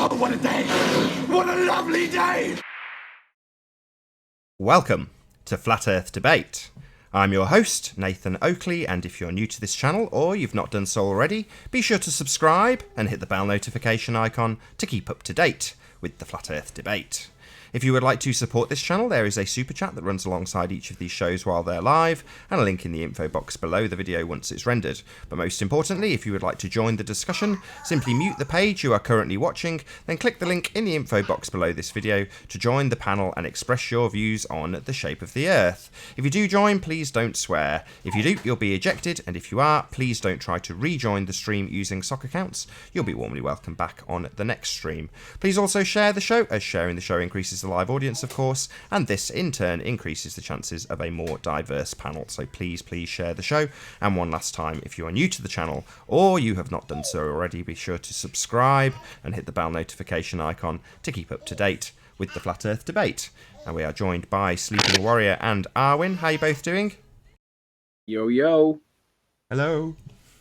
Oh, what a day! What a lovely day! Welcome to Flat Earth Debate. I'm your host, Nathan Oakley, and if you're new to this channel or you've not done so already, be sure to subscribe and hit the bell notification icon to keep up to date with the Flat Earth Debate. If you would like to support this channel, there is a super chat that runs alongside each of these shows while they're live, and a link in the info box below the video once it's rendered. But most importantly, if you would like to join the discussion, simply mute the page you are currently watching, then click the link in the info box below this video to join the panel and express your views on the shape of the Earth. If you do join, please don't swear. If you do, you'll be ejected, and if you are, please don't try to rejoin the stream using sock accounts. You'll be warmly welcomed back on the next stream. Please also share the show, as sharing the show increases the live audience, of course, and this in turn increases the chances of a more diverse panel. So please share the show. And one last time, if you are new to the channel or you have not done so already, be sure to subscribe and hit the bell notification icon to keep up to date with the Flat Earth Debate. And we are joined by Sleeping Warrior and Arwin. How are you both doing? Yo, yo. Hello.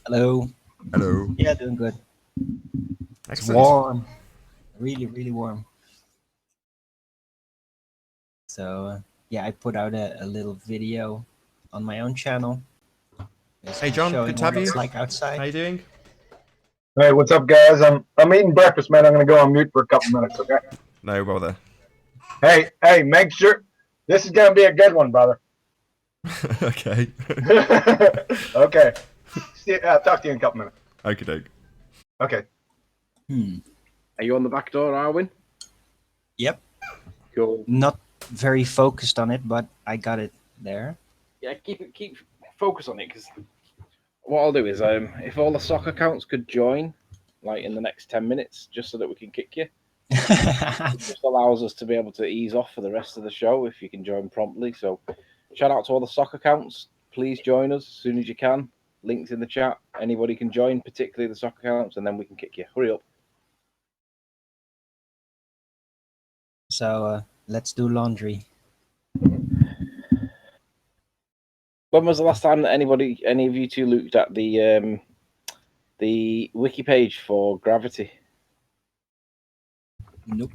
Hello. Hello. Yeah, doing good. It's Excellent. warm. Really, really warm. So, yeah, I put out a little video on my own channel. Hey, John, showing good to have what you. it's like outside. How you doing? Hey, what's up, guys? I'm eating breakfast, man. I'm gonna go on mute for a couple minutes, okay? No bother. Hey, make sure this is gonna be a good one, brother. Okay. Okay. Talk to you in a couple minutes. Okie doke. Okay. Are you on the back door, Arwin? Yep. Cool. Not very focused on it, but I got it there. Yeah, keep focus on it, because what I'll do is, if all the soccer accounts could join, like in the next 10 minutes, just so that we can kick you, it just allows us to be able to ease off for the rest of the show if you can join promptly. So, shout out to all the soccer accounts. Please join us as soon as you can. Links in the chat. Anybody can join, particularly the soccer accounts, and then we can kick you. Hurry up. So, let's do laundry. When was the last time that any of you two looked at the wiki page for Gravity? Nope.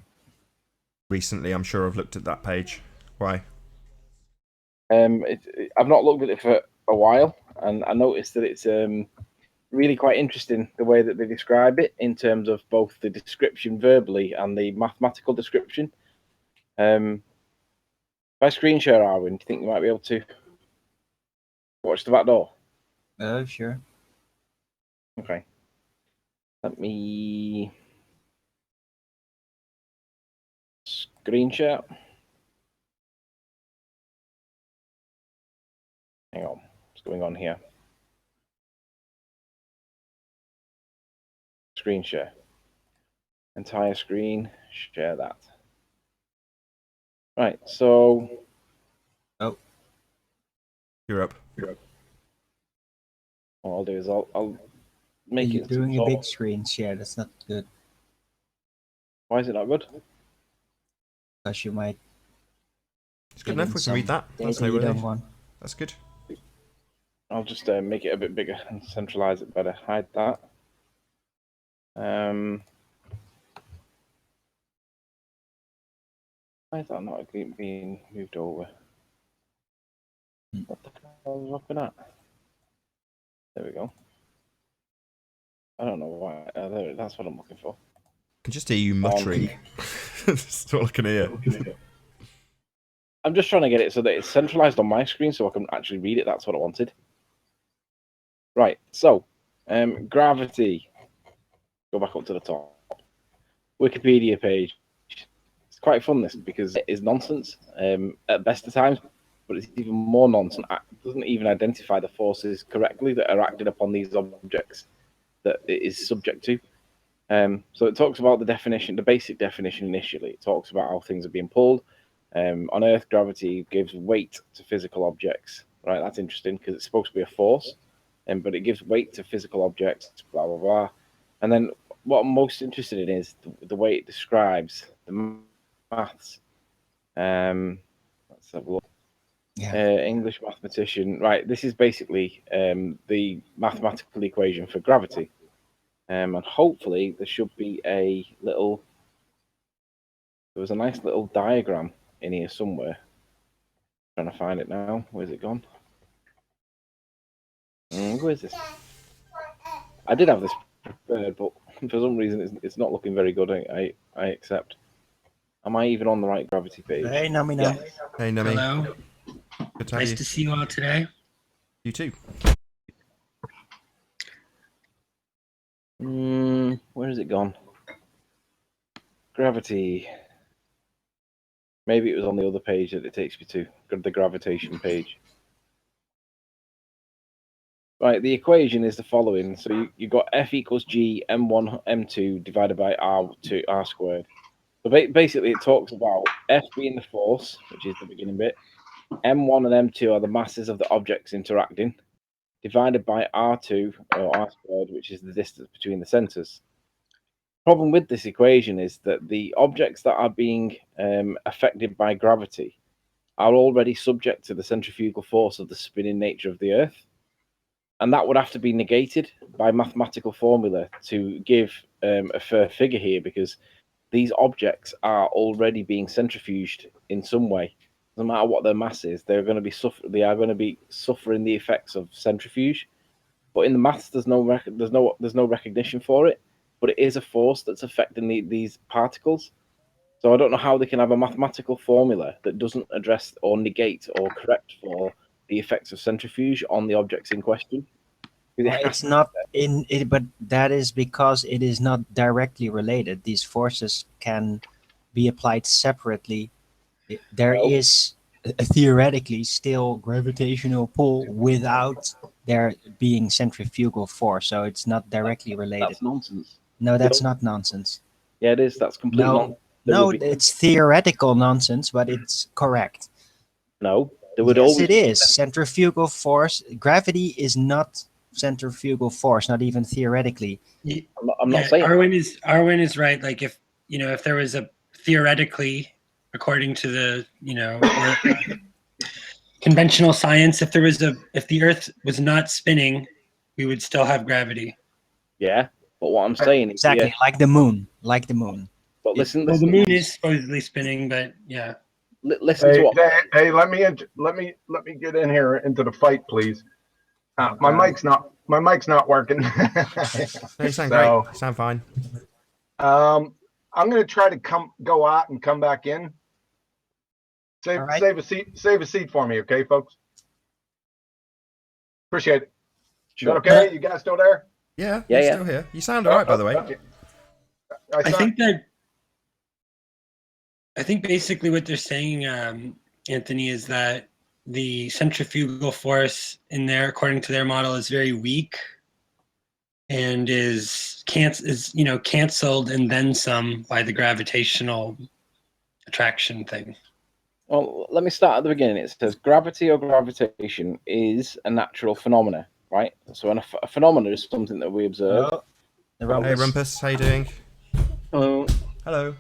Recently, I'm sure I've looked at that page. Why? I've not looked at it for a while, and I noticed that it's really quite interesting the way that they describe it in terms of both the description verbally and the mathematical description. If I screen share, Arwin, do you think you might be able to watch the back door? Oh, sure. Okay. Let me screen share. Hang on. What's going on here? Screen share. Entire screen. Share that. Right. So. Oh. You're up. What I'll do is I'll make You're it. doing a big screen share. That's not good. Why is it not good? Because you might. It's good enough. We can read that. That's no you don't worry. want. That's good. I'll just make it a bit bigger and centralize it better. Hide that. Why is that not being moved over? What the hell is up with that? There we go. I don't know why. There, that's what I'm looking for. I can just hear you muttering. That's all I can hear. I'm just trying to get it so that it's centralized on my screen so I can actually read it. That's what I wanted. Right. So, Gravity. Go back up to the top. Wikipedia page. It's quite fun, this, because it is nonsense at best of times, but it's even more nonsense. It doesn't even identify the forces correctly that are acted upon these objects that it is subject to. So it talks about the definition, the basic definition initially. It talks about how things are being pulled. On Earth, gravity gives weight to physical objects. Right, that's interesting because it's supposed to be a force, but it gives weight to physical objects, blah, blah, blah. And then what I'm most interested in is the way it describes the maths. Let's have a look. Yeah. English mathematician. Right, this is basically the mathematical equation for gravity. And hopefully there should be a little There was a nice little diagram in here somewhere. Trying to find it now. Where's it gone? Where is this? I did have this prepared, but for some reason it's not looking very good. I accept. Am I even on the right gravity page? Hey, Nami. Yeah. Hey, Nami. Hello. Good to have Nice you. to see you all today. You too. Where has it gone? Gravity. Maybe it was on the other page that it takes me to, the gravitation page. Right, the equation is the following. So you got F equals G M1 M2 divided by R squared. So basically it talks about F being the force, which is the beginning bit. M1 and M2 are the masses of the objects interacting, divided by R2 or R squared, which is the distance between the centers. Problem with this equation is that the objects that are being affected by gravity are already subject to the centrifugal force of the spinning nature of the Earth. And that would have to be negated by mathematical formula to give a fair figure here, because these objects are already being centrifuged in some way. No matter what their mass is, they are going to be suffering the effects of centrifuge. But in the maths, there's no recognition for it. But it is a force that's affecting these particles. So I don't know how they can have a mathematical formula that doesn't address or negate or correct for the effects of centrifuge on the objects in question. It's not in it, but that is because it is not directly related. These forces can be applied separately. There is theoretically still gravitational pull without there being centrifugal force, so it's not directly related. That's nonsense. No, that's not nonsense. Yeah, it is. That's complete nonsense. No, it's theoretical nonsense, but it's correct. No, there would Yes, always it is. Centrifugal force. Gravity is not centrifugal force, not even theoretically. I'm not saying Arwen is right. Like if there was a theoretically, according to the conventional science, if the Earth was not spinning, we would still have gravity. Yeah, but what I'm saying is exactly like the moon, But listen, the moon is supposedly spinning, but yeah. Listen to what. Hey, let me get in here into the fight, please. My mic's not working. No, you sound great. You sound fine. I'm gonna try to go out and come back in. Save a seat for me, okay, folks? Appreciate it. Sure. Is that okay? You guys still there? Yeah, you're still here. You sound all right, by the way. Okay. I think basically what they're saying, Anthony, is that the centrifugal force in there, according to their model, is very weak and is canceled and then some by the gravitational attraction thing. Well, let me start at the beginning. It says gravity or gravitation is a natural phenomena, right? So a phenomena is something that we observe. Hey, Rumpus, how you doing? Hello. Hello.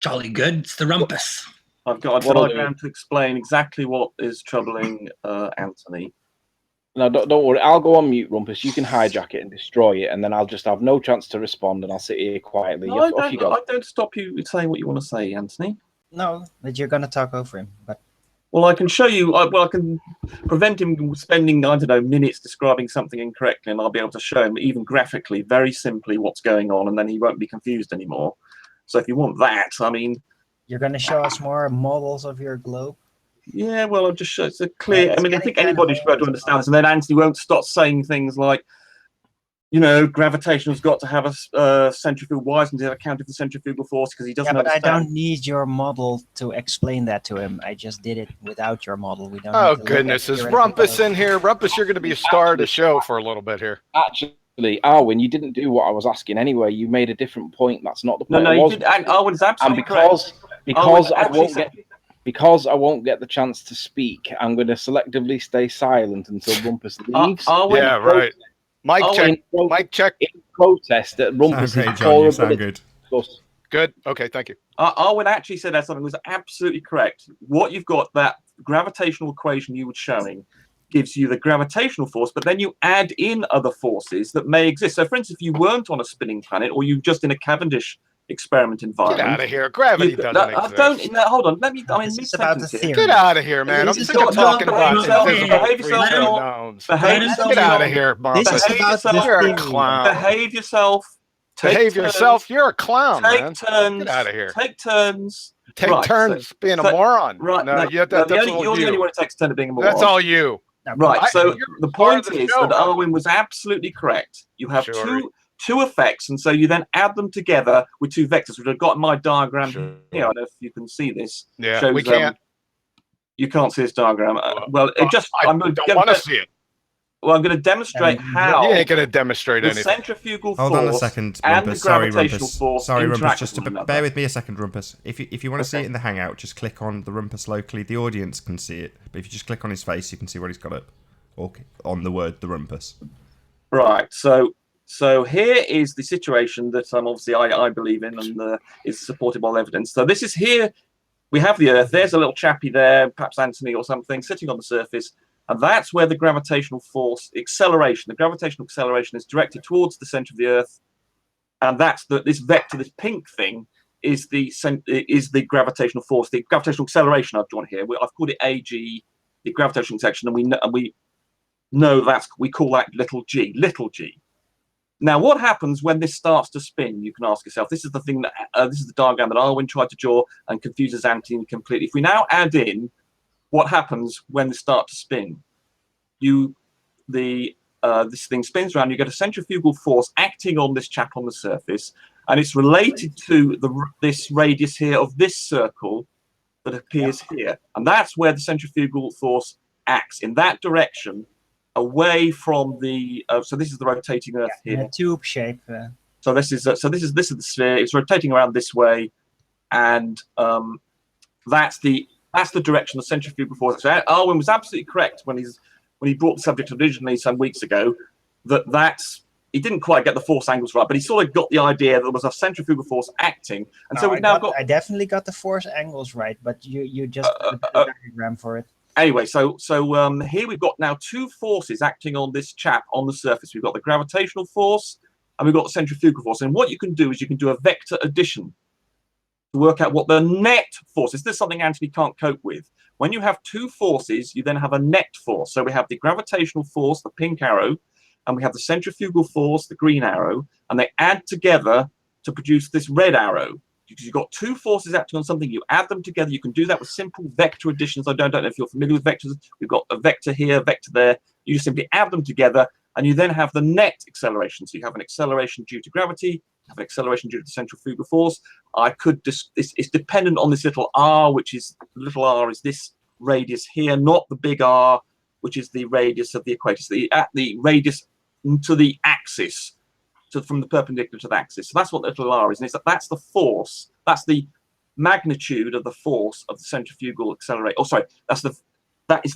Jolly good. It's the rumpus. I've got a diagram to explain exactly what is troubling Anthony. No, don't worry. I'll go on mute, Rumpus. You can hijack it and destroy it, and then I'll just have no chance to respond, and I'll sit here quietly. No, I don't stop you saying what you want to say, Anthony. No, but you're gonna talk over him. But well, I can show you. I can prevent him spending, I don't know, minutes describing something incorrectly, and I'll be able to show him even graphically, very simply, what's going on, and then he won't be confused anymore. So if you want that, I mean, you're gonna show us more models of your globe. Yeah, well, I'll just show it's a clear. I mean, I think anybody should be able to understand this, and then Anthony won't start saying things like, gravitation's got to have a centrifugal. Why isn't it accounted for centrifugal force? Because he doesn't understand. I don't need your model to explain that to him. I just did it without your model. We don't. Oh goodness, is Rumpus in here? Rumpus, you're going to be a star of the show for a little bit here. Actually, Arwen, you didn't do what I was asking anyway. You made a different point. That's not the point. No, you did. And Arwen's absolutely correct. Because I won't get the chance to speak, I'm going to selectively stay silent until Rumpus leaves. Yeah, right. Mic check. In protest that Rumpus is John, you sound good. Good. Okay, thank you. Arwen actually said that something was absolutely correct. What you've got, that gravitational equation you were showing, gives you the gravitational force, but then you add in other forces that may exist. So, for instance, if you weren't on a spinning planet, or you just in a Cavendish experiment environment. Get out of here. Gravity doesn't exist. I don't. No, hold on. Let me. I'm in This is about the mid-sentence here. theory. Get out of here, man. I'm This is sick of about- talking about behave invisible yourself, free Sean. unknowns. Behave yourself. Get out of Sean. here, This is Bumpus. about the You're a theory. clown. Behave yourself. Behave yourself. You're a clown, Take man. turns. Get out of here. Take turns. Take Right, turns being a moron. Right. No, No, that's you're all the only you. one who takes a turn of being a moron. That's all you. Right. So you're the part of point the is show, that man. Arwen was absolutely correct. You have Sure. two effects, and so you then add them together with two vectors, which I've got in my diagram Sure. here. I don't know if you can see this. Yeah, Shows, we can't. You can't see this diagram. Well, it just. I I'm don't want to see it. Well, I'm going to demonstrate how You ain't going to demonstrate the anything. centrifugal Hold force on a second, and Rumpus. the Sorry, gravitational Rumpus. force Sorry, Rumpus. interact Just with one bear another. with me a second, Rumpus. If you want to see it in the Hangout, just click on the Rumpus locally. The audience can see it, but if you just click on his face, you can see what he's got up. Or on the word the Rumpus. Right. So here is the situation that obviously I believe in and is supported by evidence. So this is here. We have the Earth. There's a little chappie there, perhaps Anthony or something, sitting on the surface. And that's where the gravitational force acceleration, the gravitational acceleration is directed towards the center of the Earth. And that's this vector, this pink thing, is the gravitational force, the gravitational acceleration I've drawn here. I've called it AG, the gravitational section, and we know we call that little g. Now, what happens when this starts to spin? You can ask yourself. This is the thing that this is the diagram that Arwen tried to draw and confuses Anthony completely. If we now add in what happens when they start to spin, this thing spins around. You get a centrifugal force acting on this chap on the surface, and it's related to this radius here of this circle that appears here, and that's where the centrifugal force acts in that direction, away from the. So this is the rotating Earth here. Tube shape. So this is the sphere. It's rotating around this way, and that's the direction the centrifugal force. So Arwen was absolutely correct when he brought the subject originally some weeks ago. He didn't quite get the force angles right, but he sort of got the idea that there was a centrifugal force acting, and so we've now got. I definitely got the force angles right, but you just put a diagram for it. Anyway, so here we've got now two forces acting on this chap on the surface. We've got the gravitational force and we've got the centrifugal force. And what you can do is you can do a vector addition to work out what the net force is. This is something Anthony can't cope with. When you have two forces, you then have a net force. So we have the gravitational force, the pink arrow, and we have the centrifugal force, the green arrow, and they add together to produce this red arrow. Because you've got two forces acting on something, you add them together. You can do that with simple vector additions. I don't know if you're familiar with vectors. We've got a vector here, a vector there. You just simply add them together, and you then have the net acceleration. So you have an acceleration due to gravity, you have an acceleration due to the centrifugal force. It's dependent on this little r, which is little r is this radius here, not the big R, which is the radius of the equator. So the radius to the axis. From the perpendicular to the axis. So that's what little r is, and that's the force. That's the magnitude of the force of the centrifugal accelerator. Oh, sorry, that is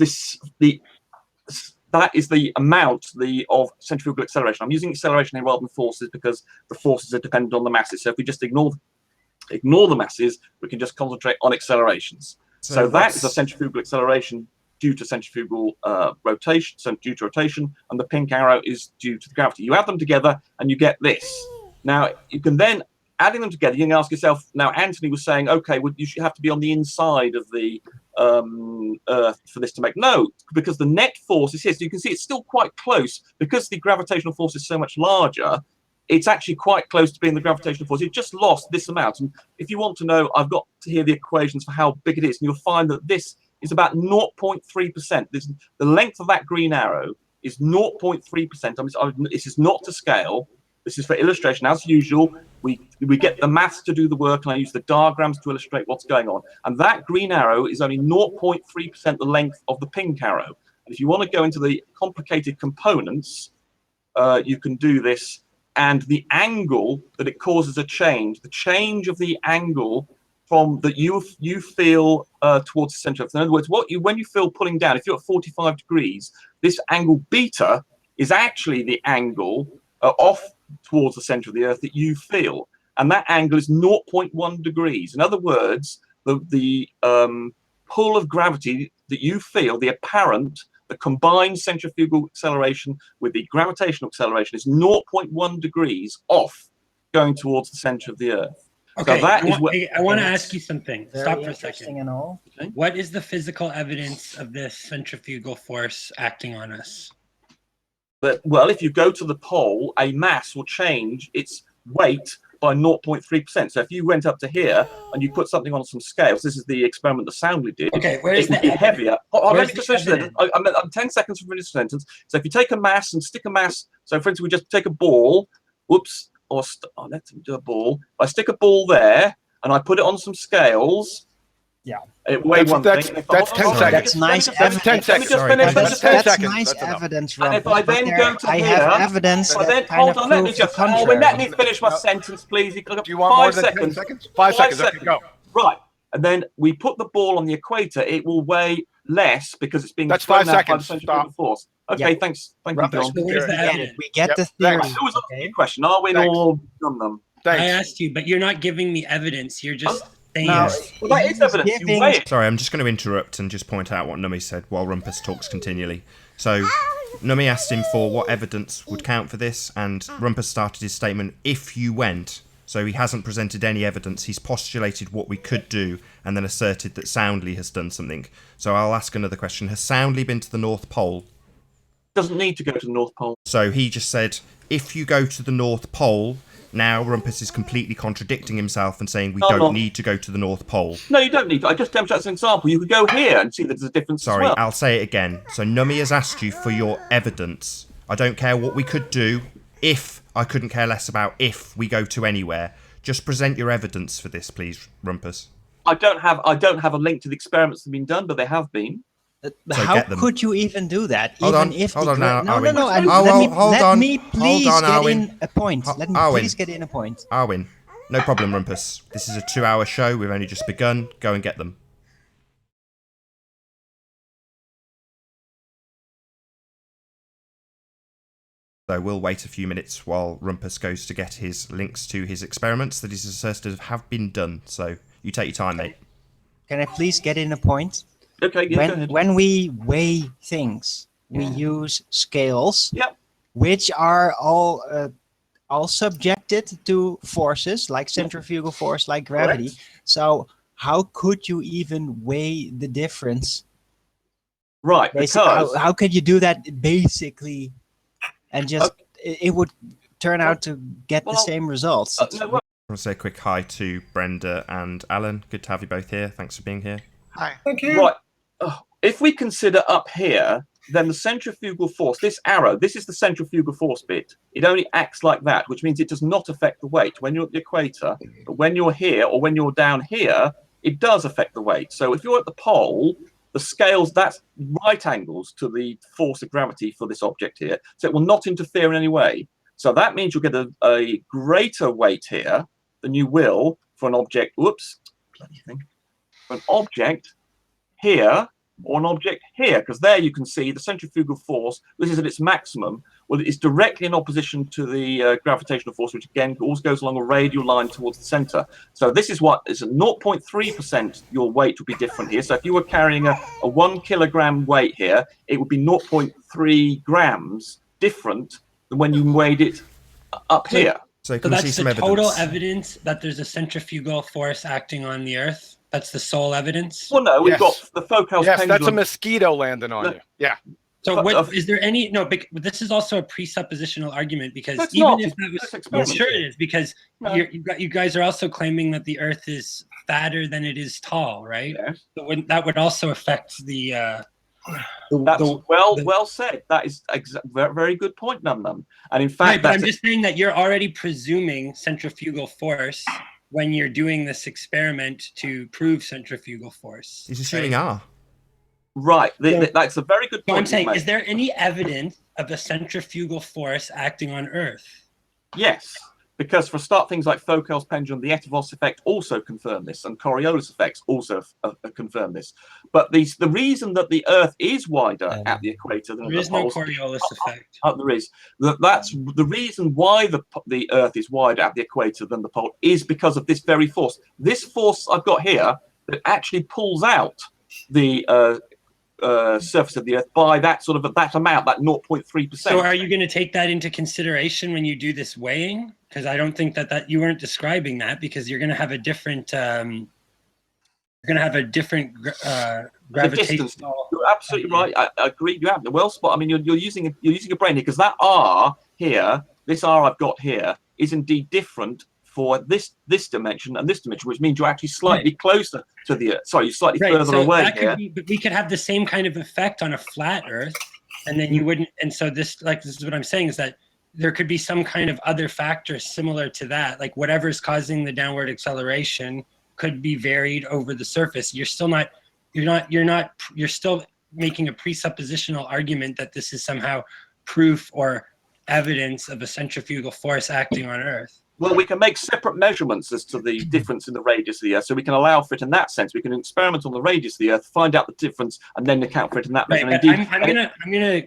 the amount of centrifugal acceleration. I'm using acceleration here rather than forces because the forces are dependent on the masses. So if we just ignore the masses, we can just concentrate on accelerations. So that is a centrifugal acceleration due to centrifugal rotation, so due to rotation, and the pink arrow is due to the gravity. You add them together and you get this. Now, you can then, adding them together, you can ask yourself, now Anthony was saying, okay, well, you should have to be on the inside of the Earth for this to make. No, because the net force is here. So you can see it's still quite close. Because the gravitational force is so much larger, it's actually quite close to being the gravitational force. It just lost this amount. And if you want to know, I've got to hear the equations for how big it is, and you'll find that this is about 0.3%. The length of that green arrow is 0.3%. This is not to scale. This is for illustration. As usual, we get the maths to do the work, and I use the diagrams to illustrate what's going on. And that green arrow is only 0.3% the length of the pink arrow. And if you want to go into the complicated components, you can do this. And the angle that it causes a change, the change of the angle from that you feel towards the center of Earth. In other words, when you feel pulling down, if you're at 45 degrees, this angle beta is actually the angle off towards the center of the Earth that you feel, and that angle is 0.1 degrees. In other words, the pull of gravity that you feel, the combined centrifugal acceleration with the gravitational acceleration is 0.1 degrees off going towards the center of the Earth. Okay, So that I is what want to ask you something. Very Stop for a interesting second. and all. What is the physical evidence of this centrifugal force acting on us? But, well, if you go to the pole, a mass will change its weight by 0.3%. So if you went up to here and you put something on some scales, this is the experiment that Soundly did. Okay, where's it would the be heavier. Let me just finish the sentence. I'm 10 seconds to finish the sentence. So if you take a mass and stick a mass, so for instance, we just take a ball, whoops, let's do a ball. I stick a ball there and I put it on some scales. Yeah. It weighs one That's thing. 10 seconds. That's nice That's 10 evidence. seconds. Let me just Sorry, finish. That's 10 That's seconds. nice That's enough. evidence, And if Rumpus, I but then there- go to I here, have evidence so that then kind hold of on, let me proves the just let contrary. me finish my No. sentence, please. Do you want more than 10 seconds? 5 seconds. Okay, go. Right. And then we put the ball on the equator, it will weigh less because it's being That's thrown 5 out by the seconds. centrifugal Stop. force. Okay, Yeah. thanks. Thank you, Rumpus, John. Where's the we get it. evidence? We get Yep, the theory. thanks. Who was asking Okay? your question? Are we Thanks. all done them? I Thanks. asked you, but you're not giving me evidence. You're just saying. Now, Well, that is he's evidence. You giving- weigh it. Sorry, I'm just going to interrupt and just point out what Nummy said while Rumpus talks continually. So, Nummy asked him for what evidence would count for this, and Rumpus started his statement, if you went. So he hasn't presented any evidence. He's postulated what we could do and then asserted that Soundly has done something. So I'll ask another question. Has Soundly been to the North Pole? Doesn't need to go to the North Pole. So he just said, if you go to the North Pole, now Rumpus is completely contradicting himself and saying we don't need to go to the North Pole. No, you don't need to. I just demonstrated as an example. You could go here and see that there's a difference Sorry, as well. I'll say it again. So Nummy has asked you for your evidence. I don't care what we could do. If I couldn't care less about if we go to anywhere. Just present your evidence for this, please, Rumpus. I don't have a link to the experiments that have been done, but they have been. How get them. could you even do that? Hold even on, if hold the on now, no, Arwin. no, and Oh, let me hold let on. me please Hold on, get Arwin. in a point. Let me Arwin. please get in a point. Arwin, no problem, Rumpus. This is a 2-hour show. We've only just begun. Go and get them. So we'll wait a few minutes while Rumpus goes to get his links to his experiments that he's asserted have been done. So you take your time, mate. Can I please get in a point? Okay, yeah, go ahead. When we weigh things, we use scales, Yep. which are all subjected to forces like centrifugal force, like gravity. Correct. So how could you even weigh the difference? Right, because How could you do that basically, and just it would turn out to get the same results? no, well, I want to say a quick hi to Brenda and Alan. Good to have you both here. Thanks for being here. Hi. right. If we consider up here, then the centrifugal force, this arrow, this is the centrifugal force bit. It only acts like that, which means it does not affect the weight when you're at the equator. But when you're here or when you're down here, it does affect the weight. So if you're at the pole, the scales, that's right angles to the force of gravity for this object here. So it will not interfere in any way. So that means you'll get a greater weight here than you will for an object, whoops, bloody thing, for an object here or an object here, because there you can see the centrifugal force, this is at its maximum, well, it's directly in opposition to the gravitational force, which again also goes along a radial line towards the center. So this is what is a 0.3% your weight would be different here. So if you were carrying a 1 kilogram weight here, it would be 0.3 grams different than when you weighed it up here. So So can we see that's some the total evidence? evidence that there's a centrifugal force acting on the Earth. That's the sole evidence. Well, no, we've Yes. got the Focal's Yes, pendulum. that's a mosquito landing on No. you. Yeah. So, But what of- is there any? No, but this is also a presuppositional argument because That's even not. if that was, That's well, experimental. sure it is because No. you guys are also claiming that the Earth is fatter than it is tall, right? Yes. So that would also affect the. That's the- well said. That is very, very good point, Num Num. And in fact, Right, but I'm that's just saying that you're already presuming centrifugal force when you're doing this experiment to prove centrifugal force. He's assuming right? R. right. So- That's a very good So point. I'm saying, you've made. is there any evidence of a centrifugal force acting on Earth? Yes, because for a start, things like Focal's pendulum, the Eötvös effect also confirm this, and Coriolis effects also confirm this. But the reason that the Earth is wider at the equator than There at is the no poles, Coriolis effect. there is. That's the reason why the Earth is wider at the equator than the pole is because of this very force. This force I've got here that actually pulls out the surface of the Earth by that sort of that amount, that 0.3%. So are you going to take that into consideration when you do this weighing? Because I don't think that you weren't describing that, because you're going to have a different gravitational. You're absolutely right. I agree. You have the well spot. I mean, you're using a brain here, because that R here, this R I've got here, is indeed different for this dimension and this dimension, which means you're actually slightly closer to the Earth. Sorry, you're slightly further away here. But we could have the same kind of effect on a flat Earth, and then you wouldn't. And so this is what I'm saying, is that there could be some kind of other factor similar to that, like whatever's causing the downward acceleration could be varied over the surface. You're still making a presuppositional argument that this is somehow proof or evidence of a centrifugal force acting on Earth. Well, we can make separate measurements as to the difference in the radius of the Earth, so we can allow for it in that sense. We can experiment on the radius of the Earth, find out the difference, and then account for it in that measurement. Right, I'm gonna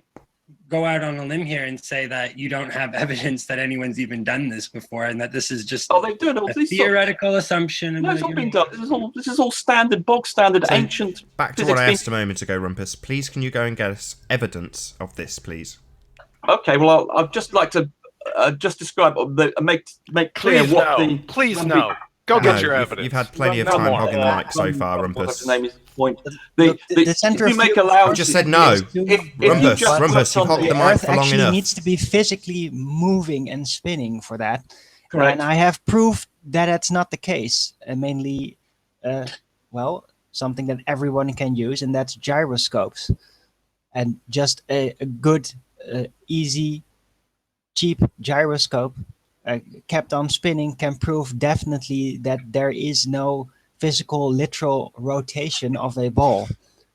go out on a limb here and say that you don't have evidence that anyone's even done this before, and that this is just they've done it. A theoretical assumption. No, it's not been done. This is all standard, bog standard, ancient. Back to what I asked a moment ago, Rumpus. Please, can you go and get us evidence of this, please? Okay. Well, I'd just like to just describe, make clear Please what no. the. Please no. Go get your evidence. You've had plenty of time hogging the mic so far, Rumpus. The centrifugal You just said no. Rumpus, you've hogged the mic for long actually enough. needs to be physically moving and spinning for that. Correct. And I have proof that that's not the case. Mainly, something that everyone can use, and that's gyroscopes. And just a good, easy, cheap gyroscope kept on spinning can prove definitely that there is no physical, literal rotation of a ball.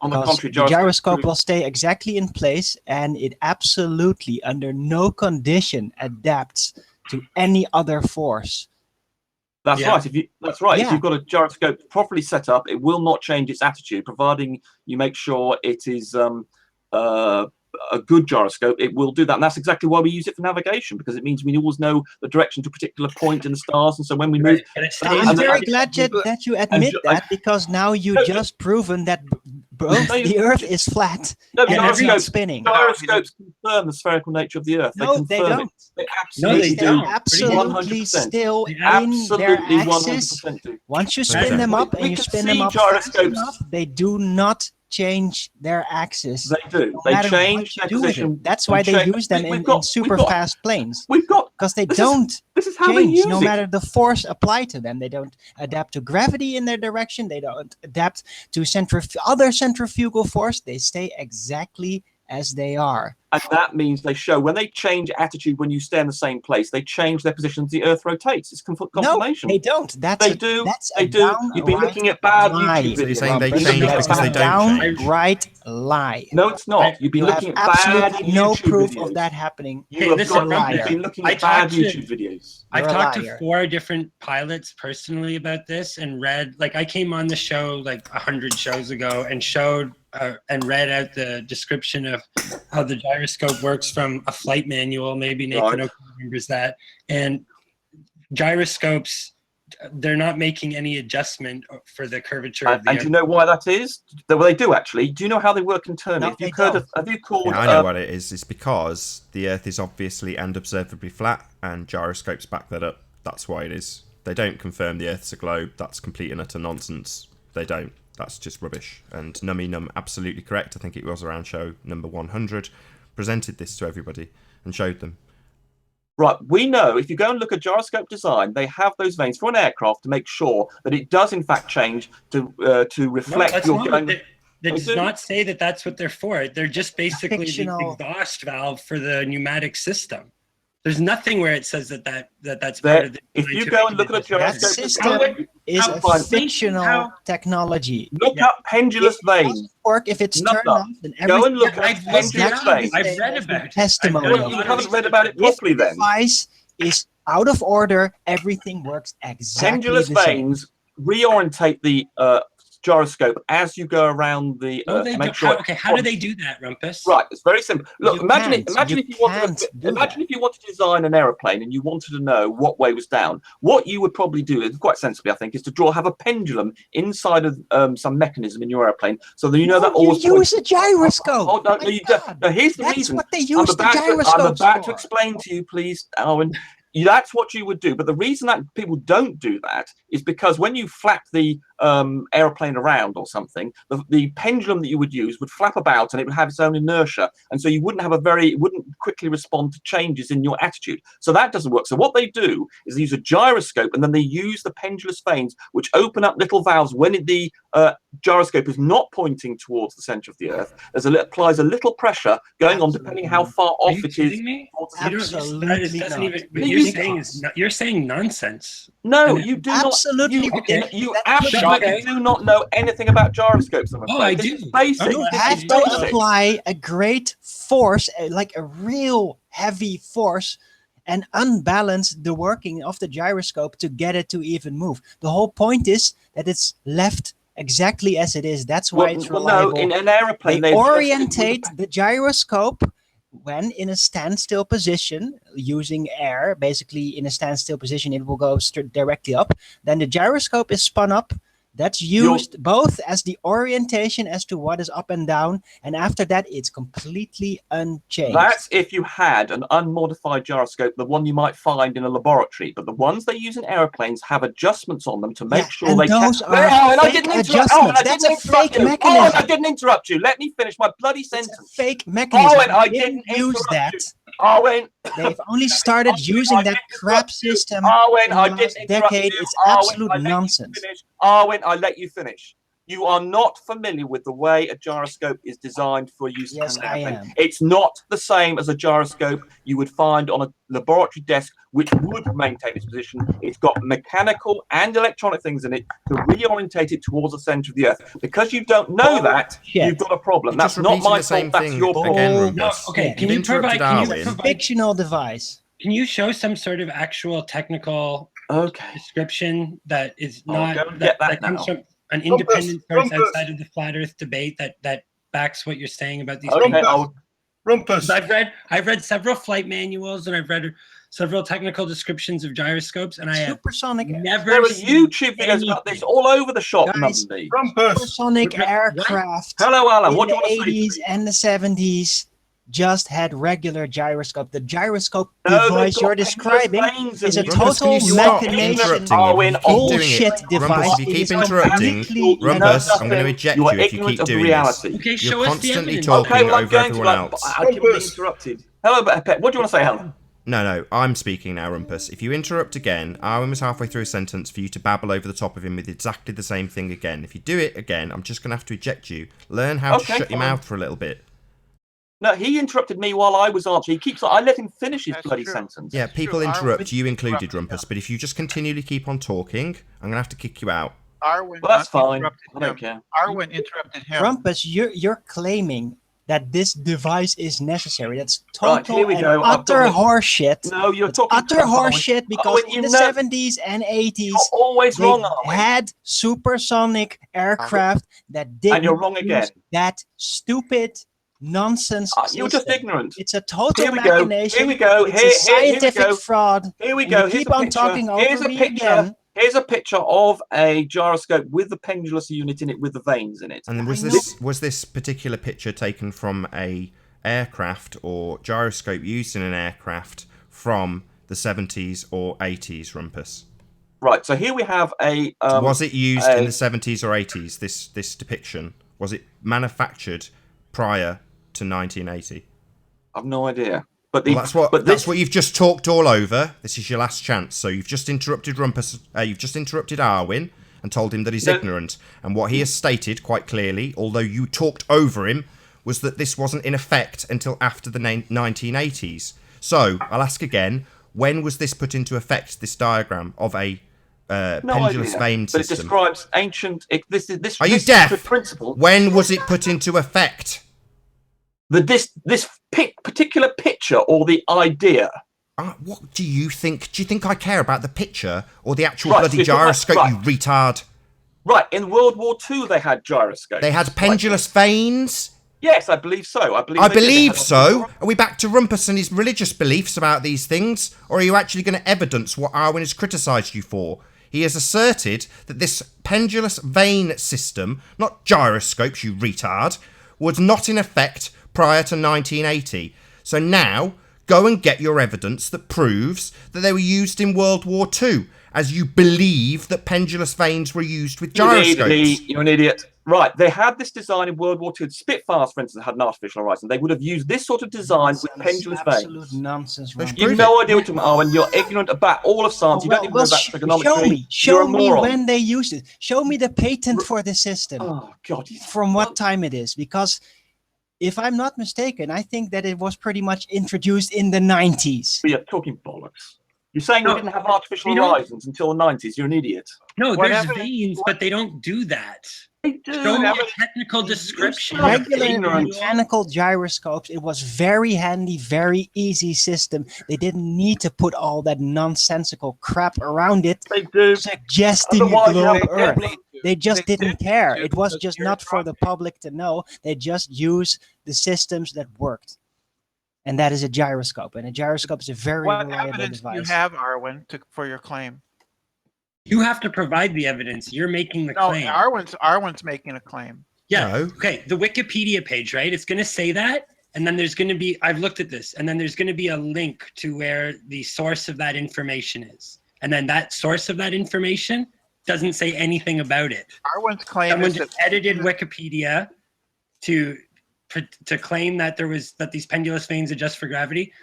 On the contrary, the gyroscope will stay exactly in place, and it absolutely, under no condition, adapts to any other force. That's right. That's right. Yeah. If you've got a gyroscope properly set up, it will not change its attitude, providing you make sure it is a good gyroscope. It will do that, and that's exactly why we use it for navigation, because it means we always know the direction to a particular point in the stars, and so when we move. I'm very glad that you admit that, because now you just proven that both the Earth is flat and everything's spinning. Gyroscopes confirm the spherical nature of the Earth. No, they don't. They absolutely do. Absolutely 100%. still in Absolutely their axis. 100% do. Once you spin them up and you spin them up fast enough, they do not change their axis. They do. No They matter change what their you do with position. it. That's why they use them in super fast planes. Because they don't This is how they change use no it. matter the force applied to them. They don't adapt to gravity in their direction. They don't adapt to other centrifugal force. They stay exactly as they are. And that means they show, when they change attitude when you stay in the same place, they change their position as the Earth rotates. It's confirmation. No, they don't. They do. You've been looking at bad YouTube videos. So you're saying they change because they don't change? Downright lie. No, it's not. You've been looking at bad absolutely no YouTube proof videos. of that happening. You've been looking at bad YouTube videos. I've talked to 4 different pilots personally about this, and read, like, I came on the show like 100 shows ago and showed and read out the description of how the gyroscope works from a flight manual. Maybe Nathan Oakley remembers that. And gyroscopes, they're not making any adjustment for the curvature of the And do you know why that is? Well, they do actually. Do you know how they work internally? No, Have you called? Yeah, I know what it is. It's because the Earth is obviously and observably flat, and gyroscopes back that up. That's why it is. They don't confirm the Earth's a globe. That's complete and utter nonsense. They don't. That's just rubbish. And Nummy Num, absolutely correct. I think it was around show number 100, presented this to everybody and showed them. Right, we know if you go and look at gyroscope design, they have those vanes for an aircraft to make sure that it does in fact change to reflect your going. That does not say that that's what they're for. They're just basically the exhaust valve for the pneumatic system. There's nothing where it says that's part of the. If you go and look at a gyroscope, that system is a fictional technology. Look up pendulous vanes. Work if it's turned off. Then go and look at pendulous vanes. I've read about it. Testimony. You haven't read about it properly then. If the device is out of order, everything works exactly Pendulous the same. vanes reorientate the gyroscope as you go around the No, Earth. they Make don't. sure How do they do that, Rumpus? Right, it's very simple. Look, You imagine can't. imagine You if you wanted can't do imagine that. if you wanted to design an aeroplane and you wanted to know what way was down. What you would probably do, is quite sensibly, I think, is to have a pendulum inside of some mechanism in your airplane, so that you know that always you use a gyroscope. Oh, no, My no, you don't. God. No, here's the That's reason. what they I'm use the about to gyroscopes for. explain to you, please, Alwyn. That's what you would do. But the reason that people don't do that is because when you flap the airplane around or something, the pendulum that you would use would flap about and it would have its own inertia. And so you wouldn't it wouldn't quickly respond to changes in your attitude. So that doesn't work. So what they do is they use a gyroscope and then they use the pendulous vanes, which open up little valves when the gyroscope is not pointing towards the center of the Earth. Applies a little pressure going on depending how far off it is. Me? Absolutely Doesn't not. even, what you're saying is you're saying nonsense. No, you do absolutely not. ridiculous. You That's absolutely do not know anything about gyroscopes. I'm afraid. Oh, I This do. is basic. You This have is to basic. apply a great force, like a real heavy force, and unbalance the working of the gyroscope to get it to even move. The whole point is that it's left exactly as it is. That's why it's reliable. No, in an aeroplane, they they've orientate the gyroscope when in a standstill position using air. Basically, in a standstill position, it will go directly up. Then the gyroscope is spun up. That's used both as the orientation as to what is up and down, and after that, it's completely unchanged. That's if you had an unmodified gyroscope, the one you might find in a laboratory. But the ones they use in airplanes have adjustments on them to make sure and they those can. are fake adjustments. I That's a didn't interrupt fake you. mechanism. I didn't interrupt you. Let me finish my bloody sentence. It's a fake mechanism. Owen, I They didn't use interrupt that. you. Owen, They've only started using that crap system Owen, in the I last didn't interrupt decade. you. It's Owen, absolute I let you nonsense. finish. Owen, I let you finish. You are not familiar with the way a gyroscope is designed for use. Yes, in an I airplane. am. It's not the same as a gyroscope you would find on a laboratory desk, which would maintain its position. It's got mechanical and electronic things in it to reorientate it towards the center of the Earth. Because you don't know that, you've got a problem. You're That's just not repeating my the same fault. That's thing your again, problem. Rumpus. Okay, can You've you provide? interrupted Can you Arwen. Fictional device. Can you show some sort of actual technical description that is not that comes from an independent source outside of the flat Earth debate that backs what you're saying about these things? Rumpus. I've read several flight manuals and I've read several technical descriptions of gyroscopes, and I have Supersonic. never There are seen YouTube videos about this all over the shop, Guys, Nundy. Supersonic aircraft. Hello, Alan. In What do you the want to say? 80s and the 70s just had regular gyroscope. The gyroscope No, device they've you're got describing planes is a and Rumpus, can total you stop machination interrupting? If you keep doing bullshit it, device. Rumpus, if you It keep is interrupting, completely Rumpus, I'm going to nothing. eject You you are if you ignorant keep of doing reality. this. Okay, show You're us the constantly evidence. talking Okay, well, I'm over going everyone to. else. I keep being interrupted. Hello, Pet. What do you want to say, Alan? No, I'm speaking now, Rumpus. If you interrupt again, Arwen was halfway through a sentence for you to babble over the top of him with exactly the same thing again. If you do it again, I'm just going to have to eject you. Learn how to shut your mouth for a little bit. No, he interrupted me while I was answering. I let him finish his bloody sentence. Yeah, people interrupt, you included, Rumpus. But if you just continually keep on talking, I'm going to have to kick you out. Well, that's fine. I don't care. Arwen interrupted him. Rumpus, you're claiming that this device is necessary. That's Right, total here we and go. utter horseshit. No, you're It's talking utter crap, Owen. horseshit because Owen, in the know- 70s and 80s, You're always they wrong, Owen. had supersonic aircraft that didn't And you're wrong again. use that stupid nonsense You're just system. ignorant. It's a total Here we go. machination. Here we go. It's Here a we scientific go. fraud. Here we and go. You Here's keep a on picture. talking Here's over a me picture. again. Here's a picture of a gyroscope with the pendulous unit in it, with the vanes in it. And then was this particular picture taken from a aircraft or gyroscope used in an aircraft from the 70s or 80s, Rumpus? Right. So here we have a. Was it used in the 70s or 80s? This depiction, was it manufactured prior to 1980? I've no idea. But that's what you've just talked all over. This is your last chance. So you've just interrupted Rumpus. You've just interrupted Arwen and told him that he's ignorant. And what he has stated quite clearly, although you talked over him, was that this wasn't in effect until after the 1980s. So I'll ask again: when was this put into effect? This diagram of a pendulous vane system. But it describes ancient. This. Are you deaf? Principle. When was it put into effect? This particular picture or the idea. What do you think? Do you think I care about the picture or the actual bloody gyroscope, you retard? Right, in World War II, they had gyroscopes. They had pendulous vanes. Yes, I believe so. I they did. believe so. Are we back to Rumpus and his religious beliefs about these things? Or are you actually going to evidence what Arwen has criticised you for? He has asserted that this pendulous vane system, not gyroscopes, you retard, was not in effect prior to 1980. So now, go and get your evidence that proves that they were used in World War II, as you believe that pendulous vanes were used with gyroscopes. You're an idiot. Right, they had this design in World War II. Spitfires, for instance, had an artificial horizon. They would have used this sort of design with pendulous absolute vanes. nonsense. You have no idea what you're talking about, You're ignorant about all of science. You don't even know about trigonometry. Show me when they used it. Show me the patent for the system. Oh, God. From what time it is. Because if I'm not mistaken, I think that it was pretty much introduced in the 90s. You're talking bollocks. You're saying we didn't have artificial horizons until the 90s. You're an idiot. No, there's vanes, but they don't do that. They do. Show me a technical description. Regular mechanical gyroscopes, it was very handy, very easy system. They didn't need to put all that nonsensical crap around it, They do. suggesting a globe Earth. They just didn't care. It was just not for the public to know. They just used the systems that worked. And that is a gyroscope. And a gyroscope is a very reliable device. What evidence do you have, Arwen, for your claim? You have to provide the evidence. You're making the claim. Arwen's making a claim. Yeah. No. Okay. The Wikipedia page, right? It's going to say that. And then there's going to be, I've looked at this, and then there's going to be a link to where the source of that information is. And then that source of that information doesn't say anything about it. Arwen's claim Someone is just edited Wikipedia to claim that these pendulous vanes adjust for gravity.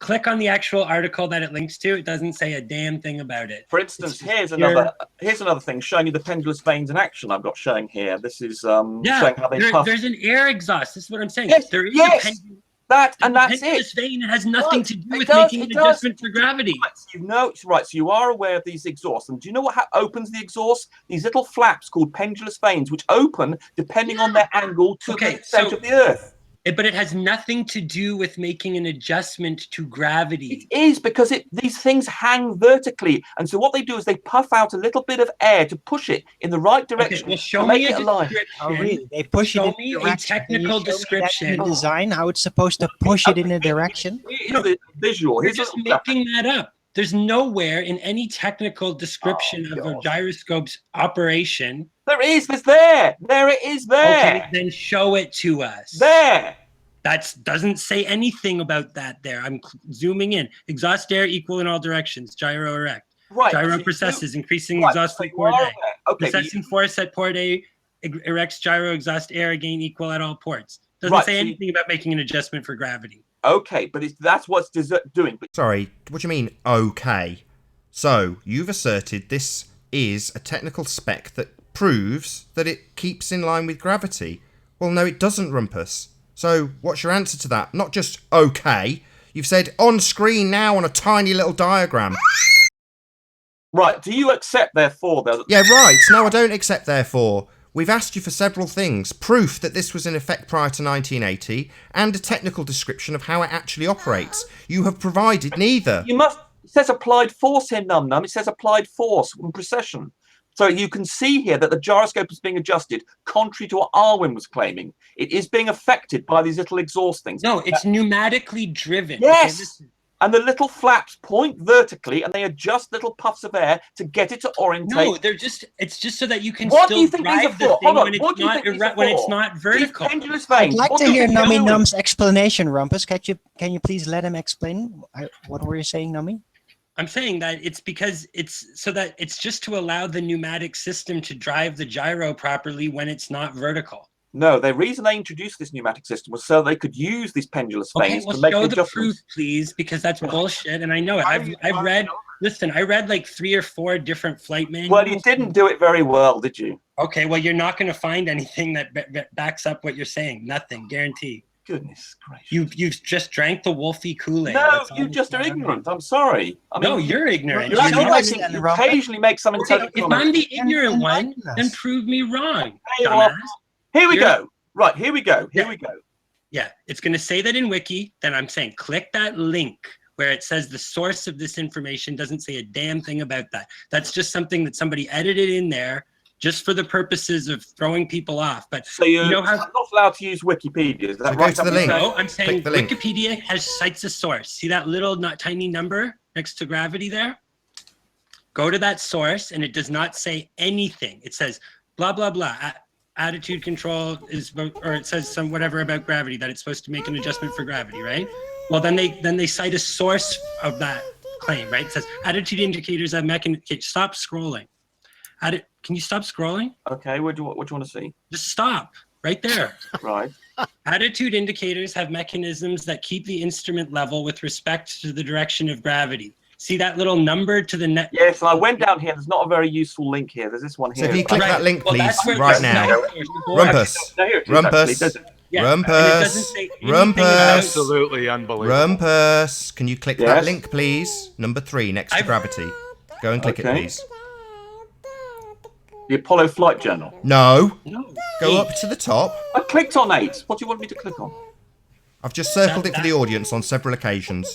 Click on the actual article that it links to. It doesn't say a damn thing about it. For instance, here's another thing showing you the pendulous vanes in action. I've got showing here. This is showing how they puff. There's an air exhaust. This is what I'm saying. Yes, there is that's it. Pendulous vane has nothing to do with making an adjustment for gravity. Right, so you are aware of these exhausts. And do you know what opens the exhaust? These little flaps called pendulous vanes, which open depending on their angle to the center of the Earth. But it has nothing to do with making an adjustment to gravity. It is, because these things hang vertically. And so what they do is they puff out a little bit of air to push it in the right direction. Well, show me a description. Oh, really? They push show it me a technical description. The design, how it's supposed to push it in a direction? The visual. You're just making that up. There's nowhere in any technical description of a gyroscope's operation. There is. There's there. There it is there. Okay, then show it to us. There. That doesn't say anything about that there. I'm zooming in. Exhaust air equal in all directions. Gyro erect. Right. Gyro processes, increasing exhaust at port A. Okay. Processing force at port A erects gyro exhaust air again equal at all ports. Doesn't say anything about making an adjustment for gravity. Okay, but that's what's doing. Sorry, what do you mean, okay? So, you've asserted this is a technical spec that proves that it keeps in line with gravity. Well, no, it doesn't, Rumpus. So, what's your answer to that? Not just okay. You've said on screen now on a tiny little diagram. Right, do you accept, therefore, that... Yeah, right. No, I don't accept, therefore. We've asked you for several things. Proof that this was in effect prior to 1980, and a technical description of how it actually operates. You have provided neither. It says applied force here, Num Num. It says applied force and precession. So you can see here that the gyroscope is being adjusted, contrary to what Arwen was claiming. It is being affected by these little exhaust things. No, it's pneumatically driven. Yes! Okay, and the little flaps point vertically, and they adjust little puffs of air to get it to orientate. No, it's just so that you can still drive the thing when it's not vertical. I'd like to hear Nummy Num's explanation, Rumpus. Can you please let him explain? What were you saying, Nummy? I'm saying that it's because it's just to allow the pneumatic system to drive the gyro properly when it's not vertical. No, the reason they introduced this pneumatic system was so they could use these pendulous vanes to make show adjustments. The proof, please, because that's bullshit, and I know it. I've read. Listen, I read like 3 or 4 different flight manuals. Well, you didn't do it very well, did you? Okay, well, you're not going to find anything that backs up what you're saying. Nothing, guarantee. Goodness gracious! You've just drank the Wolfie Kool-Aid. No, you just are ignorant. I'm sorry. No, you're ignorant. You occasionally make some intelligent comments. If I'm the ignorant one, then prove me wrong. Here we go. Right, here we go. Here we go. Yeah, it's going to say that in Wiki. Then I'm saying click that link where it says the source of this information doesn't say a damn thing about that. That's just something that somebody edited in there just for the purposes of throwing people off. But So you know how I'm not allowed to use Wikipedia. Is that So go right? to the link. No, I'm saying Click the link. Wikipedia has cites a source. See that little tiny number next to gravity there? Go to that source, and it does not say anything. It says blah blah blah. Attitude control is, or it says some whatever about gravity, that it's supposed to make an adjustment for gravity, right? Well, then they cite a source of that claim, right? It says attitude indicators have mechanism. Stop scrolling. Can you stop scrolling? Okay, what do you want to see? Just stop right there. Right. Attitude indicators have mechanisms that keep the instrument level with respect to the direction of gravity. See that little number to the net? Yes, and I went down here. There's not a very useful link here. There's this one So here. if you click that link, Well, please, that's where right the now. source- Rumpus. No, here it is, Rumpus. actually. There's- Yeah, and it doesn't say anything about- Absolutely unbelievable. Rumpus. Can you click that Yes. link, please? Number 3, next to gravity. Go and click it, Okay. please. The Apollo Flight Journal. No. No. Go up to the top. I clicked on 8. What do you want me to click on? I've just circled it for the audience on several occasions.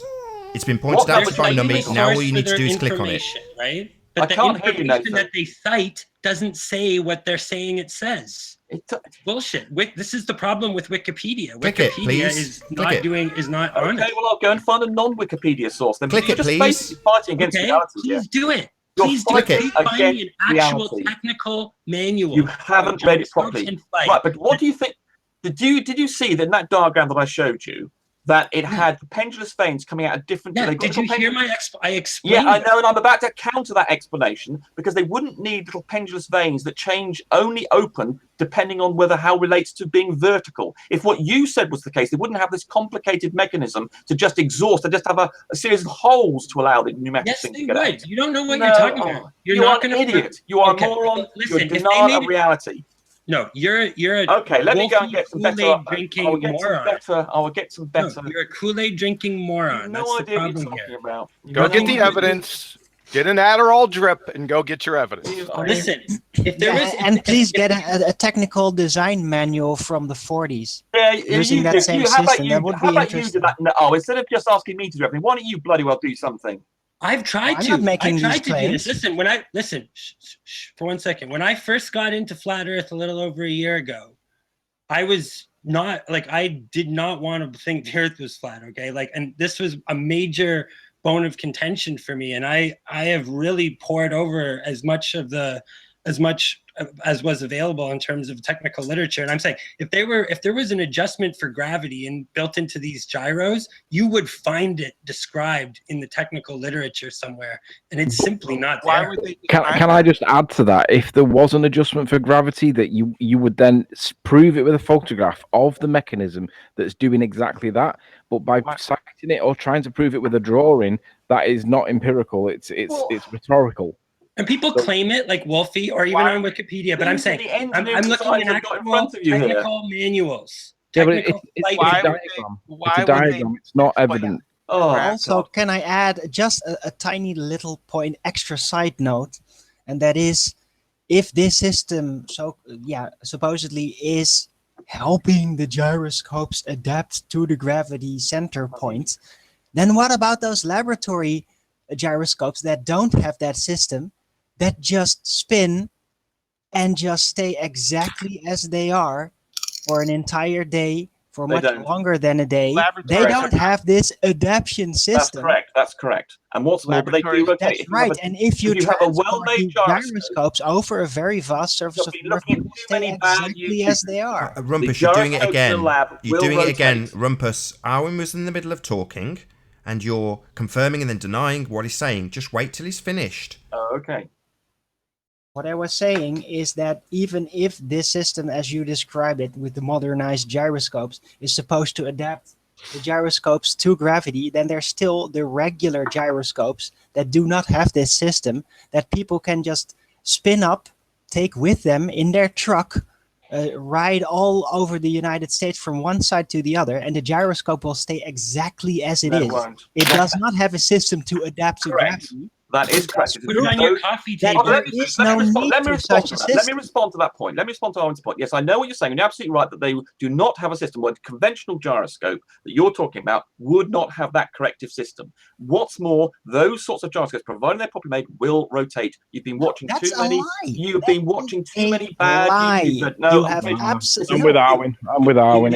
It's been pointed What? out There's by a Nummy. source Now all you for need to their do is click on it. information, right? I But the can't hear you, information Nathan. that they cite doesn't say what they're saying it says. It, Bullshit. This is the problem with Wikipedia. Click it, Wikipedia please. is Click not it. not okay, honest. well, I'll go and find a non-Wikipedia source then. Click You're it, just please. basically fighting against Okay, reality here. please do it. You're Please do Click it. it. Please find me an Against actual reality. technical manual. You haven't read it Gyroscopes properly. and flight. Right, but what do you think? Did you see that in that diagram that I showed you that it had pendulous veins coming out of different? Yeah, they've got did you little hear pendulous- I explained Yeah, I it. know, and I'm about to counter that explanation because they wouldn't need little pendulous veins that change only open depending on whether how relates to being vertical. If what you said was the case, they wouldn't have this complicated mechanism to just exhaust. They just have a series of holes to allow the pneumatic Yes, thing they to get would. out. You don't know what No, you're talking about. You're you not are an going to. idiot. You are Okay, a moron. listen, You're if they denial made of it- reality. No, you're a Okay, let me go and wolfy get some better. Kool-Aid drinking I will get moron. some better. I will get some No, better. you're a Kool-Aid drinking moron. No That's the idea what problem you're talking here. about. Go No, get the no, evidence. Get an Adderall drip and go get your evidence. Listen, if there was, and please get a technical design manual from the 40s. Yeah, Using that do. same How about system, you? that would How be about you do interesting. that? No, instead of just asking me to do everything, why don't you bloody well do something? I've tried I'm to. not making I tried these to do claims. this. Listen, for 1 second. When I first got into flat Earth a little over a year ago, I was not like I did not want to think the Earth was flat. Okay, and this was a major bone of contention for me, and I have really poured over as much as was available in terms of technical literature. And I'm saying if there was an adjustment for gravity built into these gyros, you would find it described in the technical literature somewhere, and it's simply not Why there. would they? Can I just add to that? If there was an adjustment for gravity, that you would then prove it with a photograph of the mechanism that's doing exactly that. But by citing it or trying to prove it with a drawing, that is not empirical. It's rhetorical. And people claim it like Wolfie or even on Wikipedia, but I'm saying I'm looking at actual technical manuals. Yeah, but Technical it's flight a Why would diagram. they- It's why a would they diagram. It's not explain evident. Oh, Also, God. can I add just a tiny little point, extra side note, and that is, if this system, supposedly is helping the gyroscopes adapt to the gravity center point, then what about those laboratory gyroscopes that don't have that system, that just spin and just stay exactly as they are for an entire day, for They much don't. longer than a day? Laboratory They don't have this adaptation That's system. correct. That's correct. And what's more, but they do Laboratories- rotate. That's If you have right. a- And if you if you have a transport well-made these gyroscope, gyroscopes over a very vast surface you'll of be Earth, looking they at will too stay many bad exactly YouTube as they are. Rumpus, The you're doing it gyroscopes in the again. lab You're will doing it again. rotate. Rumpus, Arwen was in the middle of talking, and you're confirming and then denying what he's saying. Just wait till he's finished. Oh, okay. What I was saying is that even if this system, as you described it, with the modernized gyroscopes, is supposed to adapt the gyroscopes to gravity, then there's still the regular gyroscopes that do not have this system, that people can just spin up, take with them in their truck, ride all over the United States from one side to the other, and the gyroscope will stay exactly as it No, is. it won't. It does not have a system to adapt to Correct. gravity. That is correct. Put it on your coffee That table. there is no need for such a Let me system. respond to that point. Let me respond to Owen's point. Yes, I know what you're saying. And you're absolutely right that they do not have a system where the conventional gyroscope that you're talking about would not have that corrective system. What's more, those sorts of gyroscopes, provided they're properly made, will rotate. You've been watching That's too many. a lie. You've That been watching is too a many bad lie. YouTube. No, You have absolutely. I'm with Arwen. I'm with Arwen.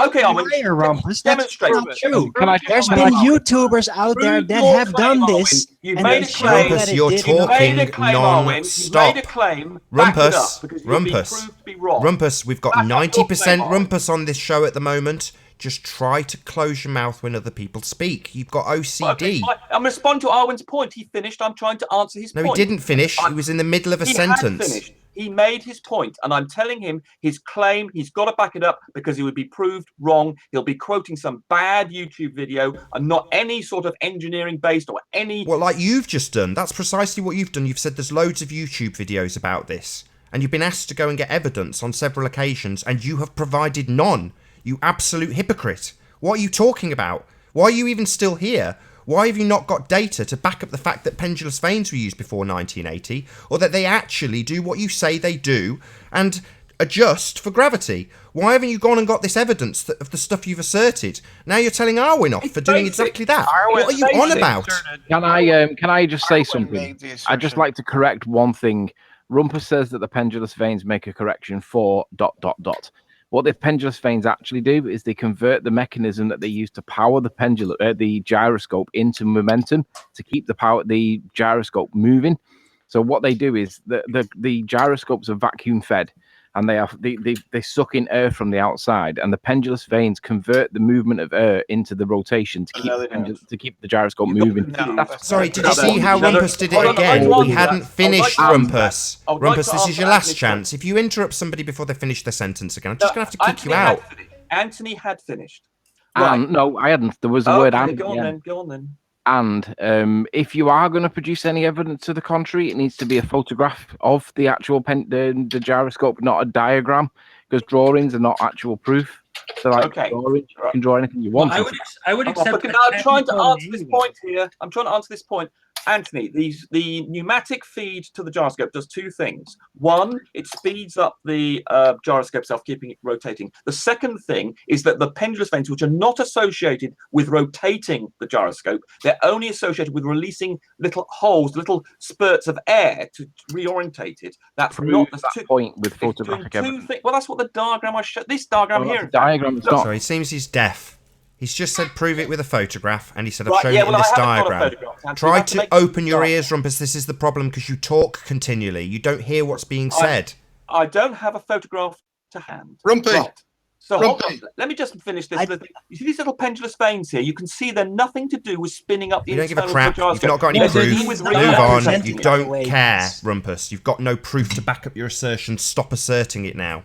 Okay, Arwen. Liar, Rumpus. That's Demonstrate. not true. Can I There's can been I- YouTubers out there Prove that your have claim, done Arwen. this, You've and made they a show claim. that Rumpus, it you're did talking Made a claim, Arwen. You've made a non-stop. claim. Back it Rumpus, up, because you've been Rumpus, proved to be wrong. Rumpus, we've got Back up your 90% claim, Arwen. Rumpus on this show at the moment. Just try to close your mouth when other people speak. You've got OCD. Okay, I'm responding to Arwen's point. He finished. I'm trying to answer his No, point. he didn't finish. He was in the middle of a He sentence. had finished. He made his point, and I'm telling him his claim, he's got to back it up because he would be proved wrong. He'll be quoting some bad YouTube video and not any sort of engineering based or any... Well, like you've just done. That's precisely what you've done. You've said there's loads of YouTube videos about this, and you've been asked to go and get evidence on several occasions, and you have provided none. You absolute hypocrite. What are you talking about? Why are you even still here? Why have you not got data to back up the fact that pendulous vanes were used before 1980, or that they actually do what you say they do and adjust for gravity? Why haven't you gone and got this evidence of the stuff you've asserted? Now you're telling Arwen off for doing exactly that. What are you on about? Can I just say something? I'd just like to correct one thing. Rumpus says that the pendulous vanes make a correction for ... What the pendulous vanes actually do is they convert the mechanism that they use to power the gyroscope into momentum to keep the gyroscope moving. So what they do is the gyroscopes are vacuum fed, and they suck in air from the outside, and the pendulous vanes convert the movement of air into the rotation to keep the gyroscope moving. Sorry, did you see how Rumpus did it again? We hadn't finished Rumpus. Rumpus, this is your last chance. If you interrupt somebody before they finish their sentence again, I'm just going to have to kick you out. Anthony had finished. No, I hadn't. There was the word and. Go on then. And if you are going to produce any evidence to the contrary, it needs to be a photograph of the actual the gyroscope, not a diagram, because drawings are not actual proof. So, drawings, you can draw anything you want. I would accept. I'm trying to answer this point here. I'm trying to answer this point. Anthony, the pneumatic feed to the gyroscope does two things. One, it speeds up the gyroscope itself, keeping it rotating. The second thing is that the pendulous vanes, which are not associated with rotating the gyroscope, they're only associated with releasing little holes, little spurts of air to reorientate it. That's not the point with photographic evidence. Well, that's what the diagram I showed. This diagram here. Diagram is not. Sorry, it seems he's deaf. He's just said prove it with a photograph, and he said I've Right, shown yeah, it in well, this I haven't got a diagram. photograph. Try to open your ears, Rumpus. This is the problem, because you talk continually. You don't hear what's being said. I don't have a photograph to hand. Rumpy. Right. So hold Rumpy. on. Let me just finish this. You see these little pendulous vanes here? You can see they're nothing to do with spinning up the You don't give a internal crap. You've not got any They're proof. dealing with Move on. representing You it. don't care, Rumpus. You've got no proof to back up your assertion. Stop asserting it now.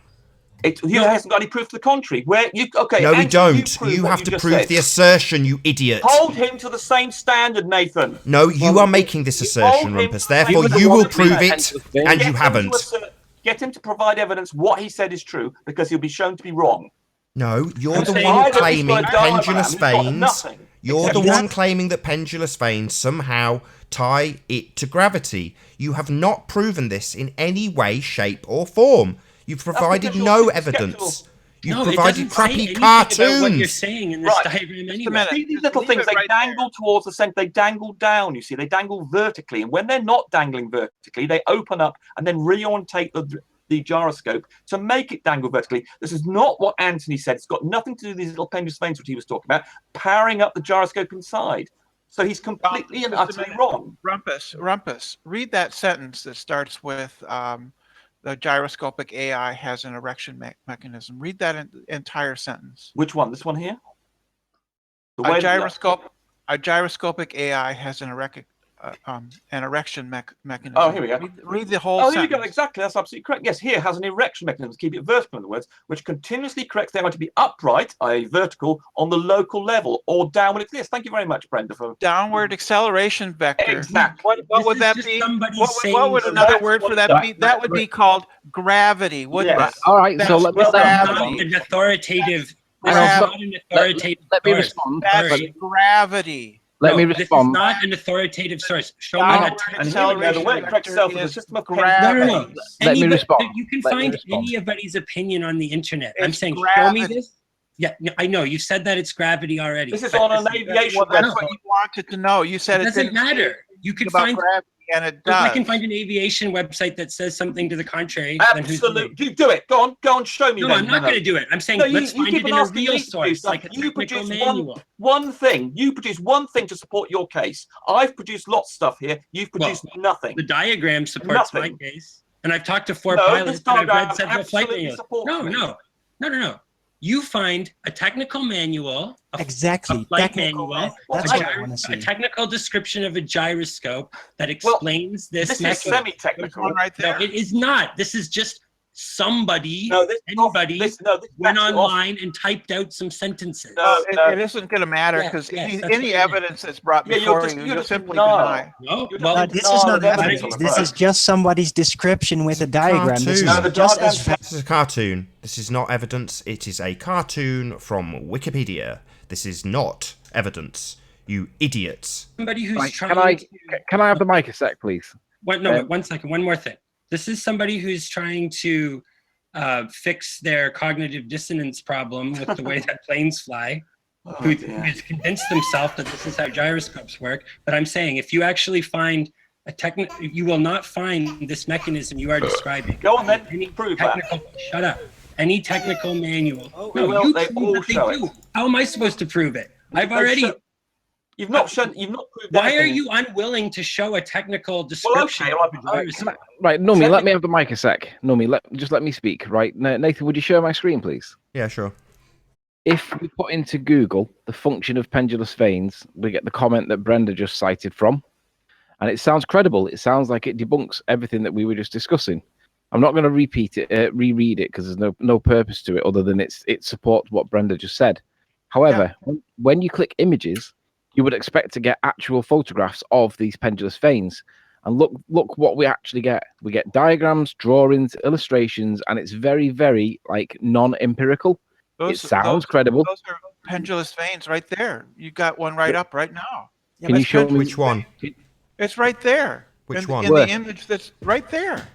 He hasn't got any proof to the contrary. No, we don't. You have to prove the assertion, you idiot. Hold him to the same standard, Nathan. No, you are making this assertion, Rumpus. Therefore, you will prove it, and you haven't. Get him to provide evidence what he said is true, because he'll be shown to be wrong. No, you're the one claiming pendulous vanes. You're the one claiming that pendulous vanes somehow tie it to gravity. You have not proven this in any way, shape, or form. You've provided no evidence. You've provided crappy cartoons. What you're saying in this diagram anyway. See these little things, they dangle towards the center, they dangle down, you see, they dangle vertically. And when they're not dangling vertically, they open up and then reorientate the gyroscope to make it dangle vertically. This is not what Anthony said. It's got nothing to do with these little pendulous vanes, which he was talking about, powering up the gyroscope inside. So he's completely and utterly wrong. Rumpus, read that sentence that starts with the gyroscopic AI has an erection mechanism. Read that entire sentence. Which one? This one here? A gyroscopic AI has an erection mechanism. Oh, here we go. Read the whole sentence. sentence. Here we go. Exactly. That's absolutely correct. Yes, here has an erection mechanism to keep it vertical, in other words, which continuously corrects the AI to be upright, i.e. vertical, on the local level, or downward. Yes, thank you very much, Brenda. For downward acceleration vector. Exactly. What would that be? What would another word for that be? That would be called gravity, wouldn't it? All right, so let me an authoritative. let me respond. That's gravity. Let me This is respond. not an authoritative source. Show me Downward that. And here we go, the way it corrects itself with the system of gravity. No. Let me respond. You can Let me find respond. anybody's opinion on the internet. I'm It's saying, show gravity. me this. Yeah, no, I know. You said that it's gravity already. This is but on an this is- aviation Well, that's website. what you wanted to know. You said It it doesn't didn't matter. You say could about find. gravity, and it If does. I can find an aviation website that says something to the contrary, then who's to me? Absolutely. Do it. Go on, show me No, then. I'm not going to do it. I'm saying No, let's find keep it in on a asking real me to do source, stuff. like a You technical produce manual. one thing. You produce one thing to support your case. I've produced lots of stuff here. You've produced nothing. The diagram supports Nothing. my case, and I've talked to 4 No, pilots this and I've diagram read several flight absolutely manuals. supports me. No. You find a technical manual, Exactly. a flight Technical manual, That's a, what I want to see. a technical description of a gyroscope that explains this This is mechanism. There's semi-technical. one right there. No, it is not. This is just somebody, No, this anybody, this went backs it off. online and typed out some sentences. No, It isn't going to matter because Yes, that's any what I meant. evidence that's brought Yeah, before you're you'll just simply denial. deny. No, You well, No, don't this deny is the not evidence evidence. on the This front. is just somebody's description with a diagram. This is cartoon. No, the just diagram's as This is a cartoon. This is not evidence. It is a cartoon from Wikipedia. This is not evidence. You idiots. somebody who's Right, trying to... can I have the mic a sec, please? One second. One more thing. This is somebody who's trying to fix their cognitive dissonance problem with the way that planes fly, who's convinced himself that this is how gyroscopes work. But I'm saying, if you actually find you will not find this mechanism you are describing. Go on then, Any prove that. Shut up. Any technical manual. Well, they prove all that show do. it. How am I supposed to prove it? I've already... You've not proved Why are anything. you unwilling to show a technical description? okay, of a gyroscope? Right, Numi, let me have the mic a sec. Numi, just let me speak. Right, Nathan, would you share my screen, please? Yeah, sure. If we put into Google the function of pendulous vanes, we get the comment that Brenda just cited from, and it sounds credible. It sounds like it debunks everything that we were just discussing. I'm not going to reread it because there's no purpose to it other than it supports what Brenda just said. However, when you click images, you would expect to get actual photographs of these pendulous vanes. And look what we actually get. We get diagrams, drawings, illustrations, and it's very, very like non-empirical. It sounds credible. Those are pendulous veins right there. You got one right up right now. Can you show me Which one? It's right there. Which in, one? In Where? the image that's right there.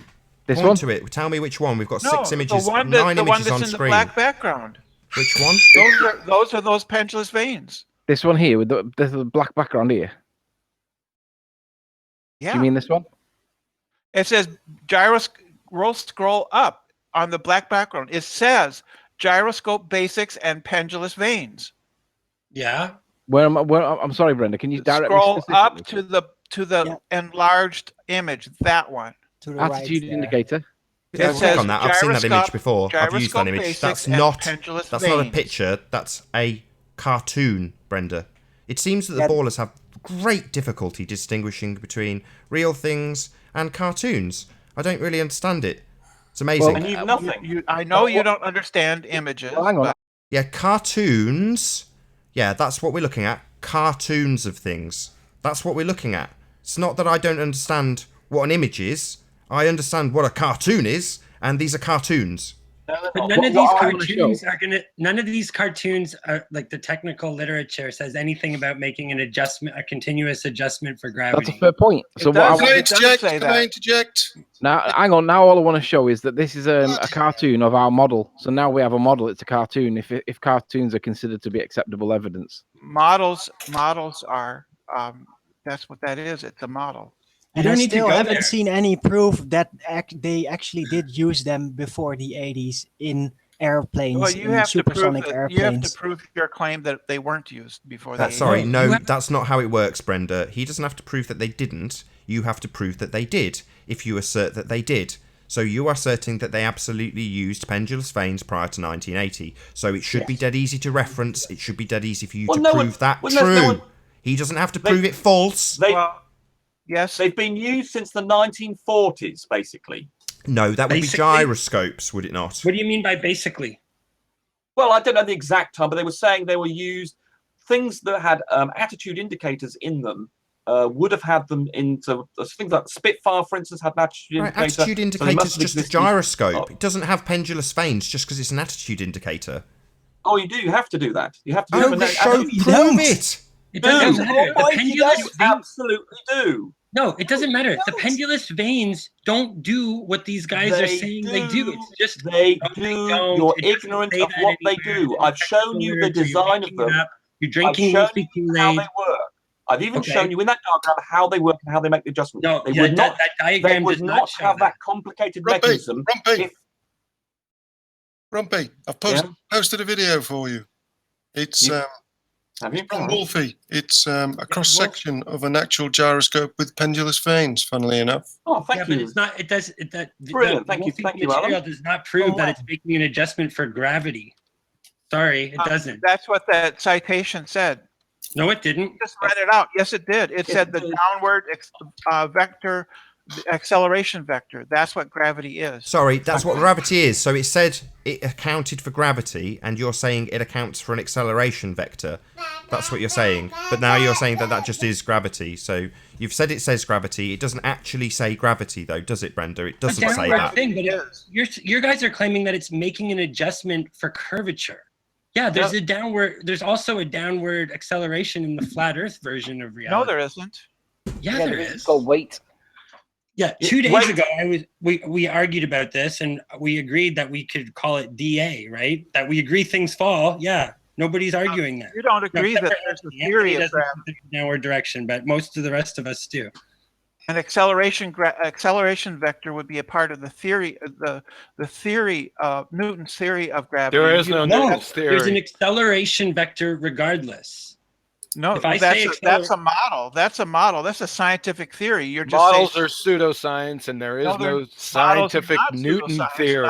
This Point one? to it. Tell me which one. We've got No, 6 images, the one 9 the one images that's on in the screen. black background. Which one? Those are those pendulous veins. This one here with the black background here. Yeah. Do you mean this one? It says scroll up on the black background. It says gyroscope basics and pendulous veins. Yeah. I'm sorry, Brenda. Can you direct me Scroll up specifically? to the enlarged image. That one. to the Attitude right there. indicator. Yeah, It click says on that. I've seen that image gyroscope- before. I've used that gyroscope image. basics That's and not pendulous not a veins. picture. That's a cartoon, Brenda. It seems that the ballers have great difficulty distinguishing between real things and cartoons. I don't really understand it. It's amazing. And you've nothing. I know you don't understand images. Well, hang on. but Yeah, cartoons. Yeah, that's what we're looking at. Cartoons of things. That's what we're looking at. It's not that I don't understand what an image is. I understand what a cartoon is, and these are cartoons. But none of these cartoons are gonna. None of these cartoons are like the technical literature says anything about making an adjustment, a continuous adjustment for gravity. That's a fair point. So what Can I interject? now, hang on. Now, all I want to show is that this is a cartoon of our model. So now we have a model. It's a cartoon. If cartoons are considered to be acceptable evidence, models are that's what that is. It's a model. You And don't I need to still go haven't there. seen any proof that they actually did use them before the 80s in airplanes, Well, you in have to prove supersonic that, you have to airplanes. prove your claim that they weren't used before the 80s. Sorry, You no, have- that's not how it works, Brenda. He doesn't have to prove that they didn't. You have to prove that they did, if you assert that they did. So you are asserting that they absolutely used pendulous vanes prior to 1980. So it should be dead easy to reference. It should be dead easy for you to prove that true. He doesn't have to prove it false. Yes. They've been used since the 1940s, basically. No, that would be Basically? gyroscopes, would it not? What do you mean by basically? Well, I don't know the exact time, but they were saying they were used. Things that had attitude indicators in them would have had them into things like Spitfire, for instance, had an attitude Right, indicator. attitude so they indicator must is have just a existed. gyroscope. It doesn't have pendulous vanes just because it's an attitude indicator. Oh, you do. You have to do that. You have to do Oh, it. prove it! It doesn't matter. The pendulous You veins, absolutely do. no, it doesn't matter. The pendulous veins don't do what these guys are saying they do. It's just They no, do. they don't. You're It doesn't ignorant say of that what they anywhere. do. It's I've shown you the technical words, so design of making it them. up. You're I've drinking shown Wolfie you how Kool-Aid. they work. I've even Okay. shown you in that diagram how they work and how they make the adjustments. No, They yeah, would not. that They diagram would does not not show have that. that complicated Rumpy, mechanism. Rumpy. If Rumpy, I've Yeah? posted a video for you. It's have you? from Wolfie. It's a cross section of an actual gyroscope with pendulous veins. Funnily enough. Oh, Yeah, thank but you. it's not. It does. That Brilliant. the Thank you. Wolfie Thank you, material Alan. does not prove that it's making an adjustment for gravity. Sorry, it doesn't. That's what that citation said. No, it didn't. Just read it out. Yes, it did. It said the downward vector, the acceleration vector. That's what gravity is. Sorry, that's what gravity is. So it said it accounted for gravity, and you're saying it accounts for an acceleration vector. That's what you're saying. But now you're saying that that just is gravity. So you've said it says gravity. It doesn't actually say gravity, though, does it, Brenda? It doesn't say that. Thing, but you guys are claiming that it's making an adjustment for curvature. Yeah, there's a downward. There's also a downward acceleration in the flat Earth version of reality. No, there isn't. Yeah, there is. It's called weight. Yeah, 2 days ago, we argued about this, and we agreed that we could call it DA, right? That we agree things fall. Yeah, nobody's arguing that. You don't agree that there's a theory of gravity. Downward direction, but most of the rest of us do. An acceleration vector would be a part of the theory, the theory of Newton's theory of gravity. There is no Newton's theory. There's an acceleration vector regardless. No, if I that's a model. That's a model. That's a scientific theory. You're just models are pseudoscience, and there is no scientific Newton theory.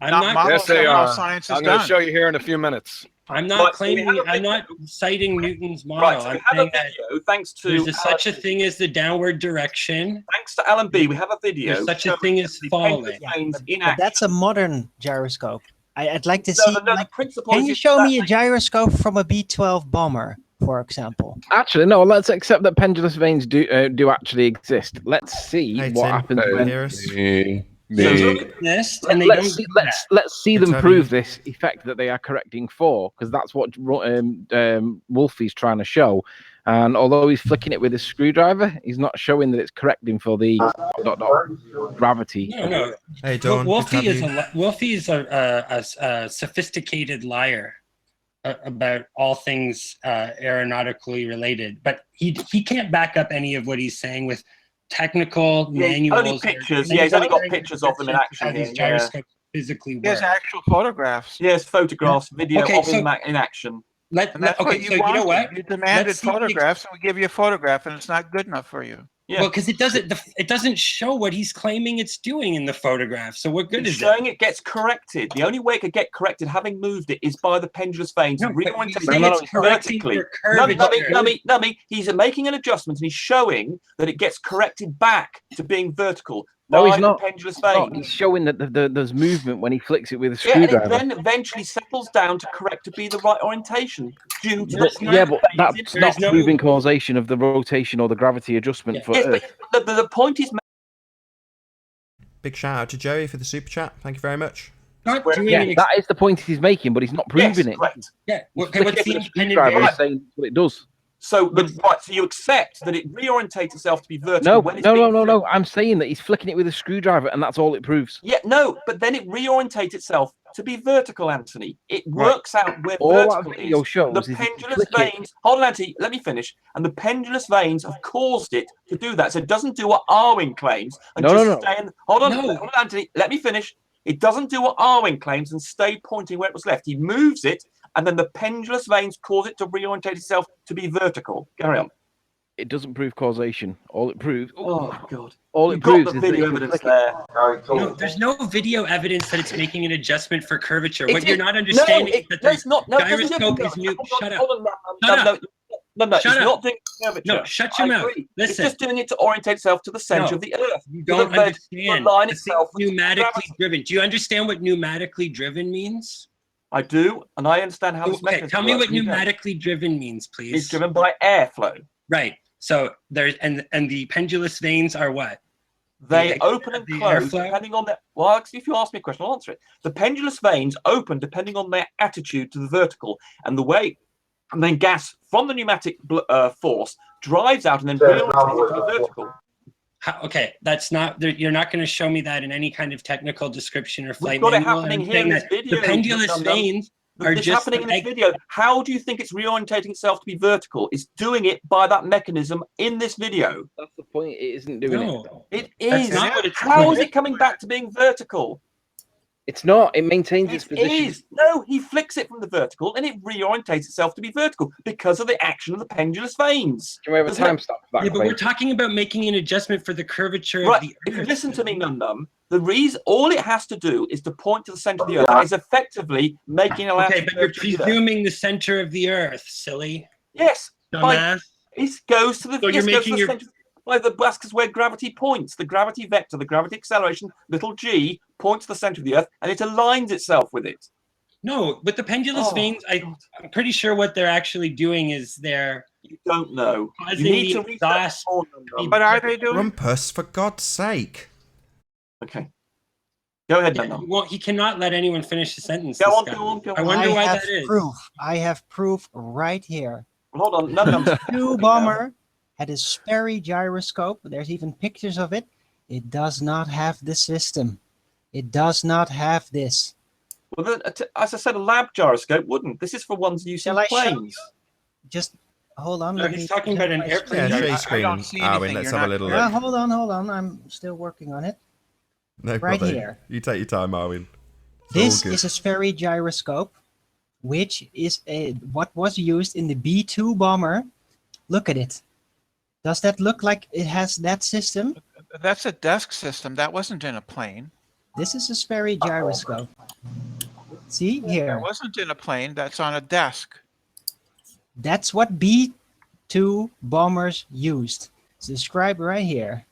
Yes, they are. I'm going to show you here in a few minutes. I'm not claiming. I'm not citing Newton's model. Right, so we have a video, thanks to there's such a thing as the downward direction. Thanks to Alan B, we have a video. There's such a thing as falling. But that's a modern gyroscope. I'd like to see. the principle Can is you just show that- me a gyroscope from a B-12 bomber, for example? Actually, no. Let's accept that pendulous veins do actually exist. Let's see Hey, what Tim, happens can you when. hear us? Let's see them prove this effect that they are correcting for, because that's what Wolfie's trying to show. And although he's flicking it with a screwdriver, he's not showing that it's correcting for the gravity. No. Hey, Dawn. Wolfie is a sophisticated liar about all things aeronautically related, but he can't back up any of what he's saying with technical manuals. Only pictures. Yeah, he's only got pictures of them in action. How these gyroscopes physically work. He has actual photographs. Yes, photographs, video Okay, of so- him in action. That's what you know what? You demanded Let's see- photographs, and we give you a photograph, and it's not good enough for you. Yeah. Well, because it doesn't show what he's claiming it's doing in the photograph. So what good It's is showing it gets corrected. The only way it could get corrected, having moved it, is by the pendulous veins No, but reorientating you say it's correcting vertically. for curvature. Nummy, he's making an adjustment and he's showing that it gets corrected back to being vertical. No, by he's not. The pendulous He's not. veins. He's showing that there's movement when he flicks it with a Yeah, and screwdriver. it then eventually settles down to correct to be the right orientation due to But that's not proving causation of the rotation or the gravity adjustment for Yes, Earth. but the point is. Big shout out to Joey for the super chat. Thank you very much. Not doing Yeah, an that is the point he's making, but he's not proving it. Correct. Yeah. He's Okay, what's flicking the it with a independent screwdriver and variable? saying that's what it does. So you accept that it reorientates itself to be vertical. No, when it's no. I'm saying that he's flicking it with a screwdriver, and that's all it proves. Yeah, no, but then it reorientates itself to be vertical, Anthony. It works out where All that vertical video is. shows The is if you pendulous flick it- veins. Hold on, Anthony. Let me finish. And the pendulous veins have caused it to do that. So it doesn't do what Arwin claims and No. stay in. Hold on, No. hold on, Anthony. Let me finish. It doesn't do what Arwin claims and stay pointing where it was left. He moves it, and then the pendulous veins cause it to reorientate itself to be vertical. Carry on. It doesn't prove causation. All it proves. Oh God! All it You've got proves the is video that if you evidence flick it- there. No, there's no video evidence that it's making an adjustment for curvature. It What you're is- not understanding is that the it's not. No, it doesn't do gyroscope it. is new. Hold on, Shut up. hold on, Shut no, up. it's Shut up. not doing curvature. No, shut your I mouth. agree. Listen. It's just doing it to orientate itself to the center No, of the Earth. You To don't the understand. line The thing's itself. pneumatically driven. Do you understand what pneumatically driven means? I do, and I understand how this Okay, mechanism tell me works. what You don't. pneumatically driven means, please. It's driven by airflow. Right. So there's and the pendulous veins are what? They The- open and the close airflow? depending on their. Well, actually, if you ask me a question, I'll answer it. The pendulous veins open depending on their attitude to the vertical, and the way and then gas from the pneumatic force drives out and then reorientates to the vertical. Okay, that's not. You're not going to show me that in any kind of technical description or flight We've got manual. it happening here in this video. The pendulous vanes are it's just happening in this video. How do you think it's reorientating itself to be vertical? It's doing it by that mechanism in this video. That's the point. It isn't doing it. It is. not what it's How doing. is it coming back to being vertical? It's not. It maintains its position. Is. No, he flicks it from the vertical and it reorientates itself to be vertical because of the action of the pendulous vanes. Can we have a timestamp for that? Yeah, but we're talking about making an adjustment for the curvature Right. of the If you Earth. listen to me, Num, the reason all it has to do is to point to the center of the Earth. That is effectively making a Okay, but you're presuming the center of the Earth, silly. Yes. Dumbass. It goes to the. So you're making your. Center. Like that's where gravity points. The gravity vector, the gravity acceleration, little g, points to the center of the Earth, and it aligns itself with it. No, but the pendulous vanes, I'm pretty sure what they're actually doing is they're. You don't know. Causing You need the to exhaust. What are they doing? Rumpus, for God's sake. Okay. Go ahead, Yeah, Num. well, he cannot let anyone finish the sentence. Go this on, guy. go on, go on. I wonder why have that is. proof. I have proof right here. Hold on, Num. Two bomber had a Sperry gyroscope. There's even pictures of it. It does not have the system. It does not have this. Well, then, as I said, a lab gyroscope wouldn't. This is for ones using Shall I show planes. Just hold on. No, let he's me talking about an check my airplane. Yeah, screen. share your I screen, don't see Arwin. anything. Let's You're have a not- little Yeah, look. hold on. I'm still working on it. No right problem. here. You take your time, Arwin. It's This all good. is a Sperry gyroscope, which is what was used in the B-2 bomber. Look at it. Does that look like it has that system? That's a desk system. That wasn't in a plane. This is a Sperry gyroscope. See That here. wasn't in a plane. That's on a desk. That's what B-2 bombers used. It's described right here.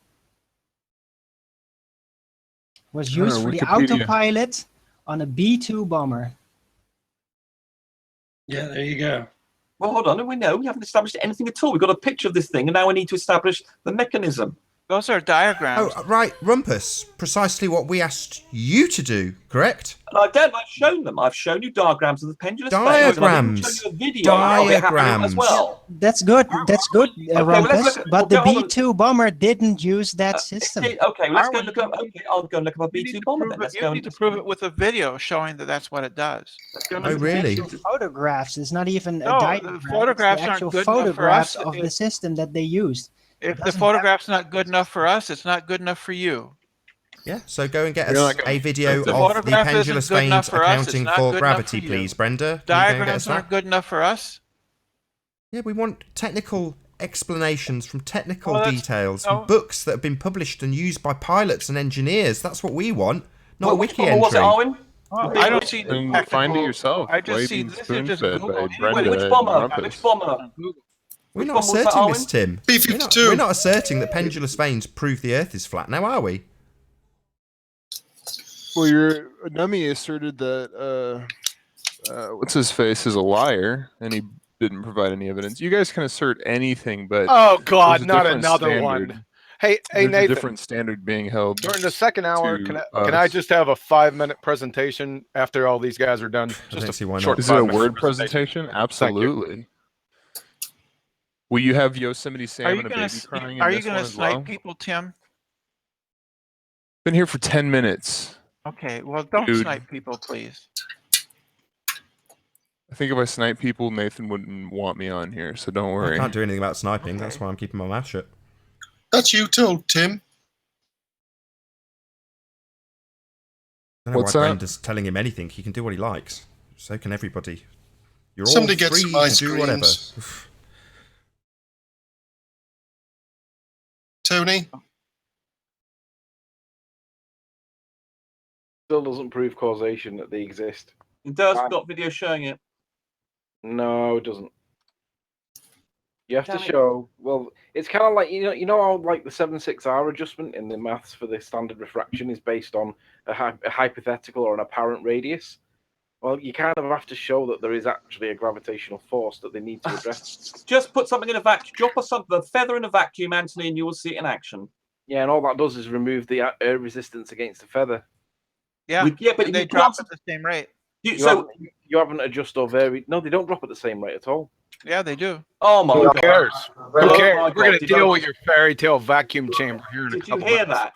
Was used for the Wikipedia. autopilot on a B-2 bomber. Yeah, there you go. Well, hold on. We haven't established anything at all. We've got a picture of this thing, and now we need to establish the mechanism. Those are diagrams. Oh, right, Rumpus. Precisely what we asked you to do, correct? And I've shown them. I've shown you diagrams of the pendulous vanes, and I've even Diagrams. shown you a video of it happening as well. That's good. That's good, well, let's Rumpus. look at- But the hold on. B-2 bomber didn't use that system. Okay, let's go Arwin, look up. Okay, I'll go and look up a You need B2 to bomber prove then. it- Let's you go. need to prove it with a video showing that that's what it does. Let's go and Oh, look at the really? B2. Photographs. It's not even No, a the diagram. photographs it's the aren't actual good enough for photographs us. of the system that they used. If the doesn't photograph's not good enough for us, it's not good enough for you. Yeah, so go and get You're us not a video if of the the photograph isn't pendulous good enough vanes for us, it's accounting not for good enough gravity, for you. please, Brenda. Can you go and get us Diagrams aren't that? good enough for us. Yeah, we want technical explanations from technical Well, that's- details, no. from books that have been published and used by pilots and engineers. That's what we want, not a Which wiki bomber was it, entry. Arwin? I don't see the Then technical. find it yourself. I just see Waiting this is just spoon-fed Google. by Anyway, Brenda Which and bomber? Rumpus. Which bomber? We're Which not bomber was that, asserting this, Arwin? Tim. B-52. We're not asserting that pendulous vanes prove the Earth is flat now, are we? Well, your Nummy asserted that what's his face is a liar, and he didn't provide any evidence. You guys can assert anything, but Oh God, there's a not different another standard. one. Hey, There's a Nathan. different standard being held. During the second hour, to can I us. just have a 5-minute presentation after all these guys are done? don't Just see why not. short Is it a 5-minute word presentation? Absolutely. Will you have Yosemite Sam Are and you a gonna baby crying are in you this gonna one as snipe well? people, Tim? Been here for 10 minutes. Okay, well, don't Dude. snipe people, please. I think if I snipe people, Nathan wouldn't want me on here, so don't I worry. can't do anything about sniping. That's why I'm keeping my mouth shut. That's you too, Tim. I don't know What's why that? Brenda's telling him anything. He can do what he likes. So can everybody. You're Somebody all get free some to ice do whatever. creams. Tony? Still doesn't prove causation that they exist. It does. We've got video showing it. No, it doesn't. You have Damn to it. show. Well, it's kind of like you know how like the 7/6R adjustment in the maths for the standard refraction is based on a hypothetical or an apparent radius. Well, you kind of have to show that there is actually a gravitational force that they need to address. Just put something in a vacuum. Drop a feather in a vacuum, Anthony, and you will see it in action. Yeah, and all that does is remove the air resistance against the feather. Yeah, Yeah, but and they you drop put at the same rate. You haven't adjusted or varied. No, they don't drop at the same rate at all. Yeah, they do. Oh my Who god! cares? Who Oh cares? my We're going God, to did deal I- with your fairy tale vacuum chamber here in a Did you couple hear minutes. that?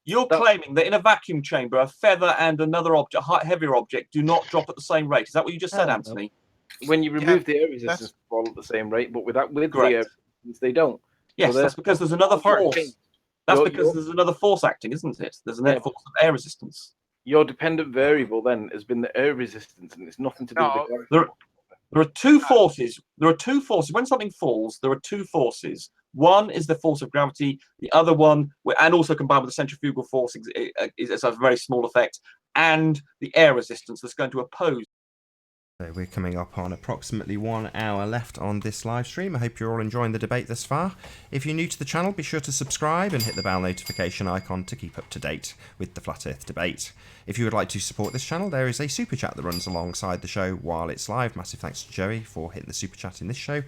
You're claiming that in a vacuum chamber, a feather and another object, heavier object, do not drop at the same rate. Is that what you just said, Anthony? When you remove the air resistance, they fall at the same rate, but with the air Correct. resistance, they don't. Yes, So that's because there's another force. That's because there's another force acting, isn't it? There's an force of air resistance. Your dependent variable then has been the air resistance, and it's nothing to do with the There are two forces. There are two forces. When something falls, there are two forces. One is the force of gravity. The other one, and also combined with the centrifugal force, is a very small effect, and the air resistance that's going to oppose. So we're coming up on approximately 1 hour left on this live stream. I hope you're all enjoying the debate thus far. If you're new to the channel, be sure to subscribe and hit the bell notification icon to keep up to date with the Flat Earth debate. If you would like to support this channel, there is a super chat that runs alongside the show while it's live. Massive thanks to Joey for hitting the super chat in this show.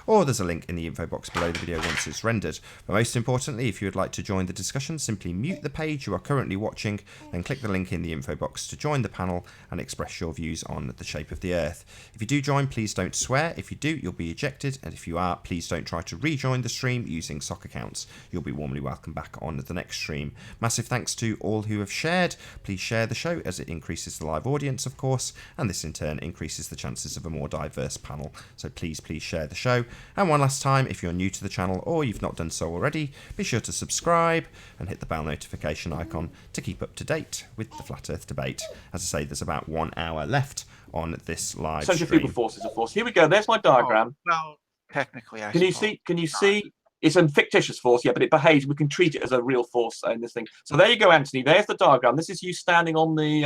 Or there's a link in the info box below the video once it's rendered. But most importantly, if you would like to join the discussion, simply mute the page you are currently watching, then click the link in the info box to join the panel and express your views on the shape of the Earth. If you do join, please don't swear. If you do, you'll be ejected. And if you are, please don't try to rejoin the stream using sock accounts. You'll be warmly welcome back on the next stream. Massive thanks to all who have shared. Please share the show as it increases the live audience, of course, and this in turn increases the chances of a more diverse panel. So please share the show. And one last time, if you're new to the channel or you've not done so already, be sure to subscribe and hit the bell notification icon to keep up to date with the Flat Earth debate. As I say, there's about 1 hour left on this live Centrifugal stream. force is a force. Here we go. There's my diagram. Well, technically, Can you see? Can you see? It's a fictitious force, yeah, but it behaves. We can treat it as a real force in this thing. So there you go, Anthony. There's the diagram. This is you standing on the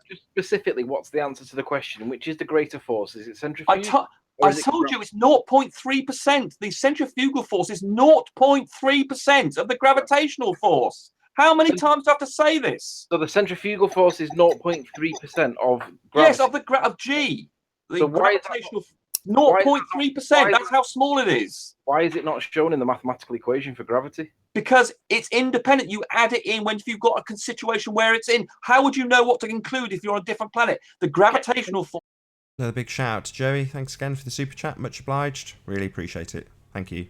Just specifically, what's the answer to the question? Which is the greater force? Is it centrifugal? I told you it's 0.3%. The centrifugal force is 0.3% of the gravitational force. How many times do I have to say this? So the centrifugal force is 0.3% of gravity. Yes, of G. The So why is that gravitational 0.3%. That's how small it is. Why is it not shown in the mathematical equation for gravity? Because it's independent. You add it in when you've got a situation where it's in. How would you know what to include if you're on a different planet? The gravitational force. Another big shout out to Joey. Thanks again for the super chat. Much obliged. Really appreciate it. Thank you.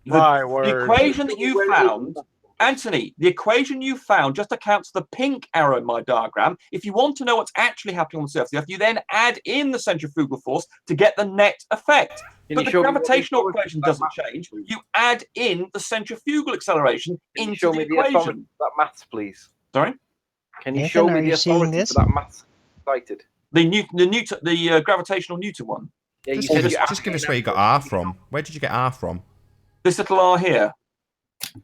The equation that you found, Anthony, the equation you found just accounts for the pink arrow in my diagram. If you want to know what's actually happening on the surface of the Earth, you then add in the centrifugal force to get the net effect. But the gravitational equation doesn't change. You add in the centrifugal acceleration into the equation. That maths, please. Sorry? Can you show me the authority for that maths cited? The gravitational Newton one. Yeah, just give us where you got R from. Where did you get R from? This little R here.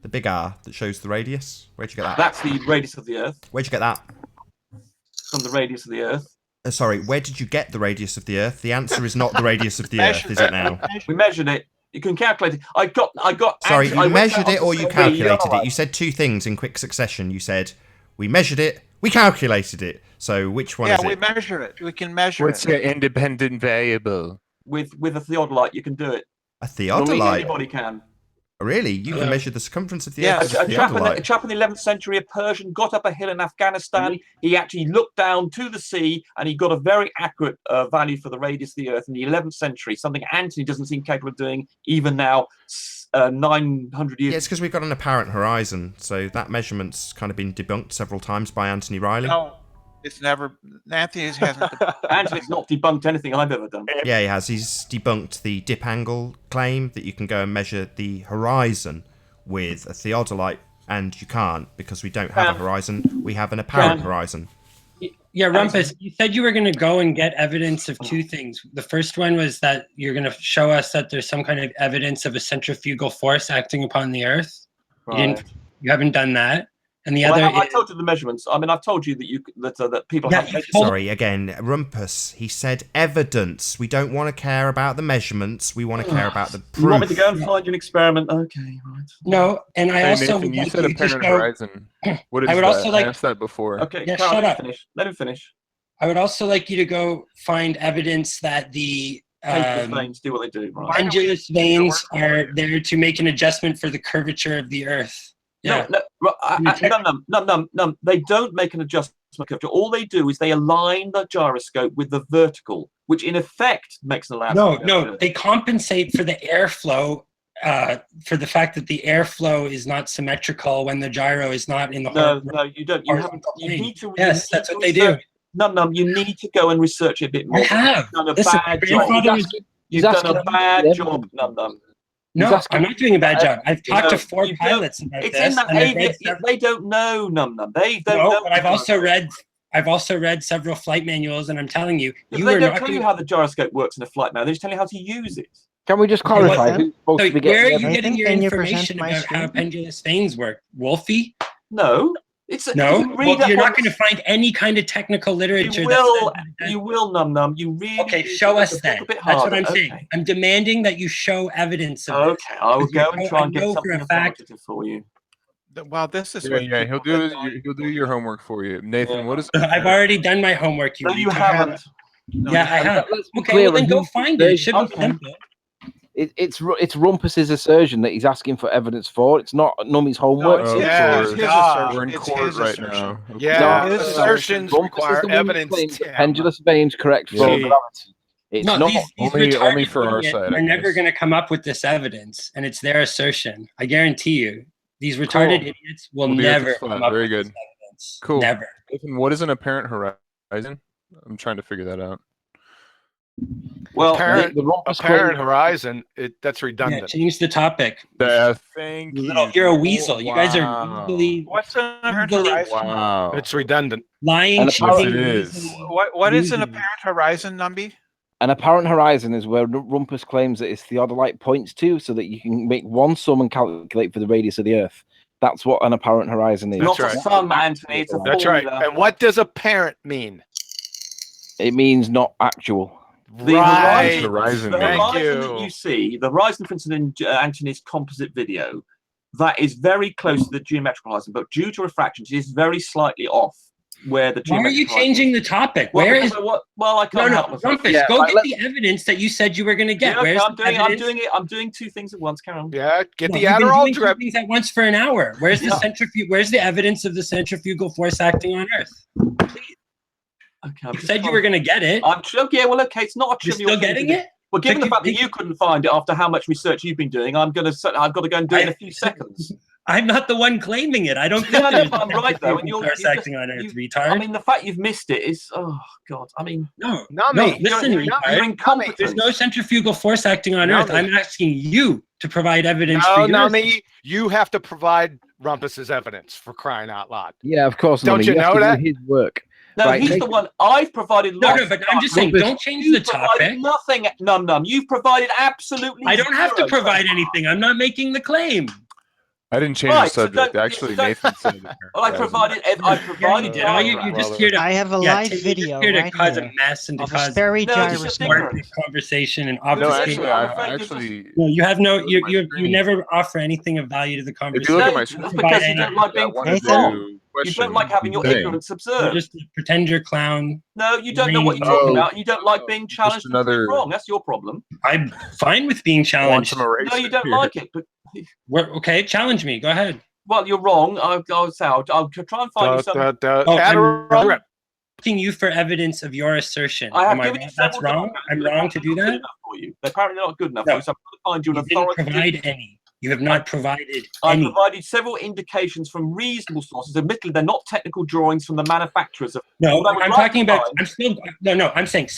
The big R that shows the radius. Where'd you get that? That's the radius of the Earth. Where'd you get that? From the radius of the Earth. Sorry, where did you get the radius of the Earth? The answer is not the radius of the Earth, is it now? We measured it. You can calculate it. I got. Sorry, you measured it or you calculated it? You said two things in quick succession. You said we measured it, we calculated it. So which one is it? Yeah, we measure it. We can measure What's your independent variable? With a theodolite, you can do it. A theodolite? Anybody can. Really? You can measure the circumference of the Earth? A chap in the 11th century, a Persian, got up a hill in Afghanistan. He actually looked down to the sea and he got a very accurate value for the radius of the Earth in the 11th century, something Anthony doesn't seem capable of doing even now, 900 years. Yeah, it's because we've got an apparent horizon. So that measurement's kind of been debunked several times by Anthony Riley. No, it's never. Anthony hasn't. Anthony's not debunked anything I've ever done. Yeah, he has. He's debunked the dip angle claim that you can go and measure the horizon with a theodolite, and you can't because we don't have a horizon. We have an apparent horizon. Yeah, Rumpus, you said you were going to go and get evidence of two things. The first one was that you're going to show us that there's some kind of evidence of a centrifugal force acting upon the Earth. Right. You haven't done that. And the other, I told you the measurements. I mean, I've told you that people have measured. Sorry, again, Rumpus. He said evidence. We don't want to care about the measurements. We want to care about the proof. You want me to go and find you an experiment? Okay, right. No, and I also Nathan, would you like said you to apparent show. horizon. What is I would that? also like. I asked that before. Okay, Yeah, Carl, shut up. Let him finish. I would also like you to go find evidence that the Pendulous veins do what they do. Right? pendulous veins are there to make an adjustment for the curvature of the Earth. Yeah. No. They don't make an adjustment curvature. All they do is they align the gyroscope with the vertical, which in effect makes an elapsed. No, they compensate for the airflow, for the fact that the airflow is not symmetrical when the gyro is not in the No, you don't. You haven't. You need to. Yes, that's what they do. No, you need to go and research it a bit more. I have. You've done a bad job. You've done a bad job, Num. No, I'm not doing a bad job. I've talked to 4 pilots about it's this. In that they don't know, Num. They don't know. But I've also read several flight manuals, and I'm telling you, they don't tell you how the gyroscope works in a flight manual. They just tell you how to use it. Can we just clarify who's supposed to be getting? Where are you getting your information about how pendulous vanes work? Wolfie? No. Well, you're not going to find any kind of technical literature. You will, Num. You really. Okay, show us then. That's what I'm saying. I'm demanding that you show evidence of this. Okay, I'll go and try and get something authoritative for you. Well, this is yeah. He'll do your homework for you, Nathan. What is? I've already done my homework. You haven't. Yeah, I have. Okay, well then go find it. It should be simple. It's Rumpus's assertion that he's asking for evidence for. It's not Nummy's homework. We're in court right now. Yeah, assertions require evidence. Pendulous vanes correct for gravity. It's not only for our side. They're never going to come up with this evidence, and it's their assertion. I guarantee you, these retarded idiots will never come up with this evidence. Cool. Never. Nathan, what is an apparent horizon? I'm trying to figure that out. Well, apparent horizon, that's redundant. Yeah, change the topic. Thank you. You're a weasel. You guys are easily. What's an apparent horizon? Wow. It's redundant. Lying. It is. What is an apparent horizon, Numby? An apparent horizon is where Rumpus claims that its theodolite points to, so that you can make one sum and calculate for the radius of the Earth. That's what an apparent horizon is. Not a sum, Anthony. It's a formula. That's right. And what does apparent mean? It means not actual. The horizon that you see, the horizon, for instance, in Anthony's composite video, that is very close to the geometrical horizon, but due to refraction, it is very slightly off where the geometrical. Why are you changing the topic? Well, where is? Well, I can't help myself. Rumpus, go get the evidence that you said you were going to get. Yeah, Where's I'm doing it. I'm doing 2 things at once. Carry on. Yeah, get the Adderall Adderall drip. drip. Things at once for an hour. Where's the centrifuge? Where's the evidence of the centrifugal force acting on Earth? Please. Okay, you said you were going to get it. I'm sure. Yeah, well, okay, it's not a trivial. You're still getting it? Well, given the fact that you couldn't find it after how much research you've been doing, I've got to go and do it in a few seconds. I'm not the one claiming it. I don't think I'm right though. And you're acting on Earth, retard. I mean, the fact you've missed it is, oh God. I mean, no, me. Listen, you're incompetent. There's no centrifugal force acting on Earth. I'm asking you to provide evidence. No, me. You have to provide Rumpus's evidence, for crying out loud. Yeah, of course. Don't you know that? His work. No, he's the one. I've provided. No, but I'm just saying, don't change the topic. Nothing, Num. You've provided absolutely. I don't have to provide anything. I'm not making the claim. I didn't change the subject. Actually, Nathan said it. Well, I provided. You're just here to. I have a live video here to right cause here a mess and to of a cause Sperry gyroscope conversation and No, obfuscate. No, you have no. You never offer anything of value to the conversation. If you look at my screen, because you don't like being Nathan. You don't like having your ignorance observed. Just pretend you're clown. No, you don't know what you're talking about. You don't like being challenged. Another wrong. That's your problem. I'm fine with being challenged. No, you don't like it. But okay, challenge me. Go ahead. Well, you're wrong. I'll try and find you something. I'm asking you for evidence of your assertion. I have given you that's wrong. I'm wrong to do that. For you. They're apparently not good enough. No, so I'm going to find you an didn't authoritative. Provide any. You have not provided I've any. provided several indications from reasonable sources. Admittedly, they're not technical drawings from the manufacturers. No, I'm talking about. I'm still. No. I'm saying.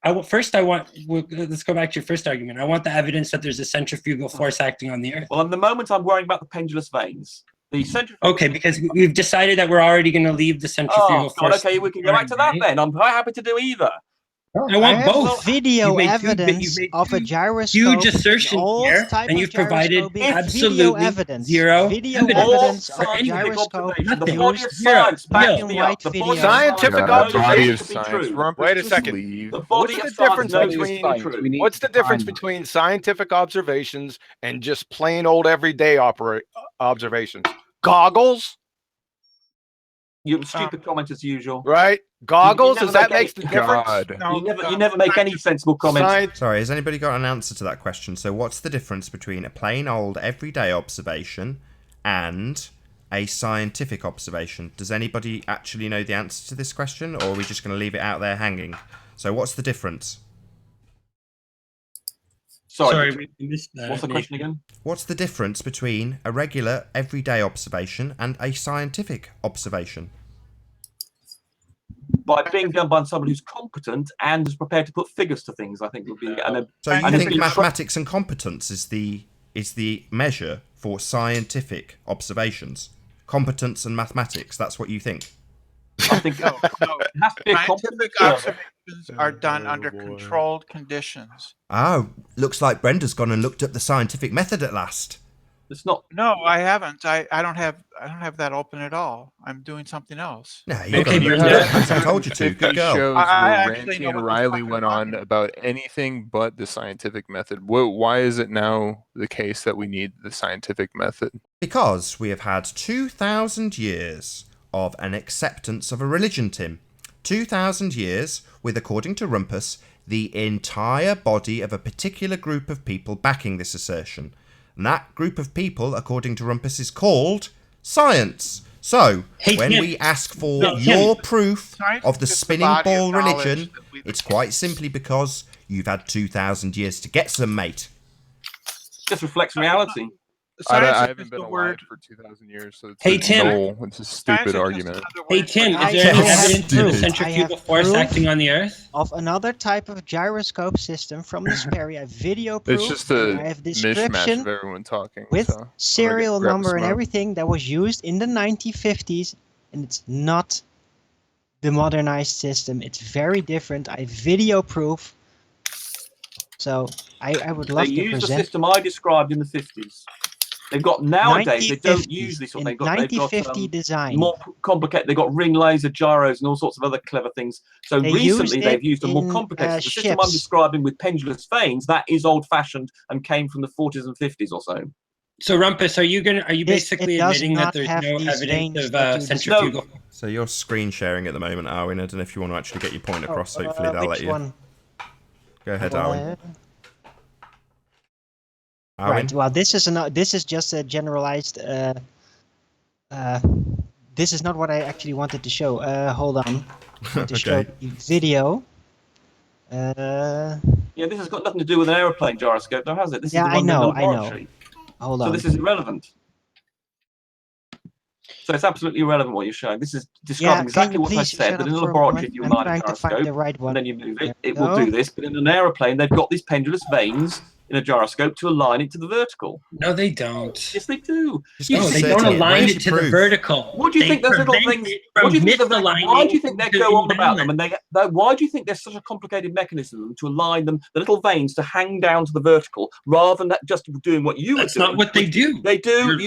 Let's go back to your first argument. I want the evidence that there's a centrifugal force acting on the Earth. Well, at the moment, I'm worrying about the pendulous vanes. The centrifugal. Okay, because we've decided that we're already going to leave the centrifugal force. Okay, we can go back to that then. I'm quite happy to do either. I want both. Video evidence of a gyroscope. Huge assertion here, and you've provided absolutely zero evidence of a gyroscope. The body of science backs me up. Scientific observation. Wait a second. What's the difference between scientific observations and just plain old everyday observations? Goggles? You stupid comment as usual. Right? Goggles? Does that make the difference? You never make any sensible comments. Sorry, has anybody got an answer to that question? So what's the difference between a plain old everyday observation and a scientific observation? Does anybody actually know the answer to this question, or are we just going to leave it out there hanging? So what's the difference? Sorry, we missed that. what's the question again? What's the difference between a regular, everyday observation and a scientific observation? By being done by someone who's competent and is prepared to put figures to things, I think would be. So you think mathematics and competence is the measure for scientific observations? Competence and mathematics, that's what you think? I think No, it has to be a scientific observations are done under controlled conditions. Oh, looks like Brenda's gone and looked up the scientific method at last. It's not. No, I haven't. I don't have that open at all. I'm doing something else. No, you've got to look it up. I told you to. Good girl. Shows I where actually Ranty know and what the Riley fuck went I'm on talking about anything but the scientific method. Why is it now the case that we need the scientific method? Because we have had 2,000 years of an acceptance of a religion, Tim. 2,000 years with, according to Rumpus, the entire body of a particular group of people backing this assertion. And that group of people, according to Rumpus, is called science. So, when Tim. we ask for No, your Tim. proof Science of the is just the spinning body of ball knowledge religion, that we've it's quite simply because you've had 2,000 years to get some, mate. Just reflects reality. I Science is haven't just been the alive word. for 2,000 years, so it's Hey, a Tim. null. It's a Science stupid is just argument. another Hey word Tim, for is I there any have evidence of the proof. I centrifugal have force proof. acting on the Earth? Of another type of gyroscope system from the Sperry. I have video proof. It's just and a I have mishmash description of everyone talking. with so I'm gonna serial grab a number and smoke. everything that was used in the 1950s, and it's not the modernized system. It's very different. I have video proof. So I would They love to use the present. system I described in the 50s. They've got nowadays. They don't 1950s, use this. Or in they've got 1950 design. more complicated. They've got ring laser gyros and all sorts of other clever things. So They recently used they've it used a more in, complicated. The system I'm ships. describing with pendulous vanes, that is old-fashioned and came from the 40s and 50s or so. So Rumpus, are you basically it does admitting that not there's have no these evidence veins of that you centrifugal? So you're screen sharing at the moment, Arwin. I don't know if you want to actually get your point across. Hopefully they'll let which you. one? Go ahead, Well, Arwin. Right. Well, this is just a generalized. This is not what I actually wanted to show. Hold on. I want to show Okay. the video. Yeah, this has got nothing to do with an aeroplane gyroscope, though, has it? This Yeah, is the I one know, in the I know. laboratory. Hold So on. this is irrelevant. So it's absolutely irrelevant what you're showing. This is describing can exactly you what I please said. shut That up in a for a laboratory, moment? if you I'm align a trying to find the gyroscope right one. and then you move There it, we it will go. do this. But in an aeroplane, they've got these pendulous vanes in a gyroscope to align it to the vertical. No, they don't. Yes, they do. No, they don't align it to the vertical. What do you They think those little prevent things? it What from do you think? Why do you think they go on about them? And why do you think there's such a complicated mechanism to align them, the little veins, to hang down to the vertical, rather than just doing what you were doing? That's not what they do. They do.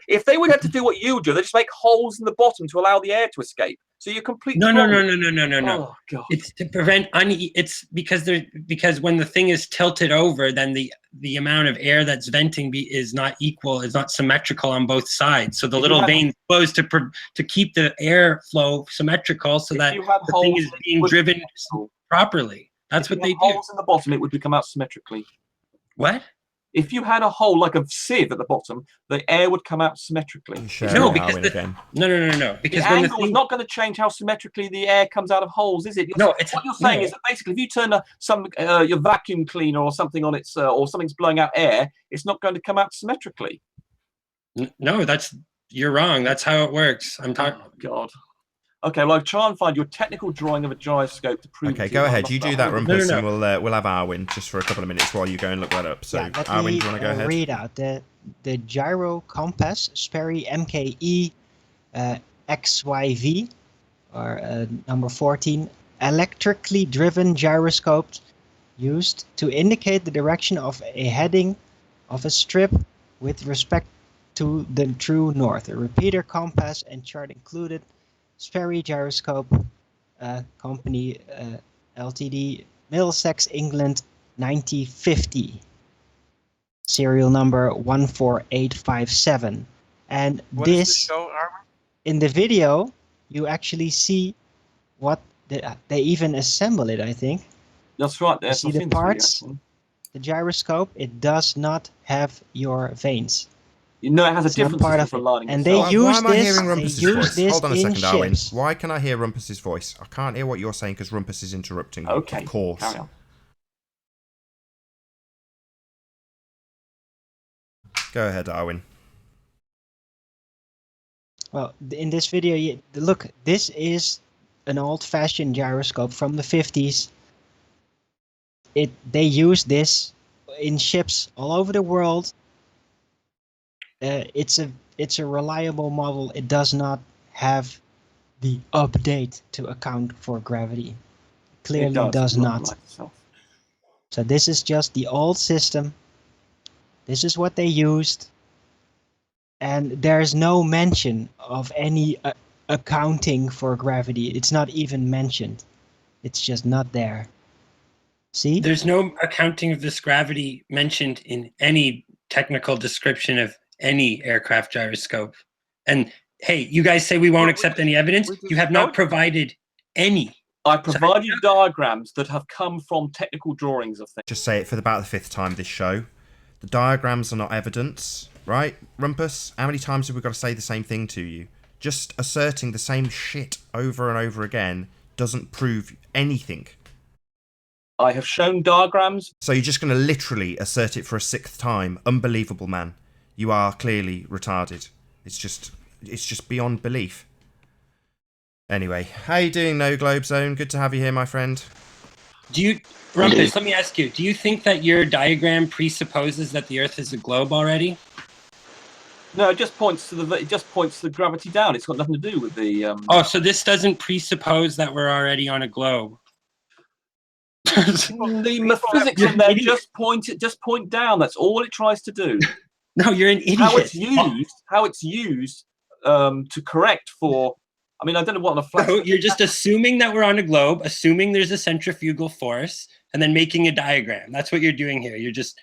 If they would have to do what you do, they just make holes in the bottom to allow the air to escape. So you're completely No. wrong. Oh God! It's to prevent It's because when the thing is tilted over, then the amount of air that's venting is not equal. Is not symmetrical on both sides. So the little vein flows to keep the air flow symmetrical, so that the thing is being driven properly. That's what they do. Holes in the bottom, it would become out symmetrically. What? If you had a hole like a sieve at the bottom, the air would come out symmetrically. No, because no. Because the when angle is not going to change how symmetrically the air comes out of holes, is it? What you're saying is that basically, if you turn your vacuum cleaner or something on its or something's blowing out air, it's not going to come out symmetrically. No, you're wrong. That's how it works. I'm talking. Oh God. Okay, well, I'll try and find your technical drawing of a gyroscope to prove. Okay, go ahead. You do that, Rumpus, and we'll have Arwin just for a couple of minutes while you go and look that up. So, Arwin, do you want to go ahead? Read out the gyro compass Sperry MKE XYV, or number 14, electrically driven gyroscope used to indicate the direction of a heading of a strip with respect to the true north. A repeater compass and chart included. Sperry Gyroscope Company Ltd, Middlesex, England, 1950. Serial number 14857. And What is the show, Armor? in the video, you actually see what they even assemble it, I think. That's right. You see the parts? The gyroscope, it does not have your vanes. You know it has a It's not different part system of for it. aligning And itself. they use why am I this. hearing They Rumpus's use voice? this Hold on a in second, Darwin. ships. Why can I hear Rumpus's voice? I can't hear what you're saying because Rumpus is interrupting you. Okay, Of course. carry on. Go ahead, Darwin. Well, in this video, look, this is an old-fashioned gyroscope from the 50s. They use this in ships all over the world. It's a reliable model. It does not have the update to account for gravity. Clearly does not. So this is just the old system. This is what they used. And there's no mention of any accounting for gravity. It's not even mentioned. It's just not there. See? There's no accounting of this gravity mentioned in any technical description of any aircraft gyroscope. And hey, you guys say we won't accept any evidence. You have not provided any. I provided diagrams that have come from technical drawings of things. Just say it for about the 5th time this show. The diagrams are not evidence, right, Rumpus? How many times have we got to say the same thing to you? Just asserting the same shit over and over again doesn't prove anything. I have shown diagrams. So you're just going to literally assert it for a 6th time? Unbelievable, man. You are clearly retarded. It's just beyond belief. Anyway, how you doing, No Globe Zone? Good to have you here, my friend. Rumpus, let me ask you, do you think that your diagram presupposes that the Earth is a globe already? No, it just points to the gravity down. It's got nothing to do with the. Oh, so this doesn't presuppose that we're already on a globe. The physics in there just point down. That's all it tries to do. No, you're an idiot. How it's used to correct for. I mean, I don't know what on a flat. So you're just assuming that we're on a globe, assuming there's a centrifugal force, and then making a diagram. That's what you're doing here. You're just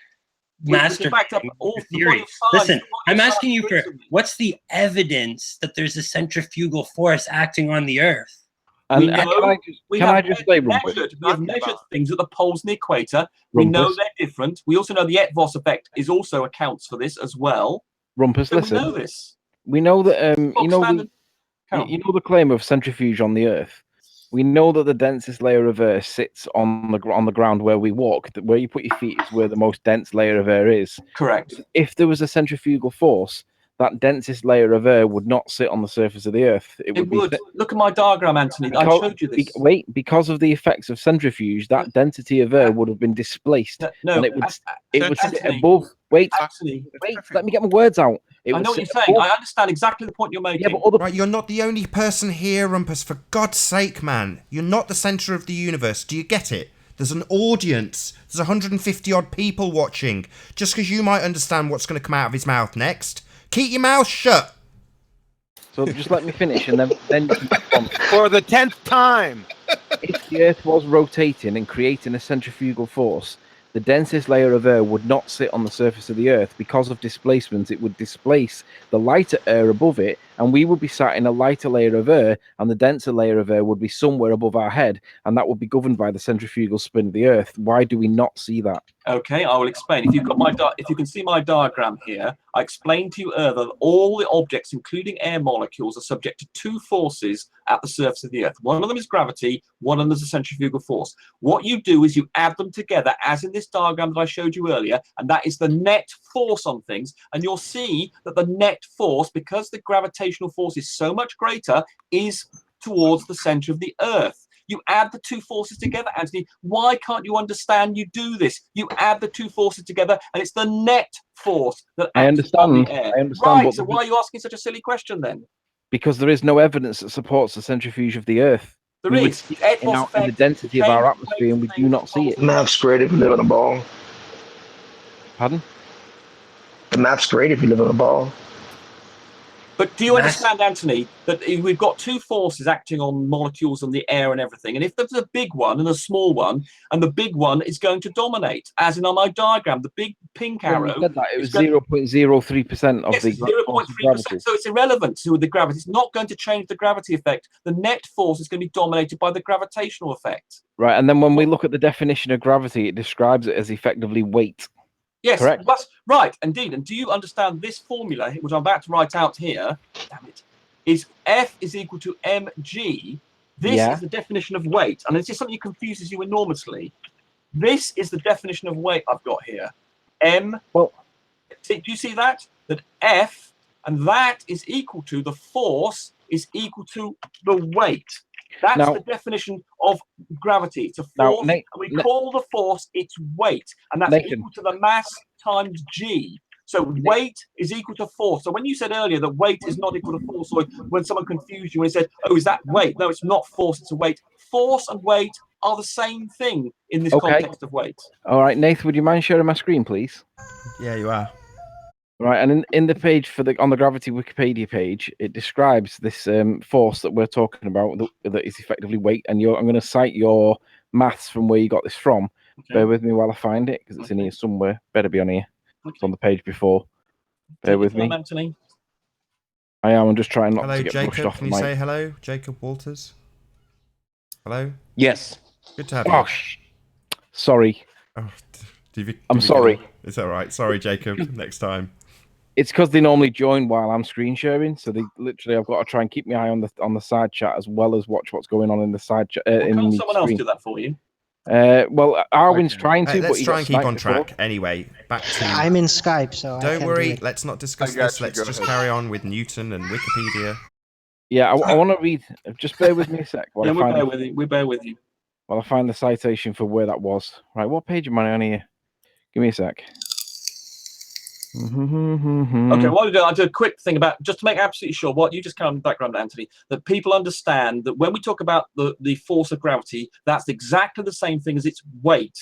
masturbating all theories. Listen, I'm asking you for what's the evidence that there's a centrifugal force acting on the Earth? We have measured things at the poles and the equator. We know they're different. We also know the Etvos effect also accounts for this as well. Rumpus, so listen. We know this. We know that you know the claim of centrifuge on the Earth. We know that the densest layer of air sits on the ground where we walk. Where you put your feet is where the most dense layer of air is. Correct. If there was a centrifugal force, that densest layer of air would not sit on the surface of the Earth. It would. Look at my diagram, Anthony. I showed you this. Because of the effects of centrifuge, that density of air would have been displaced. No, and it would sit above. Wait, let me get my words out. I know what you're saying. I understand exactly the point you're making. Yeah, but right, you're not the only person here, Rumpus. For God's sake, man. You're not the centre of the universe. Do you get it? There's an audience. There's 150 odd people watching. Just because you might understand what's going to come out of his mouth next. Keep your mouth shut. So just let me finish, and then for the 10th time. If the Earth was rotating and creating a centrifugal force, the densest layer of air would not sit on the surface of the Earth. Because of displacement, it would displace the lighter air above it, and we would be sat in a lighter layer of air, and the denser layer of air would be somewhere above our head, and that would be governed by the centrifugal spin of the Earth. Why do we not see that? Okay, I will explain. If you can see my diagram here, I explained to you earlier that all the objects, including air molecules, are subject to two forces at the surface of the Earth. One of them is gravity, one of them is a centrifugal force. What you do is you add them together, as in this diagram that I showed you earlier, and that is the net force on things. And you'll see that the net force, because the gravitational force is so much greater, is towards the center of the Earth. You add the two forces together, Anthony. Why can't you understand you do this? You add the two forces together, and it's the net force that acts on the air. I understand. Right, so why are you asking such a silly question then? Because there is no evidence that supports the centrifuge of the Earth. There is. In the density of our atmosphere, and we do not see it. The map's great if you live in a ball. Pardon? The map's great if you live in a ball. But do you understand, Anthony, that we've got two forces acting on molecules and the air and everything, and if there's a big one and a small one, and the big one is going to dominate, as in on my diagram, the big pink arrow. You said that. It was 0.03% of the 0.3%, so it's irrelevant to the gravity. It's not going to change the gravity effect. The net force is going to be dominated by the gravitational effect. Right, and then when we look at the definition of gravity, it describes it as effectively weight. Yes, Correct. that's right, indeed. And do you understand this formula, which I'm about to write out here? Damn it. Is F is equal to mg. This is the definition of weight. And this is something that confuses you enormously. This is the definition of weight I've got here. Do you see that? That F, and that is equal to the force is equal to the weight. That's the definition of gravity. It's a force, and we call the force its weight, and that's equal to the mass times g. So weight is equal to force. So when you said earlier that weight is not equal to force, or when someone confused you and said, "Oh, is that weight?" No, it's not force; it's a weight. Force and weight are the same thing in this context of weight. All right, Nathan, would you mind sharing my screen, please? Yeah, you are. Right, and in the page on the gravity Wikipedia page, it describes this force that we're talking about that is effectively weight. And I'm going to cite your maths from where you got this from. Okay. Bear with me while I find it, because it's in here somewhere. Better be on here. Okay. It's on the page before. Bear with me. Anthony. I am. I'm just trying not to get Jacob, brushed off. Can you say hello, Jacob Walters? Hello. Yes. Good to have you. Sorry. Oh, I'm sorry. It's all right. Sorry, Jacob. Next time. It's because they normally join while I'm screen sharing, so I've got to try and keep my eye on the side chat as well as watch what's going on in the side chat. Can't someone else do that for you? Well, Arwin's trying to, but let's try and keep on track. Anyway, back to. I'm in Skype, so don't worry. Let's not discuss this. Let's just carry on with Newton and Wikipedia. Yeah, I want to read. Just bear with me a sec. We bear with you. While I find the citation for where that was. Right, what page am I on here? Give me a sec. Okay, I'll do a quick thing about just to make absolutely sure what you just kind of background, Anthony, that people understand that when we talk about the force of gravity, that's exactly the same thing as its weight.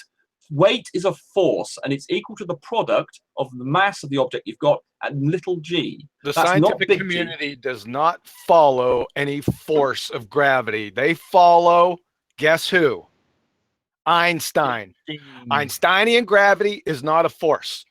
Weight is a force, and it's equal to the product of the mass of the object you've got at little g. The scientific community does not follow any force of gravity. They follow, guess who? Einstein. Einsteinian gravity is not a force.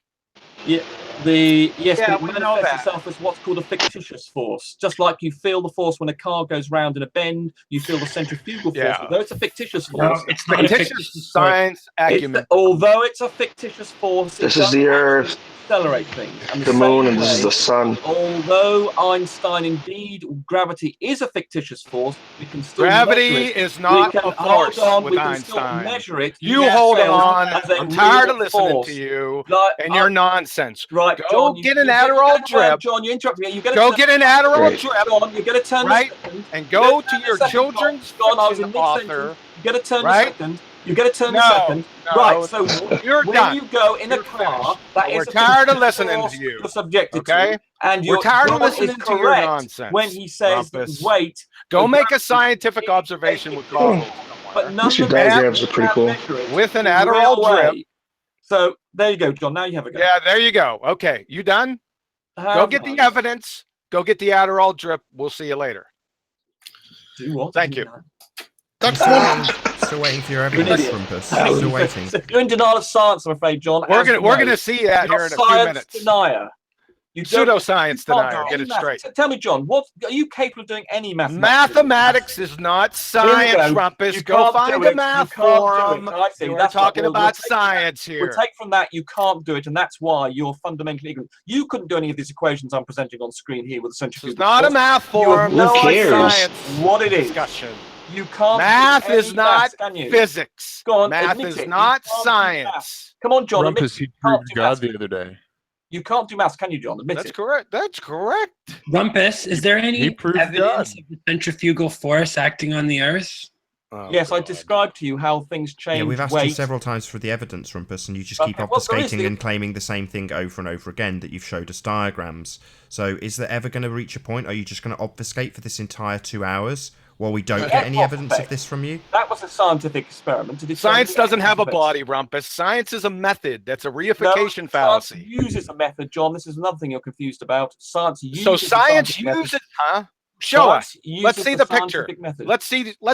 Yeah, but it manifests itself as what's called a fictitious force. Just like you feel the force when a car goes round in a bend, you feel the centrifugal force. Although it's a fictitious force, it's not fictitious science acumen. Although it's a fictitious force, this is the Earth, accelerate things. And the moon, and this is the sun. Although Einstein indeed gravity is a fictitious force, we can still gravity is not a force with Einstein. Measure it. You hold on. I'm tired of listening to you and your nonsense. Right, go get an Adderall drip. John, you interrupt me. Go get an Adderall drip. John, you got to turn right, and go to your children's fiction author. You got to turn a second. You got to turn a second. Right, so when you go in a car, that is we're tired of listening to you. You're subjected okay? to. And we're tired of listening to your nonsense. When he says weight, go make a scientific observation with goggles. But none of your diagrams are pretty cool. With an Adderall drip. So there you go, John. Now you have a go. Yeah, there you go. Okay, you done? Go get the evidence. Go get the Adderall drip. We'll see you later. Do what? Thank you. Still waiting for your evidence, Rumpus. Still waiting. You're in denial of science, I'm afraid, John. We're gonna see that here in a few minutes. Denier. Pseudoscience denier. Get it straight. Tell me, John, are you capable of doing any mathematics? Mathematics is not science, Rumpus. Go find a math forum. We're talking about science here. We'll take from that you can't do it, and that's why you're fundamentally ignorant. You couldn't do any of these equations I'm presenting on screen here with the centrifugal. It's not a math forum. Who cares? Science. What it is. Discussion. You can't. Math is not physics. Go on, math is not science. Come on, John. Rumpus, he proved God the other day. You can't do maths, can you, John? Admit That's it. correct. That's correct. Rumpus, is there any evidence of the centrifugal force acting on the Earth? Oh, yes, God. I described to you how things change. Yeah, we've asked you several times for the evidence, Rumpus, and you just keep obfuscating and claiming the same thing over and over again that you've showed us diagrams. So is there ever going to reach a point? Are you just going to obfuscate for this entire 2 hours? Well, we don't get any evidence of this from you. That was a scientific experiment. Science doesn't have a body, Rumpus. Science is a method. That's a reification fallacy. Science uses a method, John. This is another thing you're confused about. Science uses. So science uses, huh? Show us. Let's see the picture. Let's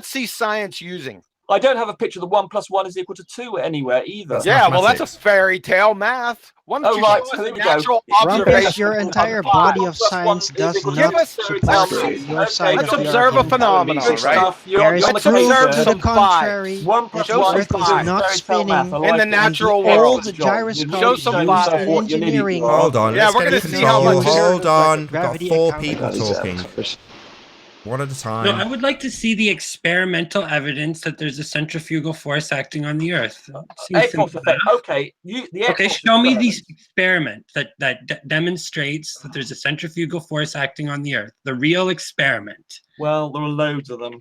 see science using. I don't have a picture of the 1 + 1 is equal to 2 anywhere either. That's Yeah, well, that's a mathematics. fairy tale math. Why don't Oh, you right, show so us there a we go. natural Rumpus, observation? your entire body of science does Give not us- support great. your side Let's of the observe a argument. phenomenon, Good right? stuff. You're There on, is you're on the Let's proof case observe to there. the some contrary 1 that + Show the one some Earth is five. not fairy tale math. spinning, I In like the it. natural and the world. old Excellent job. gyroscopes Show some used five. in What an idiot engineering you are. Hold on. Yeah, Let's we're get gonna into see how Sol. much Hold on. We've got gravity 4 accounted. people God, these talking. assholes. One at a No, I time. would like to see the experimental evidence that there's a centrifugal force acting on the Earth. Seems Air-force simple effect. enough. Okay, the Okay, Air-force show me the experiment. experiment that demonstrates that there's a centrifugal force acting on the Earth. The real experiment. Well, there are loads of them.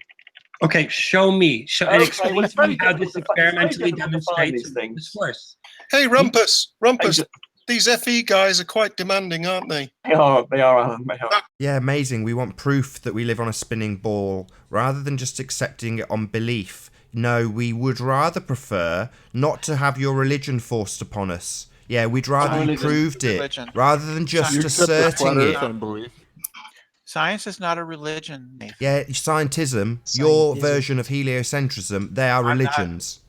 Okay, show me. And Okay, explain well, it's to me very how difficult this to it's very experimentally difficult to find demonstrates these this things. force. Hey, Rumpus, Rumpus, Hey, these FE guys are quite demanding, aren't they? They are, Alan. They are. Yeah, amazing. We want proof that we live on a spinning ball rather than just accepting it on belief. No, we would rather prefer not to have your religion forced upon us. Yeah, we'd rather you religion. proved it Religion. rather than just You accept the flat asserting Earth it. on belief. Science is not a religion, Nathan. Yeah, scientism, your Scientism. version of heliocentrism, they are I'm not- religions.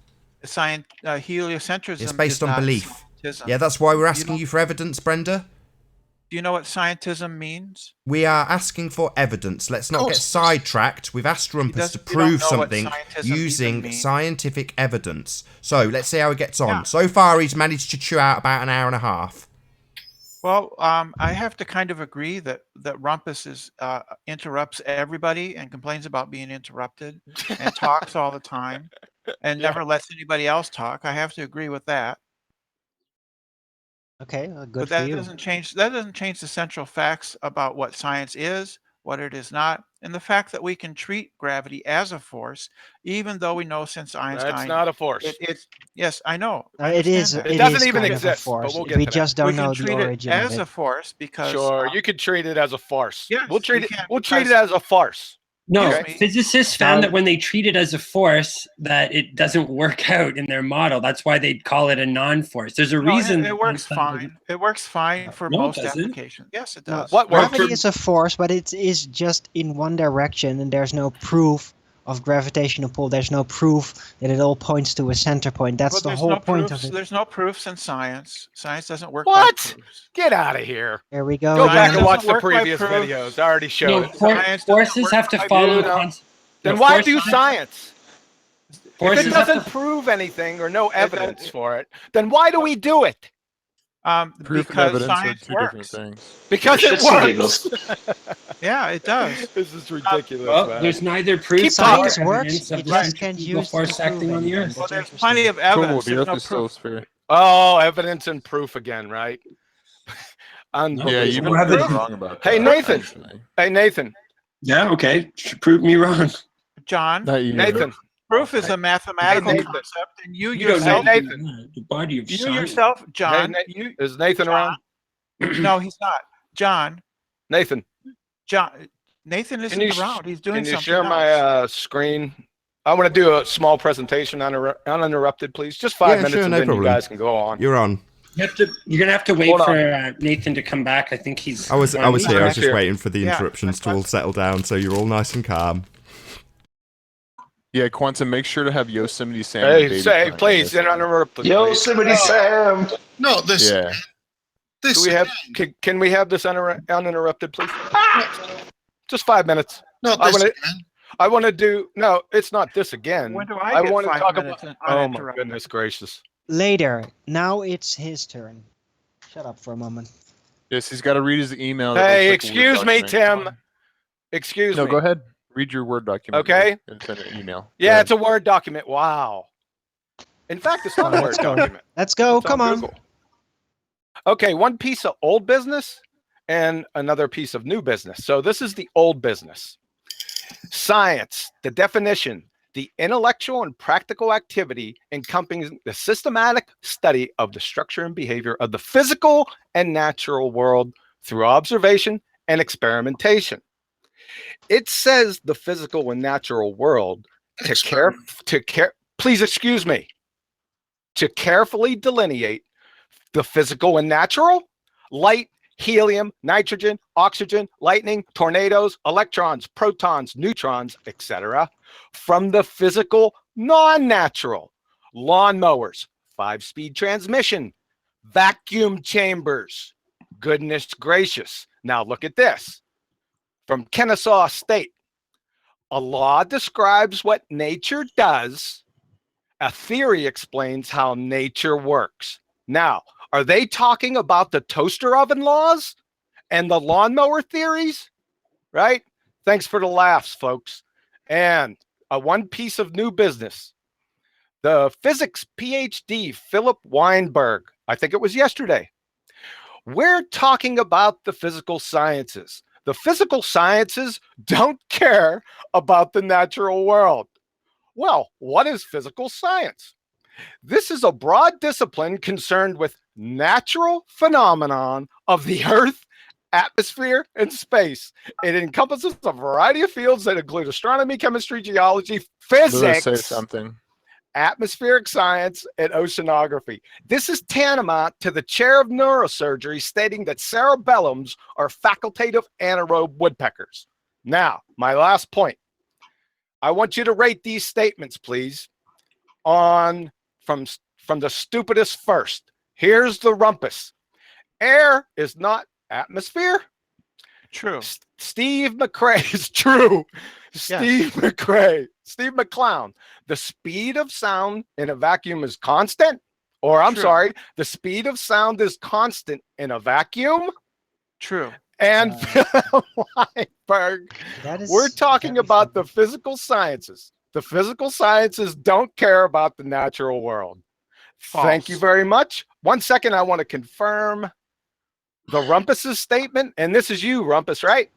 Heliocentrism It's based is on not belief. scientism. Yeah, that's why we're You asking don't- you for evidence, Brenda. Do you know what scientism means? We are asking for evidence. Let's not get course. sidetracked. We've asked Rumpus to You don't prove know what something scientism even using means. scientific evidence. So let's see how he gets on. Yeah. So far, he's managed to chew out about an hour and a half. Well, I have to kind of agree that Rumpus interrupts everybody and complains about being interrupted and talks all the time and never lets anybody else talk. I have to agree with that. Okay, well, good But for that you. doesn't change the central facts about what science is, what it is not, and the fact that we can treat gravity as a force, even though we know since Einstein That's not a force. it's yes, I know. I It is. understand that. It doesn't is even kind exist, of a but force. we'll get We to that. just We don't can know the treat it origin of as it. a force because Sure, you could treat it as a farce. Yes, we'll treat we it. can, We'll treat it because- as a farce. No, Okay. physicists found that when they treat it as a force, that it doesn't work out in their model. That's why they call it a non-force. There's a No, reason. it works fine. It works fine for No, it most doesn't. applications. Yes, it No, does. What works? gravity is a force, but it is just in one direction, and there's no proof of gravitational pull. There's no proof that it all points to a center point. That's Well, the there's whole no point proofs. of it. There's no proofs in science. Science doesn't work by What? proofs. Get out of here. Here we go. Go again. back and watch doesn't the work by previous proofs. videos. I already showed No, it. Science doesn't forces work have to by follow. proofs. Then why do science? If it Forces have doesn't to. prove anything or no evidence for it, then why do we do it? Proof and Because evidence are science two different works. things. Because it Shits and giggles. works. Yeah, it does. This is ridiculous, Well, man. there's neither proof Keep nor talking. Science works, evidence of you the just can't centrifugal use it to force prove acting on the anything. Earth. Well, That's there's interesting. plenty of Cool, evidence. the There's Earth no is still a proof. sphere. Oh, evidence and proof again, right? Yeah, Unbelievable. you've don't been have pretty the- wrong about that. Hey, Nathan. actually. Hey, Nathan. Yeah, okay. Prove me wrong. John, Not you. Nathan. proof is a mathematical Nathan. concept, and you You don't yourself, know Nathan. the body of you science. yourself, John, Hey, you. Is Nathan John. around? No, he's not. John, Nathan. Nathan Can isn't you, around. He's doing can you something share else. my screen? I want to do a small presentation uninterrupted, please. Just 5 Yeah, minutes, sure, and no then problem. you guys can go on. You're on. You're gonna have to wait Hold on. for Nathan to come back. I think he's. I was here. I was just Here. waiting for the Yeah, interruptions to that's all settle down, so you're all nice and calm. Yeah, Quantum, make sure to have Yosemite Sam. and Hey, Baby say, Plant please, in this one. uninterrupted. Yo, please. Yosemite Sam. Not this. Yeah. This. Do we have? Can we have this uninterrupted, please? Just 5 minutes. Not I this. wanna- again. I want to do. No, it's not this again. When do I get want to 5 talk minutes about. Oh my uninterrupted? goodness gracious! Later. Now it's his turn. Shut up for a moment. Yes, he's got to read his email. that Hey, looks like a Word excuse me, document. Tim. Excuse No, me. go ahead. Read your Word document. Okay. And send an email. Go Yeah, ahead. it's a Word document. Wow. In fact, it's not a Word Let's go. document. Let's go. It's Come on. Google. Okay, one piece of old business and another piece of new business. So this is the old business. Science, the definition, the intellectual and practical activity encompassing the systematic study of the structure and behavior of the physical and natural world through observation and experimentation. It says the physical and natural world please excuse me, to carefully delineate the physical and natural, light, helium, nitrogen, oxygen, lightning, tornadoes, electrons, protons, neutrons, etc., from the physical non-natural. Lawnmowers, 5-speed transmission, vacuum chambers. Goodness gracious. Now look at this. From Kennesaw State. A law describes what nature does. A theory explains how nature works. Now, are they talking about the toaster oven laws and the lawnmower theories? Right? Thanks for the laughs, folks. And one piece of new business. The physics PhD, Philip Weinberg, I think it was yesterday. We're talking about the physical sciences. The physical sciences don't care about the natural world. Well, what is physical science? This is a broad discipline concerned with natural phenomenon of the Earth, atmosphere, and space. It encompasses a variety of fields that include astronomy, chemistry, geology, Lewis, say physics, something. atmospheric science, and oceanography. This is tantamount to the chair of neurosurgery stating that cerebellums are facultative anaerobe woodpeckers. Now, my last point. I want you to rate these statements, please, on from the stupidest first. Here's the rumpus. Air is not atmosphere. True. Steve McCrae is true. Yes. Steve McCrae. Steve McClown. The speed of sound in a vacuum is constant. Or I'm True. sorry, the speed of sound is constant in a vacuum. True. And Phil Weinberg. We're talking about the physical sciences. The physical sciences don't care about the natural world. False. Thank you very much. 1 second, I want to confirm the Rumpus's statement. And this is you, Rumpus, right?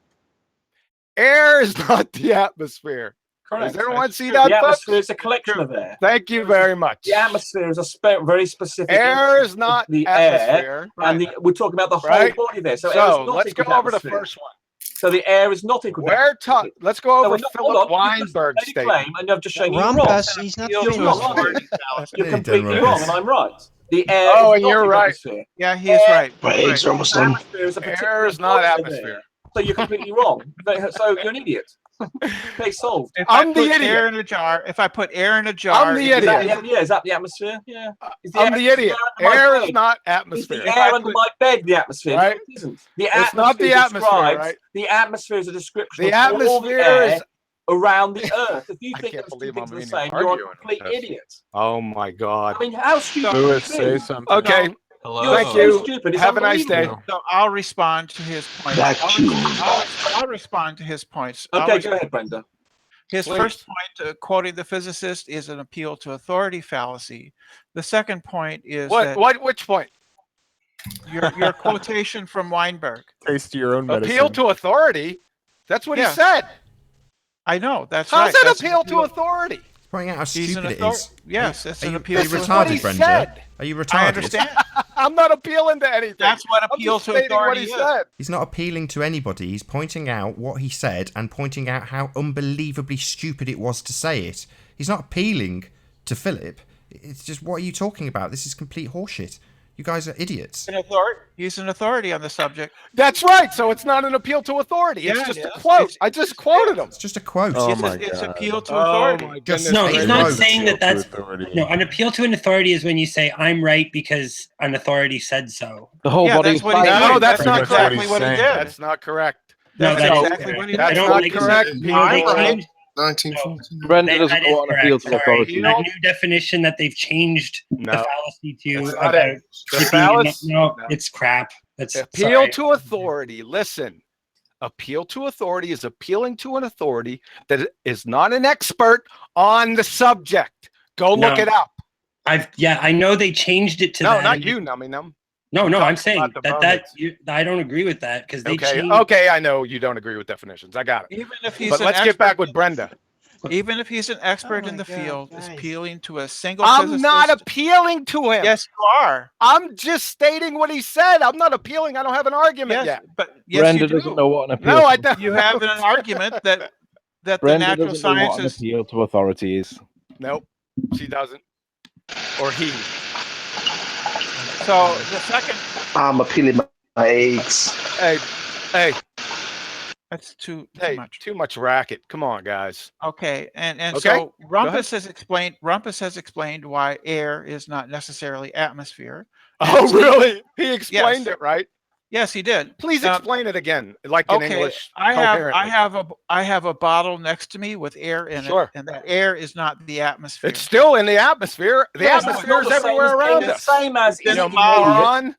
Air is not the atmosphere. Correct. Does everyone That's see true. that, The folks? atmosphere is a collection of air. Thank you very much. The atmosphere is a very specific. Air is not the atmosphere. air, and we're talking about the whole Right. body there. So, air is not let's equal go to over the atmosphere. first one. So the air is not equal. We're talking. Let's go over hold Philip on. Weinberg's You just made a claim, statement. and I've just shown you wrong. Rumpus, he's not You're finished. wrong. You're Hey, completely done wrong, Rumpus. and I'm right. The air Oh, is and not you're the right. atmosphere. Yeah, he is right. My eggs are almost done. Atmosphere is a particular Air is not portion of atmosphere. air. So you're completely wrong. So you're an idiot. Case solved. If I'm I the put idiot. Air in a jar, if I put air in a jar, I'm the Is that, idiot. is that the atmosphere? Yeah. Is I'm the idiot. Air is bed? not Is atmosphere. the air under my bed the atmosphere? Right. No, it isn't. The It's not the atmosphere, describes- right? The atmosphere is a description The of all the atmosphere air is. around the Earth. If you I think can't those two believe things I'm are the even same, you're a arguing complete with this. idiot. Oh my God. I mean, how stupid Lewis, can you say be? something. Okay. You're Thank so you. stupid. It's Have a nice day. unbelievable. So I'll respond to his points. Vacuum. I'll respond to his points. Okay, go ahead, Brenda. His Please. first point, quoting the physicist, is an appeal to authority fallacy. The second point is that Which point? your quotation from Weinberg. Taste your own medicine. Appeal to authority. That's what Yes. he said. I know that's How's right. that That's an appeal to authority? Pointing out how He's an stupid it author- is. Yes, it's Are an you, appeal are you to This is what he retarded, Brenda? said. Are you retarded? I understand. I'm not appealing to anything. That's what I'm appeal just to stating what authority he is. said. He's not appealing to anybody. He's pointing out what he said and pointing out how unbelievably stupid it was to say it. He's not appealing to Philip. It's just, what are you talking about? This is complete horseshit. You guys are idiots. He's an authority on the subject. That's right. So it's not an appeal to authority. It's Yeah, just it a is. quote. I just quoted him. It's just a quote. Oh It's, my it's God. appeal to Oh authority. my Just goodness. No, a he's quote. not saying that Appeal that's to authority. no. An appeal to an authority is when you say I'm right because an authority said so. The whole Yeah, body that's is what he fine. did. No, that's Pretty not much correct. what he's what he saying. did. That's not correct. No, That's that is exactly correct. what he That's did. I don't not like correct. No, they People- changed. 1914. Brenda That doesn't is go on appeal correct. to Sorry. authority. A new definition that they've changed the No. fallacy to That's not about it. The it being fallacy. no, No. it's crap. That's Appeal sorry. to authority. Listen, appeal to authority is appealing to an authority that is not an expert on the subject. Go look No. it up. I know they changed it to No, that. not you, nummy num. No, I'm I'm talking saying about the I don't agree with that because they Okay, changed. okay, I know you don't agree with definitions. I got it. Even if he's But an let's get expert, back with Brenda. even if he's an expert Oh in my the God, field, guys. appealing to a single I'm physicist. not appealing to him. Yes, you are. I'm just stating what he said. I'm not appealing. I don't have an argument Yes, yet. but yes, Brenda you do. doesn't know what an appeal. No, I to, don't. You have an argument that the Brenda natural doesn't know what an sciences. appeal to authority is. Nope, she doesn't. Or he. So the second, I'm appealing my eggs. Hey, That's too Hey, much. too much racket. Come on, guys. Okay, and Okay, so go Rumpus has explained why air is not necessarily atmosphere. And Oh, Steve- really? He explained Yes. it, right? Yes, he did. Please explain it again, like in Okay, English. I coherently. have a bottle next to me with air in Sure. it, and that air is not the atmosphere. It's still in the atmosphere. The Yes, atmosphere it's is not the same everywhere as- around it's us. the same as You in- moron.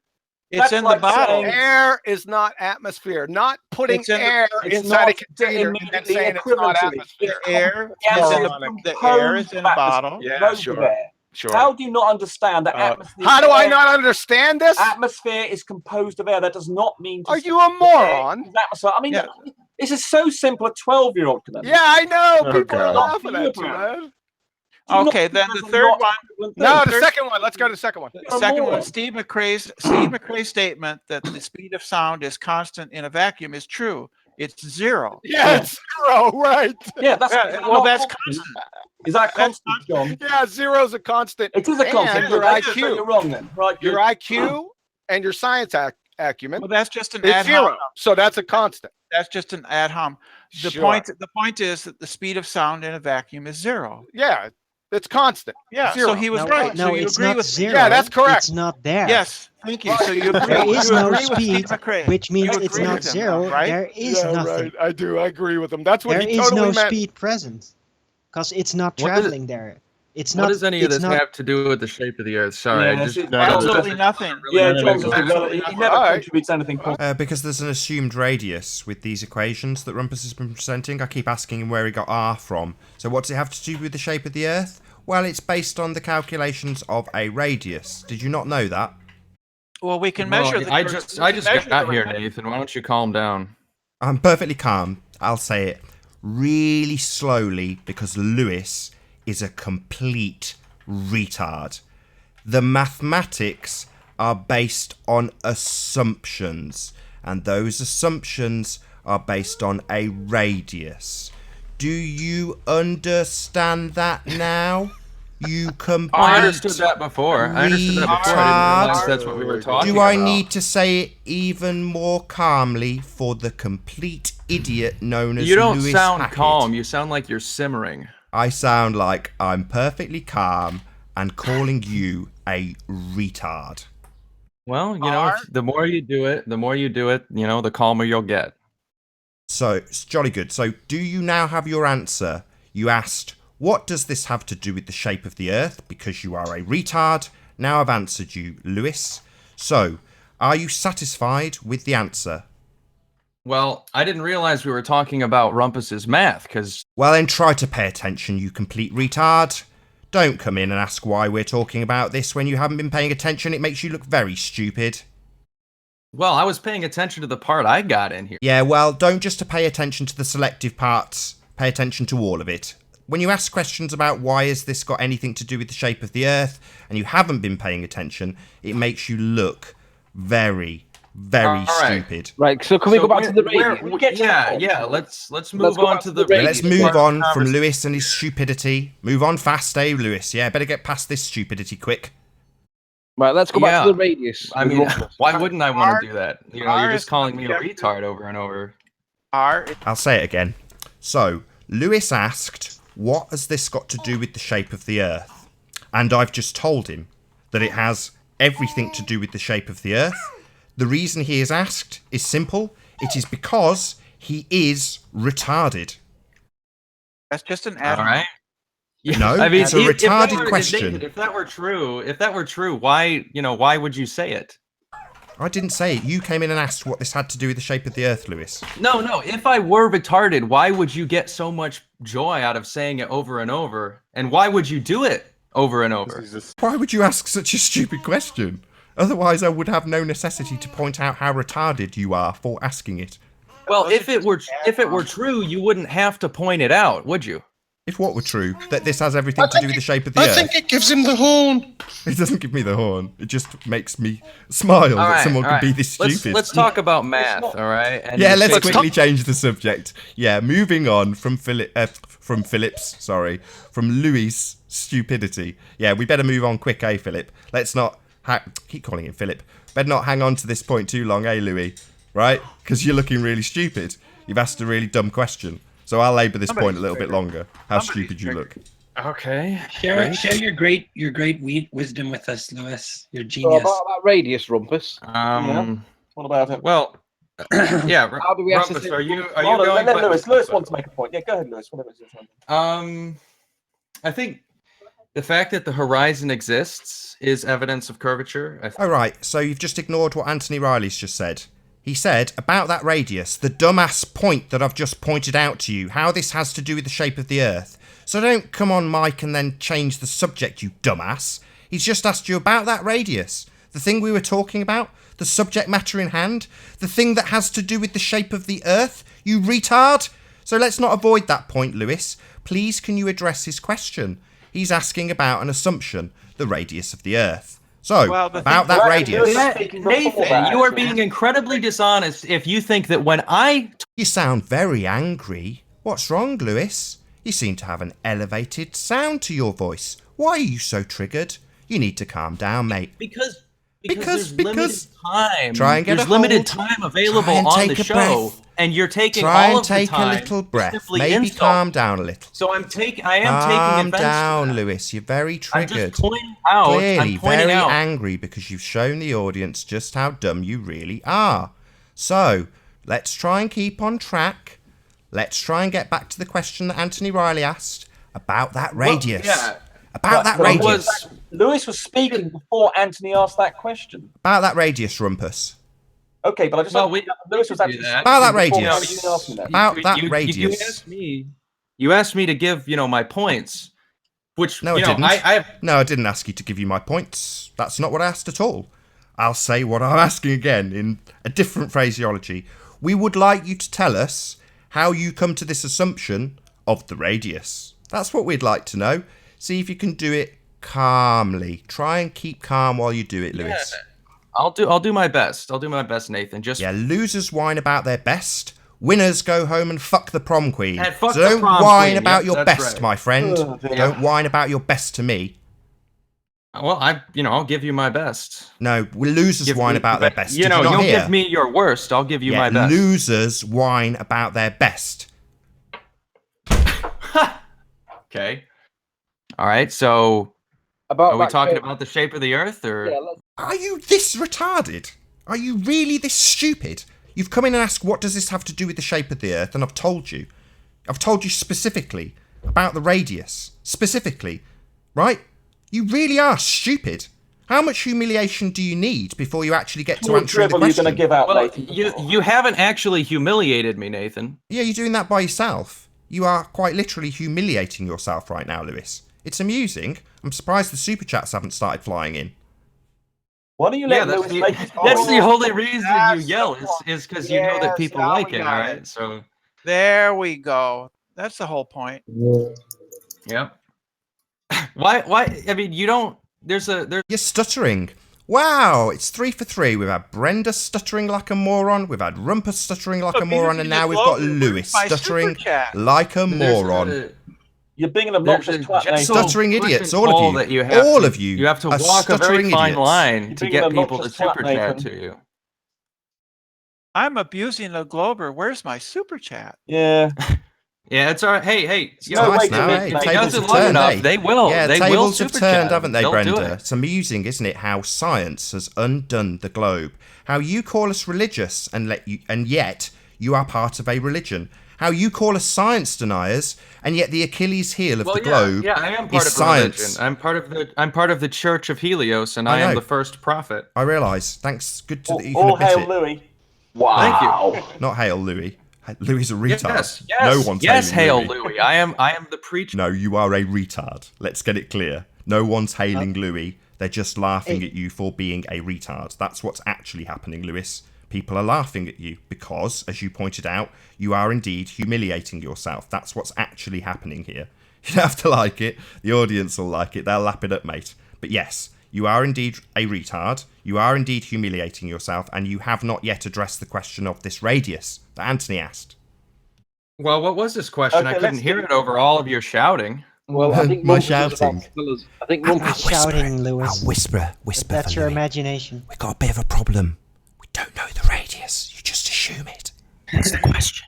It's That's in the like bottle. saying- Air is not atmosphere. Not putting It's in the- air it's inside a not container and then immediately saying it's equivalent not to it. atmosphere. The air Yeah, is in moronic. the air is in a bottle. Yeah, Modes sure. of air. Sure. How do you not understand that atmosphere? How do I not understand this? Atmosphere is composed of air. That does not mean. Are you a moron? I mean, this is so simple. A 12-year-old can understand. Yeah, I know. Oh, People are God. laughing at you, man. Okay, then the third one. No, the third- second one. Let's go to the second one. The second one, Steve McRae's statement that the speed of sound is constant in a vacuum is true. It's 0. Yeah, it's 0, right? Yeah, that's well, that's constant. Is that constant, John? Yeah, 0 is a constant. It is a constant. And your That's just saying IQ. you're wrong then, right? Your IQ and your science acumen. Well, that's just an It's ad 0. hom. So that's a constant. That's just an ad hom. The Sure. point is that the speed of sound in a vacuum is 0. Yeah, it's constant. Yeah, 0. so he was right. No, so you it's agree not with 0. Yeah, that's correct. It's not there. Yes, thank you. So you agree. There is you no agree with speed, Steve McRae. which means You it's agree not with him, 0. right? There is Yeah, nothing. right. I do. I agree with him. That's what There he is totally no meant. speed present because it's not What traveling there. It's What not. does any of it's this not, have to do with the shape of the Earth? Sorry, I just Absolutely nothing. Yeah, None of John it doesn't goes- relate. He never Alright. contributes anything positive. Because there's an assumed radius with these equations that Rumpus has been presenting. I keep asking him where he got R from. So what does it have to do with the shape of the Earth? Well, it's based on the calculations of a radius. Did you not know that? Well, we can Well, measure. I just got here, Nathan. Why don't you calm down? I'm perfectly calm. I'll say it really slowly because Lewis is a complete retard. The mathematics are based on assumptions, and those assumptions are based on a radius. Do you understand that now? You complete I understood that before. I understood that before. I didn't realize that's what we were talking Do I about. need to say it even more calmly for the complete idiot known as You don't Lewis sound Hackett? calm. You sound like you're simmering. I sound like I'm perfectly calm and calling you a retard. Well, you know, the more you do it, you know, the calmer you'll get. So, it's jolly good. So, do you now have your answer? You asked, what does this have to do with the shape of the Earth? Because you are a retard. Now I've answered you, Lewis. So, are you satisfied with the answer? Well, I didn't realize we were talking about Rumpus's math, because... Well, then try to pay attention, you complete retard. Don't come in and ask why we're talking about this when you haven't been paying attention. It makes you look very stupid. Well, I was paying attention to the part I got in here. Yeah, well, don't just to pay attention to the selective parts. Pay attention to all of it. When you ask questions about why has this got anything to do with the shape of the Earth, and you haven't been paying attention, it makes you look very, very stupid. Right, so can we go back to the radius? Yeah, let's move on to the Yeah, let's move on from Lewis and his stupidity. Move on fast, eh, Lewis? Yeah, better get past this stupidity quick. Right, let's go back to the radius. I mean, why wouldn't I want to do that? You know, you're just calling me a retard over and over. I'll say it again. So, Lewis asked, what has this got to do with the shape of the Earth? And I've just told him that it has everything to do with the shape of the Earth. The reason he is asked is simple. It is because he is retarded. That's just an ad. All right. No, I mean, it's a retarded question. If that were true, why would you say it? I didn't say it. You came in and asked what this had to do with the shape of the Earth, Lewis. No. If I were retarded, why would you get so much joy out of saying it over and over? And why would you do it over and over? Why would you ask such a stupid question? Otherwise, I would have no necessity to point out how retarded you are for asking it. Well, if it were true, you wouldn't have to point it out, would you? If what were true, that this has everything to do with the shape of the Earth. I think it gives him the horn. It doesn't give me the horn. It just makes me smile that someone can be this stupid. Let's talk about math, all right? And yeah, let's quickly change the subject. Yeah, moving on from Louis' stupidity. Yeah, we better move on quick, eh, Philip? Let's not keep calling him Philip. Better not hang on to this point too long, eh, Louis? Right? Because you're looking really stupid. You've asked a really dumb question. So I'll labour this point a little bit longer. How stupid you look. Okay. Share your great wisdom with us, Lewis. Your So genius. about that radius, Rumpus. What about it? Well, yeah. How do we have to Rumpus, say- are you Hold on, going? let Lewis wants to make a point. Yeah, go ahead, Lewis. Whatever it is. I think the fact that the horizon exists is evidence of curvature. All right, so you've just ignored what Anthony Riley's just said. He said about that radius, the dumbass point that I've just pointed out to you, how this has to do with the shape of the Earth. So don't come on, Mike, and then change the subject, you dumbass. He's just asked you about that radius, the thing we were talking about, the subject matter in hand, the thing that has to do with the shape of the Earth, you retard. So let's not avoid that point, Lewis. Please, can you address his question? He's asking about an assumption, the radius of the Earth. So, about that radius. Nathan, you are being incredibly dishonest if you think that when I... You sound very angry. What's wrong, Lewis? You seem to have an elevated sound to your voice. Why are you so triggered? You need to calm down, mate. Because there's limited time. Try and get there's a limited hold. time available Try and on take the a show, breath. and you're taking Try all and of the take time. a little breath. Simply Maybe insult. calm down a little. So I am taking Calm offense down, to that. Lewis. You're very I'm triggered. just pointing out. Clearly, I'm pointing very out. angry because you've shown the audience just how dumb you really are. So, let's try and keep on track. Let's try and get back to the question that Anthony Riley asked about that radius. About that radius. Lewis was speaking before Anthony asked that question. About that radius, Rumpus. Okay, but I just Lewis was actually About that before radius. you asked me that. About that You radius. You asked me to give, my points, which No, I you know, didn't. I No, I didn't ask you to give you my points. That's not what I asked at all. I'll say what I'm asking again in a different phraseology. We would like you to tell us how you come to this assumption of the radius. That's what we'd like to know. See if you can do it calmly. Try and keep calm while you do it, Lewis. I'll do my best. I'll do my best, Nathan. Just Losers whine about their best. Winners go home and fuck the prom queen. And fuck So the don't prom whine queen. about Yep, your that's best, right. my friend. Oh, dear. Don't whine about your best to me. Well, I'll give you my best. No, losers Give whine me- about their best. You Did know, you not you'll hear? give me your worst. I'll give you my best. Losers whine about their best. Okay. All right. So, About are we that talking curve- about the shape of the Earth, or? Are you this retarded? Are you really this stupid? You've come in and asked, what does this have to do with the shape of the Earth? And I've told you. I've told you specifically about the radius. Specifically. Right? You really are stupid. How much humiliation do you need before you actually get to answering the question? You're going to give out, Well, Nathan. you haven't actually humiliated me, Nathan. Yeah, you're doing that by yourself. You are quite literally humiliating yourself right now, Lewis. It's amusing. I'm surprised the super chats haven't started flying in. Why don't you Yeah, let that's Lewis the, make his that's the point? only reason you yell is because you know that Yes, people now like we it, all got right? it. So, There we go. That's the whole point. yeah. Why? I mean, you don't. There's. You're stuttering. Wow, it's 3 for 3. We've had Brenda stuttering like a moron, we've had Rumpus stuttering like a moron, and now we've got Lewis stuttering like a moron. You're being an obnoxious twat, Nathan. Stuttering idiots, all of you. That you have all to, of you. You have to are walk a very stuttering fine idiots. line You're to being get an people to obnoxious twat, super chat Nathan. to you. I'm abusing the Glober. Where's my super chat? Yeah. Yeah, it's all right. Hey, you No, know, it's if now, it hey, does tables it have long turned, enough, hey. they will. Yeah, they will tables have super turned, chat. haven't they, They'll do Brenda? it. It's amusing, isn't it, how science has undone the globe. How you call us religious and yet you are part of a religion. How you call us science deniers and yet the Achilles heel of the globe Yeah, I am part is of science. religion. I'm part of the Church of Helios, and I am know. the first prophet. I realise. Thanks. Good to that you can All admit hail it. Louis. Thank you. Not hail Louis. Louis is a retard. Yes, no one's yes, hailing hail Louis. I am the preacher. No, you are a retard. Let's get it clear. No one's hailing Louis. They're just laughing at you for being a retard. That's what's actually happening, Lewis. People are laughing at you because, as you pointed out, you are indeed humiliating yourself. That's what's actually happening here. You don't have to like it. The audience will like it. They'll lap it up, mate. But yes, you are indeed a retard. You are indeed humiliating yourself, and you have not yet addressed the question of this radius that Anthony asked. Well, what was this question? Okay, I couldn't hear it over all of your shouting. Well, I think My Rumpus was about shouting. to tell us- I think I'm Rumpus not shouting, Lewis. I'll whisper But that's for your Louis. imagination. We've got a bit of a problem. We don't know the radius. You just assume it. What's the question?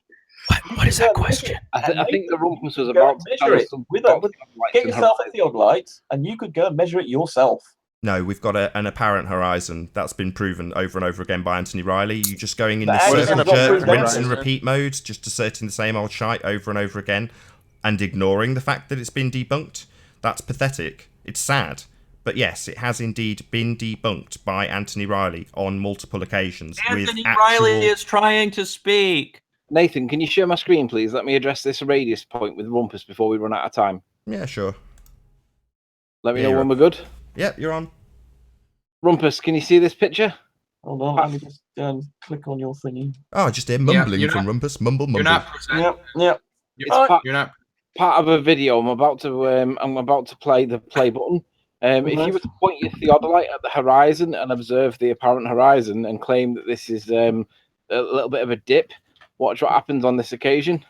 What is that question? I think the rumpus was Go about and measure it get yourself a theodolite, and you could go and measure it yourself. No, we've got an apparent horizon. That's been proven over and over again by Anthony Riley. You're just going in But this Anthony's not jerk, proved rinse and anything. repeat mode, just asserting the same old shite over and over again, and ignoring the fact that it's been debunked. That's pathetic. It's sad. But yes, it has indeed been debunked by Anthony Riley on multiple occasions. Anthony with Riley is trying to speak. Nathan, can you share my screen, please? Let me address this radius point with rumpus before we run out of time. Yeah, sure. Let me know when we're good. Yep, you're on. Rumpus, can you see this picture? Hold on, let me just click on your thingy. Oh, I just hear mumbling you're from not- Rumpus. Mumble, mumble. You're not presenting. Yep. It's part, You're not. part of a video. I'm about to play the play button. If you were to point your theodolite at the horizon and observe the apparent horizon and claim that this is a little bit of a dip, watch what happens on this occasion.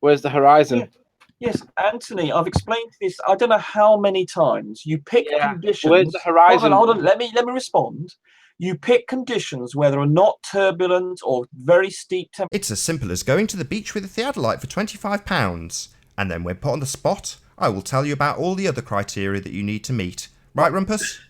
Where's the horizon? Yes, Anthony, I've explained this. I don't know how many times. You pick conditions. Where's the horizon? Hold on. Let me respond. You pick conditions where there are not turbulent or very steep temperatures. It's as simple as going to the beach with a theodolite for £25, and then when put on the spot, I will tell you about all the other criteria that you need to meet. Right, Rumpus?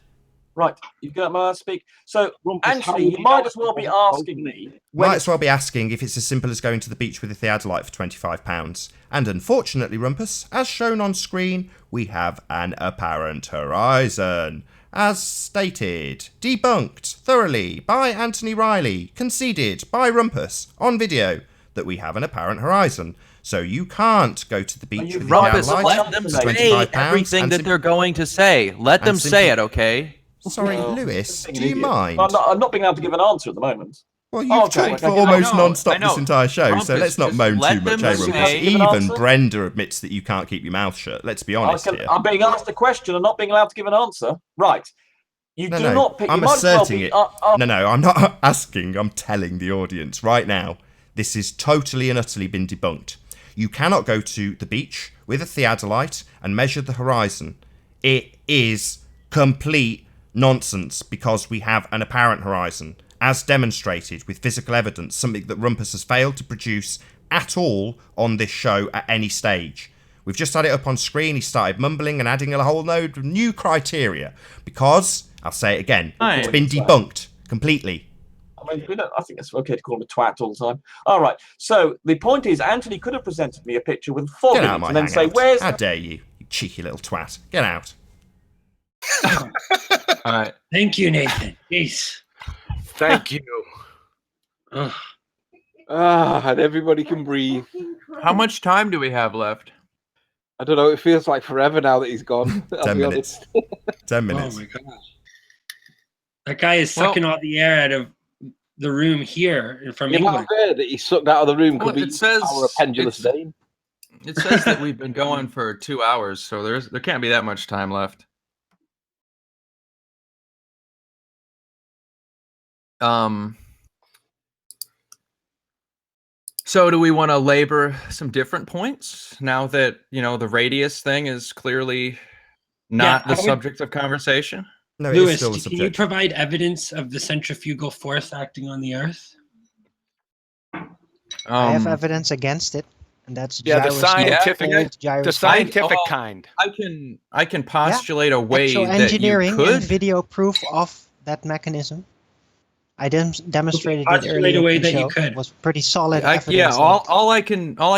Right, you've got my speak. So, Anthony, you might as well be asking me. Might as well be asking if it's as simple as going to the beach with a theodolite for £25. And unfortunately, Rumpus, as shown on screen, we have an apparent horizon. As stated, debunked thoroughly by Anthony Riley, conceded by Rumpus on video that we have an apparent horizon. So you can't go to the beach with a Rumpus, theodolite let them for say £25 everything and that they're going to say. Let them say it, okay? Sorry, Lewis, do you mind? I'm not being able to give an answer at the moment. Well, you've talked for almost non-stop this entire show, so let's not moan too much, eh, Rumpus? Even Brenda admits that you can't keep your mouth shut. Let's be honest here. I'm being asked a question and not being allowed to give an answer. Right. You do not pick. I'm you might as well asserting be, it. No, I'm not asking. I'm telling the audience right now. This is totally and utterly been debunked. You cannot go to the beach with a theodolite and measure the horizon. It is complete nonsense because we have an apparent horizon, as demonstrated with physical evidence, something that Rumpus has failed to produce at all on this show at any stage. We've just had it up on screen. He started mumbling and adding a whole load of new criteria because, I'll say it again, it's been debunked completely. I mean, I think it's okay to call him a twat all the time. All right. So the point is, Anthony could have presented me a picture with fog Get in out it of my and then say, hangout. "Where's?" How dare you cheeky little twat. Get out. All right. Thank you, Nathan. Jeez. Thank you. And everybody can breathe. How much time do we have left? I don't know. It feels like forever now that he's gone. 10 minutes. 10 minutes. Oh my god. That guy is sucking all the air out of the room here from The amount England. of air that he sucked out of the room could Well, be it says our pendulous vein. It says that we've been going for 2 hours, so there can't be that much time left. So do we want to labor some different points now that, you know, the radius thing is clearly not the subject of conversation? No, Lewis, can you provide evidence of the centrifugal force acting on the Earth? I have evidence against it, and that's Yeah, the gyroscope, scientific, old the gyroscope. scientific kind. I can postulate a way Actual that engineering you could. and video proof of that mechanism. I demonstrated it postulate earlier a way in the that you show. could. It was pretty solid Yeah, evidence. all I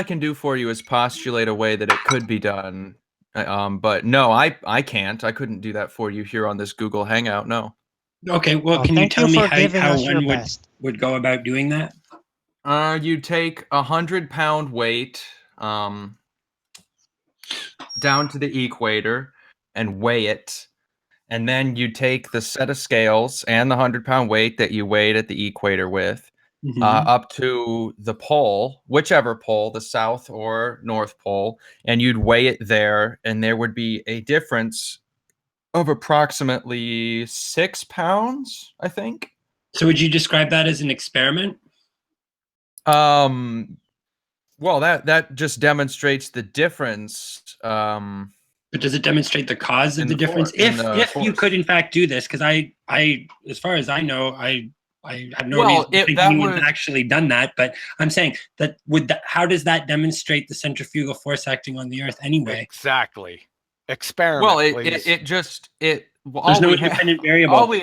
can do for you is postulate a way that it could be done. But no, I can't. I couldn't do that for you here on this Google Hangout. No. Okay, well, can you thank tell you me for giving how us your one best. would go about doing that? You take 100-pound weight down to the equator and weigh it. And then you take the set of scales and the 100-pound weight that you weighed at the equator with up to the pole, whichever pole, the south or north pole, and you'd weigh it there, and there would be a difference of approximately 6 pounds, I think. So would you describe that as an experiment? Well, that just demonstrates the difference. But does it demonstrate the cause of the difference? If you could in fact do this, because I as far as I know, I I have no reason to think that anyone's would- actually done that, but I'm saying that how does that demonstrate the centrifugal force acting on the Earth anyway? Exactly. Experiment, Well, please. There's all no we independent variable.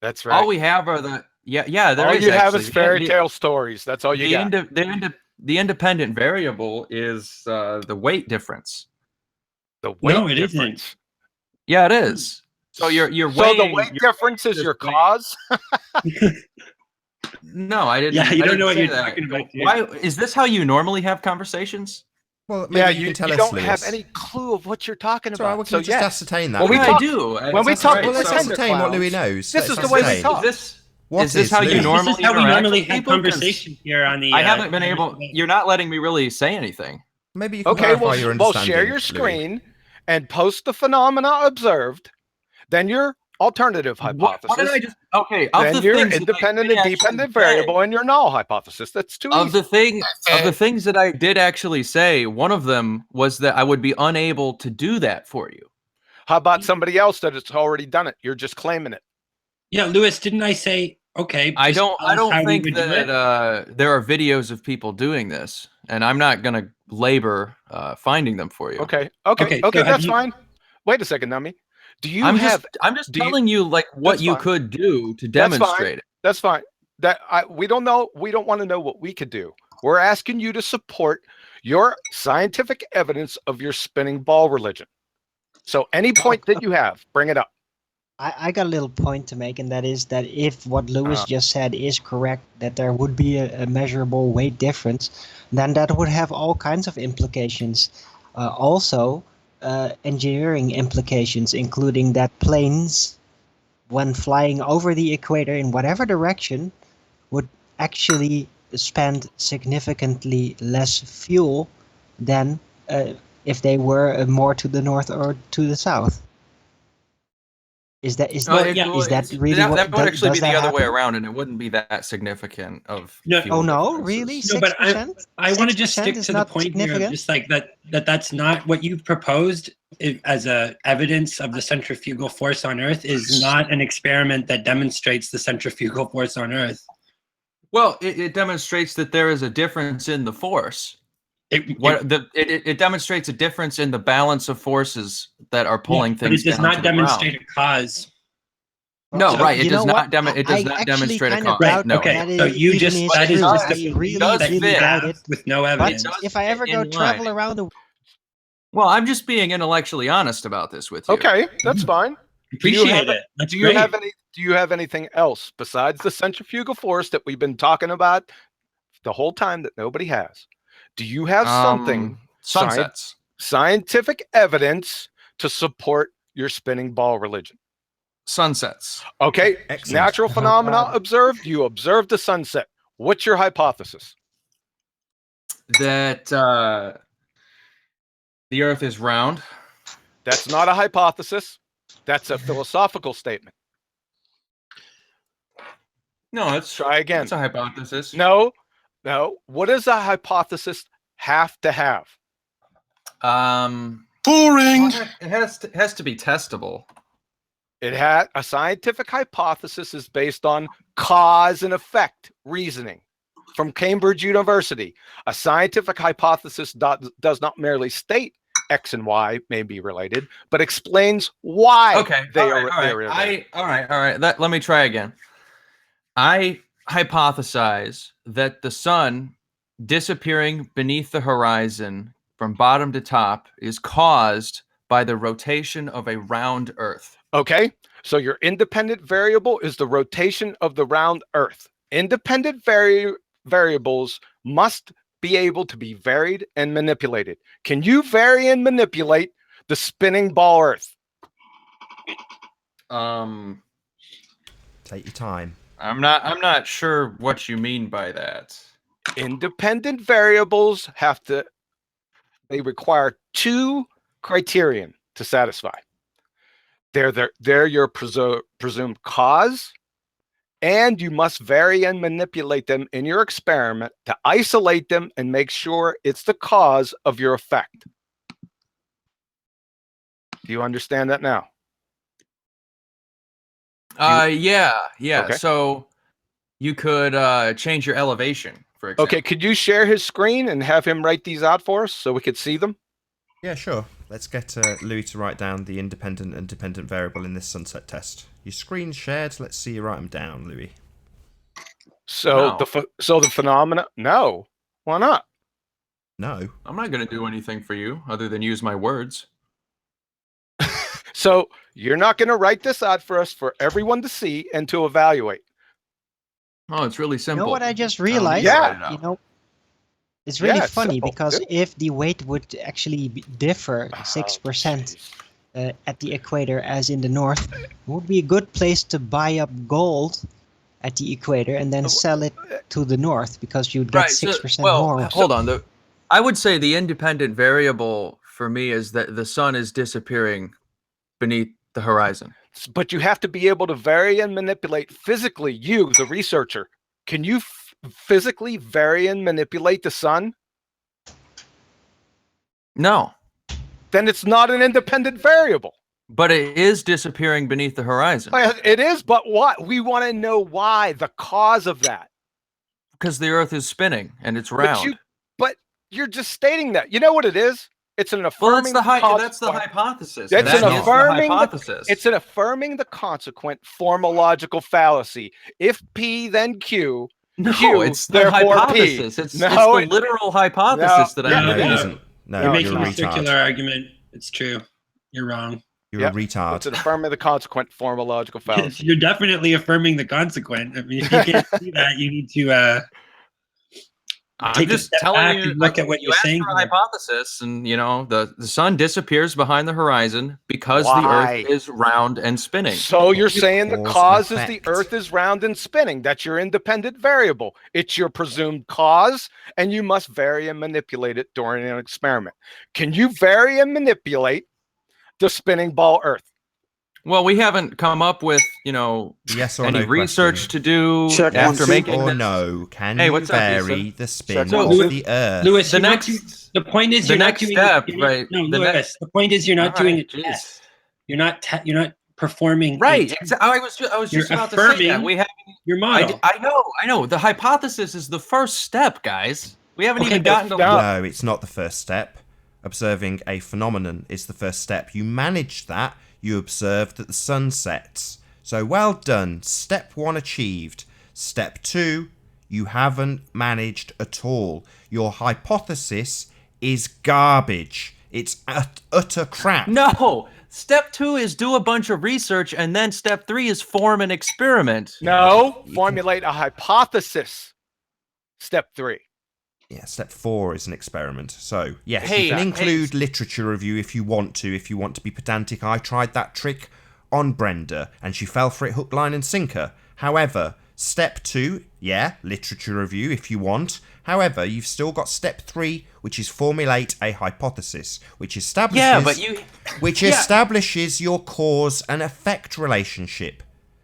That's right. All we have are the there all is you have actually. is fairy tale stories. That's all you got. The independent variable is the weight difference. The weight No, it difference. isn't. Yeah, it is. So you're So weighing. the weight difference is your cause? No, I didn't. Yeah, you I don't didn't know what say you're that. talking about, dude. Why is this how you normally have conversations? Well, maybe Yeah, you can tell you us, don't Lewis. have any clue of what you're talking It's all right, about. we can So just yes. ascertain that. When we Yeah, I talk, do. when we That's talk right. to Well, let's the ascertain Tender what Louis Clowns, knows. This Let's is the way we ascertain. talk. Is this how you Lewis? normally This is how we interact normally with have people? 'Cause conversation here on the. I haven't been able. You're not letting me really say anything. Maybe you can Okay, clarify your well, understanding. share your Louis. screen and post the phenomena observed. Then your alternative hypothesis. What did I just? Okay, of then the your things that I independent did and actually dependent say- variable and your null hypothesis. That's too Of easy. the things that I did actually say, one of them was that I would be unable to do that for you. How about somebody else that has already done it? You're just claiming it. Yeah, Lewis, didn't I say okay? I just don't. tell I us don't how we think would do it? that there are videos of people doing this, and I'm not going to labor finding them for you. Okay, Okay, so have that's you- fine. Wait a second, Nami. Do you I'm have? just telling you like what That's you fine. could do to That's fine. demonstrate it. That's fine. We don't know. We don't want to know what we could do. We're asking you to support your scientific evidence of your spinning ball religion. So any point that you have, bring it up. I got a little point to make, and that is that if what Lewis just said is correct, that there would be a measurable weight difference, then that would have all kinds of implications. Also, engineering implications, including that planes, when flying over the equator in whatever direction, would actually spend significantly less fuel than if they were more to the north or to the south. Is that That really what that would actually does be the that other way happen? around, and it wouldn't be that significant of. No. fuel Oh no, differences. really? No, but 6%? I want to just 6% stick is to the not point here of significant? just like that's not what you've proposed as a evidence of the centrifugal force on Earth is not an experiment that demonstrates the centrifugal force on Earth. Well, it demonstrates that there is a difference in the force. It demonstrates a difference in the balance of forces that are pulling but things it does down not to the demonstrate ground. a cause. No, So, right. It you does know not. what? It does I not actually demonstrate a kind of cause. doubt No. Okay, that so is you even just is that is true. just I a really, does really fit doubt it. with no But evidence. if I ever in go line. travel around the Well, I'm just being intellectually honest about this with you. Okay, that's fine. Appreciate it. That's do you great. have any? Do you have anything else besides the centrifugal force that we've been talking about the whole time that nobody has? Do you have something Sunsets. scientific evidence to support your spinning ball religion? Sunsets. Okay, Excellent. natural Oh, phenomena God. observed. You observed the sunset. What's your hypothesis? That the Earth is round. That's not a hypothesis. That's a philosophical statement. No, let's Try again. It's a hypothesis. No. What does a hypothesis have to have? Boring. Well, it has to be testable. It had a scientific hypothesis is based on cause and effect reasoning from Cambridge University. A scientific hypothesis does not merely state X and Y may be related, but explains why Okay. they all are right, they're related. all right. Let me try again. I hypothesize that the sun disappearing beneath the horizon from bottom to top is caused by the rotation of a round Earth. Okay, so your independent variable is the rotation of the round Earth. Independent variables must be able to be varied and manipulated. Can you vary and manipulate the spinning ball Earth? Take your time. I'm not sure what you mean by that. Independent variables they require two criterion to satisfy. They're your presumed cause, and you must vary and manipulate them in your experiment to isolate them and make sure it's the cause of your effect. Do you understand that now? Yeah. Okay. So you could change your elevation, for example. Okay, could you share his screen and have him write these out for us so we could see them? Yeah, sure. Let's get Louis to write down the independent and dependent variable in this sunset test. Your screen's shared. Let's see you write them down, Louis. So the phenomena? No, why not? No, I'm not going to do anything for you other than use my words. So you're not going to write this out for us for everyone to see and to evaluate. Oh, it's really simple. You know what I just realized? Yeah. You know, it's really it's funny simple. because Good. if the weight would actually differ 6% at the equator as in the north, it would be a good place to buy up gold at the equator and then sell it to the north because you'd get 6% more. Hold on. I would say the independent variable for me is that the sun is disappearing beneath the horizon. But you have to be able to vary and manipulate physically. You, the researcher, can you physically vary and manipulate the sun? No. Then it's not an independent variable. But it is disappearing beneath the horizon. It is, but what? We want to know why, the cause of that. Because the Earth is spinning and it's round. But you're just stating that. You know what it is? It's an affirming. Well, that's the hypothesis. It's an affirming the hypothesis. It's an affirming the consequent formological fallacy. If P, then Q. No, Q, it's the hypothesis. It's the literal hypothesis that I'm isn't. No, you're making a a retard. circular argument. It's true. You're wrong. You're a retard. It's an affirming the consequent formological fallacy. You're definitely affirming the consequent. I mean, if you can't see that, you need to I'm just telling you, look at what you're saying. For a hypothesis, and the sun disappears behind the horizon because the Why? Earth is round and spinning. So you're saying the Cause cause and is the effect. Earth is round and spinning. That's your independent variable. It's your presumed cause, and you must vary and manipulate it during an experiment. Can you vary and manipulate the spinning ball Earth? Well, we haven't come up with, Yes or any no research question. to do Check after one, making or this. no? Can Hey, you what's up, vary Lisa? the spin So, of the Earth? Lewis, The the point is the you're not next doing step, you're not- right, No, the Lewis, next- the point is you're not doing a Alright, jeez. test. You're not performing. Right. I was You're just about to say that. affirming We have your model. I know. The hypothesis is the first step, guys. We haven't even gotten to No, it's not the first step. Observing a phenomenon is the first step. You managed that. You observed that the sun sets. So well done. Step 1 achieved. Step 2, you haven't managed at all. Your hypothesis is garbage. It's utter crap. No. Step 2 is do a bunch of research, and then step 3 is form an experiment. No, formulate a hypothesis. Step 3. Yeah, step 4 is an experiment. So, yes, Hey, you can include literature review if you want to be pedantic. I tried that trick on Brenda, and she fell for it hook, line, and sinker. However, step 2, yeah, literature review if you want. However, you've still got step 3, which is formulate a hypothesis, which establishes, establishes your cause and effect relationship.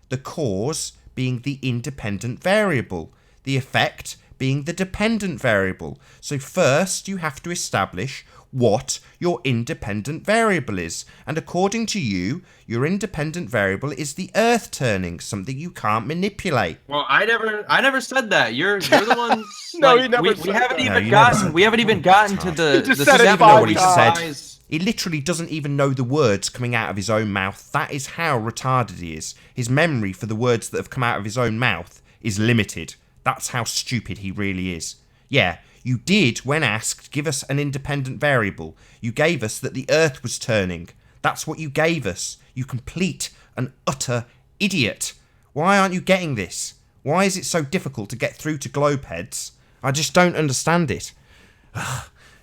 The cause being the independent variable, the effect being the dependent variable. So first, you have to establish what your independent variable is. And according to you, your independent variable is the Earth turning, something you can't manipulate. Well, I never said that. You're the ones. No, you never we said haven't that. even No, gotten. We haven't even gotten to the. just the said it Doesn't even know what he five said. He literally doesn't even know the words coming out of his own mouth. That is how retarded he is. His memory for the words that have come out of his own mouth is limited. That's how stupid he really is. Yeah, you did, when asked, give us an independent variable. You gave us that the Earth was turning. That's what you gave us. You complete and utter idiot. Why aren't you getting this? Why is it so difficult to get through to globeheads? I just don't understand it.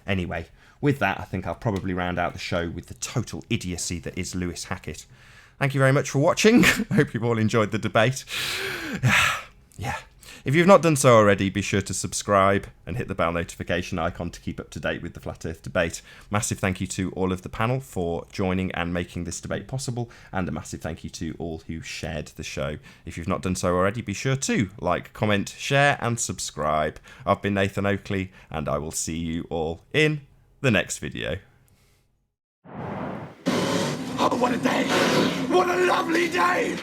Anyway, with that, I think I'll probably round out the show with the total idiocy that is Lewis Hackett. Thank you very much for watching. I hope you've all enjoyed the debate. Yeah. If you've not done so already, be sure to subscribe and hit the bell notification icon to keep up to date with the Flat Earth debate. Massive thank you to all of the panel for joining and making this debate possible, and a massive thank you to all who shared the show. If you've not done so already, be sure to like, comment, share, and subscribe. I've been Nathan Oakley, and I will see you all in the next video. Oh, what a day! What a lovely day!